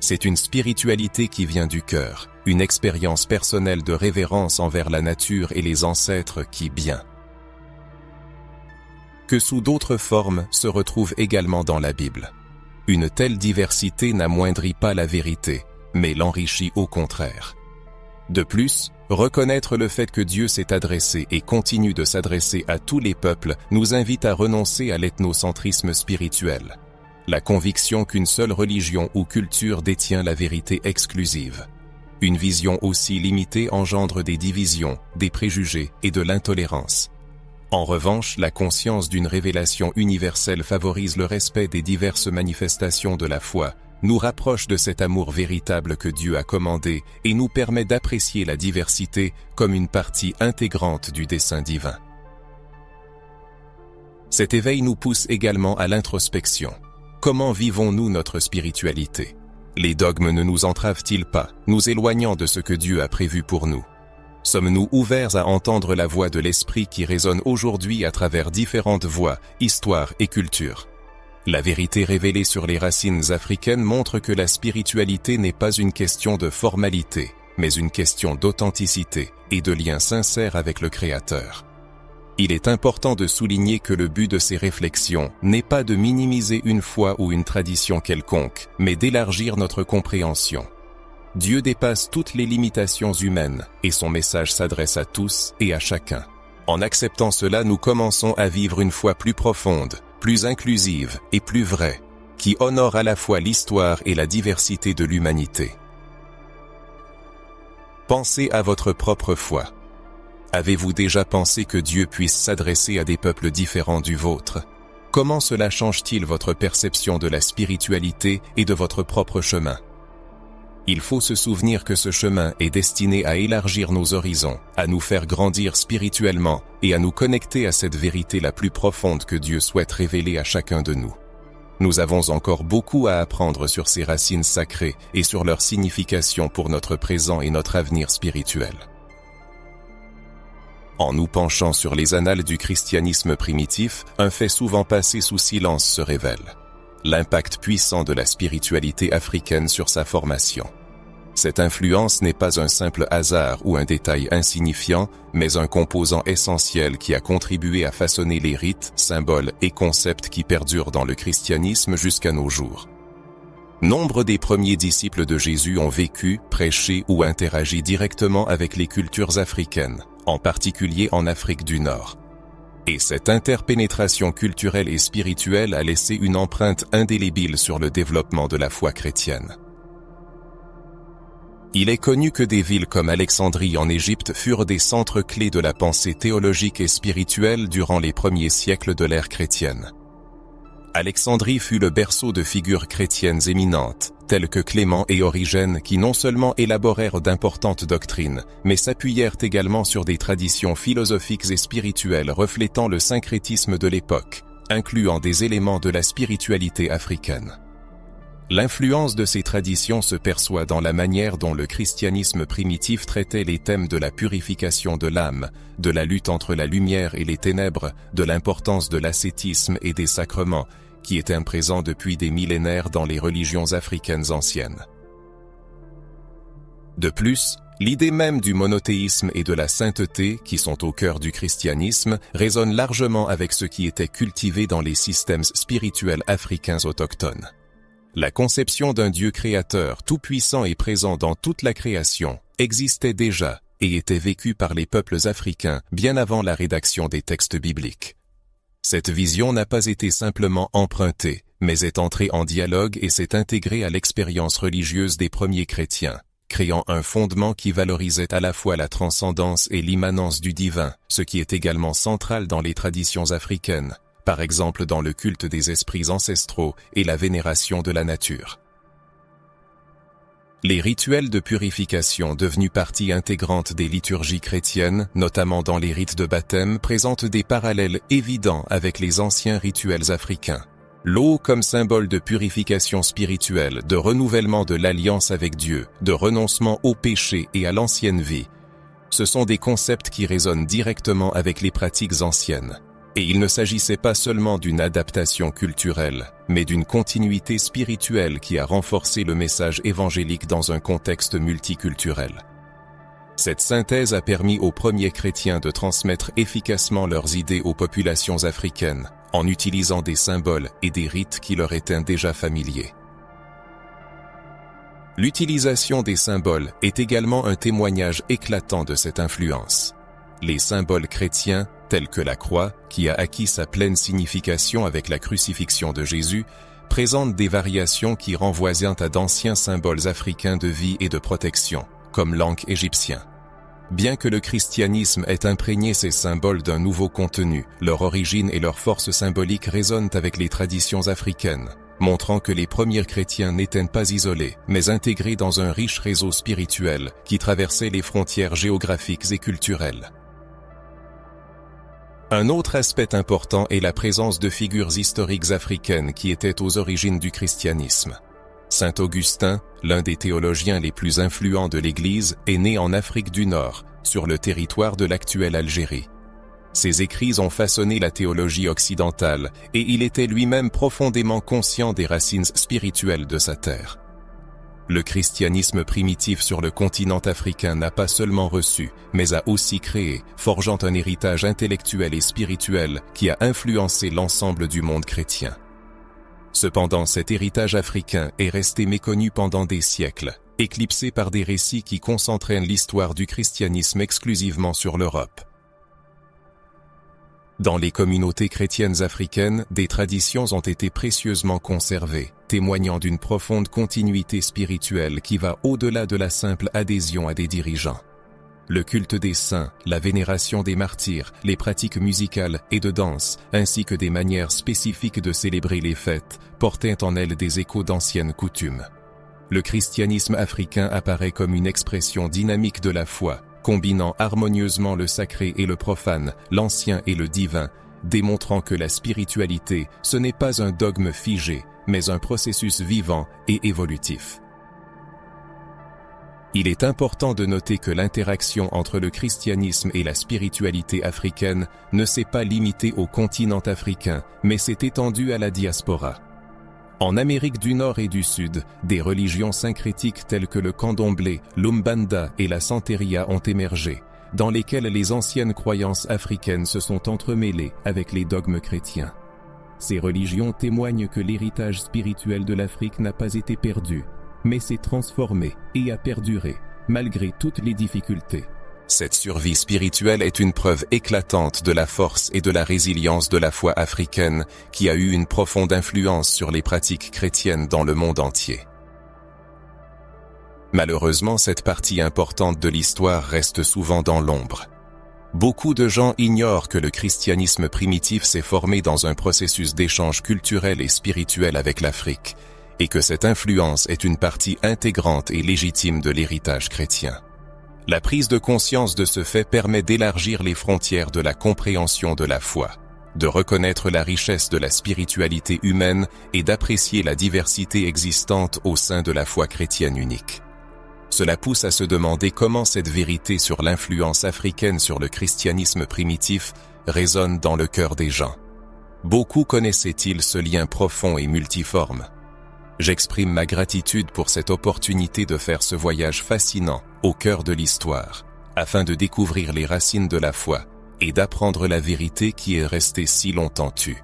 C'est une spiritualité qui vient du cœur, une expérience personnelle de révérence envers la nature et les ancêtres qui, bien que sous d'autres formes, se retrouve également dans la Bible. Une telle diversité n'amoindrit pas la vérité, mais l'enrichit au contraire. De plus, reconnaître le fait que Dieu s'est adressé et continue de s'adresser à tous les peuples nous invite à renoncer à l'ethnocentrisme spirituel, la conviction qu'une seule religion ou culture détient la vérité exclusive. Une vision aussi limitée engendre des divisions, des préjugés et de l'intolérance. En revanche, la conscience d'une révélation universelle favorise le respect des diverses manifestations de la foi, nous rapproche de cet amour véritable que Dieu a commandé et nous permet d'apprécier la diversité comme une partie intégrante du dessein divin. Cet éveil nous pousse également à l'introspection. Comment vivons-nous notre spiritualité? Les dogmes ne nous entravent-ils pas, nous éloignant de ce que Dieu a prévu pour nous? Sommes-nous ouverts à entendre la voix de l'Esprit qui résonne aujourd'hui à travers différentes voix, histoires et cultures? La vérité révélée sur les racines africaines montre que la spiritualité n'est pas une question de formalité, mais une question d'authenticité et de lien sincère avec le Créateur. Il est important de souligner que le but de ces réflexions n'est pas de minimiser une foi ou une tradition quelconque, mais d'élargir notre compréhension. Dieu dépasse toutes les limitations humaines et son message s'adresse à tous et à chacun. En acceptant cela, nous commençons à vivre une foi plus profonde, plus inclusive et plus vraie, qui honore à la fois l'histoire et la diversité de l'humanité. Pensez à votre propre foi. Avez-vous déjà pensé que Dieu puisse s'adresser à des peuples différents du vôtre? Comment cela change-t-il votre perception de la spiritualité et de votre propre chemin? Il faut se souvenir que ce chemin est destiné à élargir nos horizons, à nous faire grandir spirituellement et à nous connecter à cette vérité la plus profonde que Dieu souhaite révéler à chacun de nous. Nous avons encore beaucoup à apprendre sur ces racines sacrées et sur leur signification pour notre présent et notre avenir spirituel. En nous penchant sur les annales du christianisme primitif, un fait souvent passé sous silence se révèle: l'impact puissant de la spiritualité africaine sur sa formation. Cette influence n'est pas un simple hasard ou un détail insignifiant, mais un composant essentiel qui a contribué à façonner les rites, symboles et concepts qui perdurent dans le christianisme jusqu'à nos jours. Nombre des premiers disciples de Jésus ont vécu, prêché ou interagi directement avec les cultures africaines, en particulier en Afrique du Nord. Et cette interpénétration culturelle et spirituelle a laissé une empreinte indélébile sur le développement de la foi chrétienne. Il est connu que des villes comme Alexandrie en Égypte furent des centres clés de la pensée théologique et spirituelle durant les premiers siècles de l'ère chrétienne. Alexandrie fut le berceau de figures chrétiennes éminentes, telles que Clément et Origène, qui non seulement élaborèrent d'importantes doctrines, mais s'appuyèrent également sur des traditions philosophiques et spirituelles reflétant le syncrétisme de l'époque, incluant des éléments de la spiritualité africaine. L'influence de ces traditions se perçoit dans la manière dont le christianisme primitif traitait les thèmes de la purification de l'âme, de la lutte entre la lumière et les ténèbres, de l'importance de l'ascétisme et des sacrements, qui étaient présents depuis des millénaires dans les religions africaines anciennes. De plus, l'idée même du monothéisme et de la sainteté, qui sont au cœur du christianisme, résonne largement avec ce qui était cultivé dans les systèmes spirituels africains autochtones. La conception d'un Dieu créateur tout-puissant et présent dans toute la création existait déjà et était vécue par les peuples africains bien avant la rédaction des textes bibliques. Cette vision n'a pas été simplement empruntée, mais est entrée en dialogue et s'est intégrée à l'expérience religieuse des premiers chrétiens, créant un fondement qui valorisait à la fois la transcendance et l'immanence du divin, ce qui est également central dans les traditions africaines, par exemple dans le culte des esprits ancestraux et la vénération de la nature. Les rituels de purification devenus partie intégrante des liturgies chrétiennes, notamment dans les rites de baptême, présentent des parallèles évidents avec les anciens rituels africains. L'eau comme symbole de purification spirituelle, de renouvellement de l'alliance avec Dieu, de renoncement au péché et à l'ancienne vie. Ce sont des concepts qui résonnent directement avec les pratiques anciennes. Et il ne s'agissait pas seulement d'une adaptation culturelle, mais d'une continuité spirituelle qui a renforcé le message évangélique dans un contexte multiculturel. Cette synthèse a permis aux premiers chrétiens de transmettre efficacement leurs idées aux populations africaines, en utilisant des symboles et des rites qui leur étaient déjà familiers. L'utilisation des symboles est également un témoignage éclatant de cette influence. Les symboles chrétiens, tels que la croix, qui a acquis sa pleine signification avec la crucifixion de Jésus, présentent des variations qui renvoient à d'anciens symboles africains de vie et de protection, comme l'ankh égyptien. Bien que le christianisme ait imprégné ces symboles d'un nouveau contenu, leur origine et leur force symbolique résonnent avec les traditions africaines, montrant que les premiers chrétiens n'étaient pas isolés, mais intégrés dans un riche réseau spirituel qui traversait les frontières géographiques et culturelles. Un autre aspect important est la présence de figures historiques africaines qui étaient aux origines du christianisme. Saint Augustin, l'un des théologiens les plus influents de l'Église, est né en Afrique du Nord, sur le territoire de l'actuelle Algérie. Ses écrits ont façonné la théologie occidentale et il était lui-même profondément conscient des racines spirituelles de sa terre. Le christianisme primitif sur le continent africain n'a pas seulement reçu, mais a aussi créé, forgeant un héritage intellectuel et spirituel qui a influencé l'ensemble du monde chrétien. Cependant, cet héritage africain est resté méconnu pendant des siècles, éclipsé par des récits qui concentraient l'histoire du christianisme exclusivement sur l'Europe. Dans les communautés chrétiennes africaines, des traditions ont été précieusement conservées, témoignant d'une profonde continuité spirituelle qui va au-delà de la simple adhésion à des dirigeants. Le culte des saints, la vénération des martyrs, les pratiques musicales et de danse, ainsi que des manières spécifiques de célébrer les fêtes, portaient en elles des échos d'anciennes coutumes. Le christianisme africain apparaît comme une expression dynamique de la foi, combinant harmonieusement le sacré et le profane, l'ancien et le divin, démontrant que la spiritualité, ce n'est pas un dogme figé, mais un processus vivant et évolutif. Il est important de noter que l'interaction entre le christianisme et la spiritualité africaine ne s'est pas limitée au continent africain, mais s'est étendue à la diaspora. En Amérique du Nord et du Sud, des religions syncrétiques telles que le candomblé, l'umbanda et la santeria ont émergé, dans lesquelles les anciennes croyances africaines se sont entremêlées avec les dogmes chrétiens. Ces religions témoignent que l'héritage spirituel de l'Afrique n'a pas été perdu, mais s'est transformé et a perduré, malgré toutes les difficultés. Cette survie spirituelle est une preuve éclatante de la force et de la résilience de la foi africaine qui a eu une profonde influence sur les pratiques chrétiennes dans le monde entier. Malheureusement, cette partie importante de l'histoire reste souvent dans l'ombre. Beaucoup de gens ignorent que le christianisme primitif s'est formé dans un processus d'échange culturel et spirituel avec l'Afrique, et que cette influence est une partie intégrante et légitime de l'héritage chrétien. La prise de conscience de ce fait permet d'élargir les frontières de la compréhension de la foi, de reconnaître la richesse de la spiritualité humaine et d'apprécier la diversité existante au sein de la foi chrétienne unique. Cela pousse à se demander comment cette vérité sur l'influence africaine sur le christianisme primitif résonne dans le cœur des gens. Beaucoup connaissaient-ils ce lien profond et multiforme ? J'exprime ma gratitude pour cette opportunité de faire ce voyage fascinant au cœur de l'histoire, afin de découvrir les racines de la foi et d'apprendre la vérité qui est restée si longtemps tue.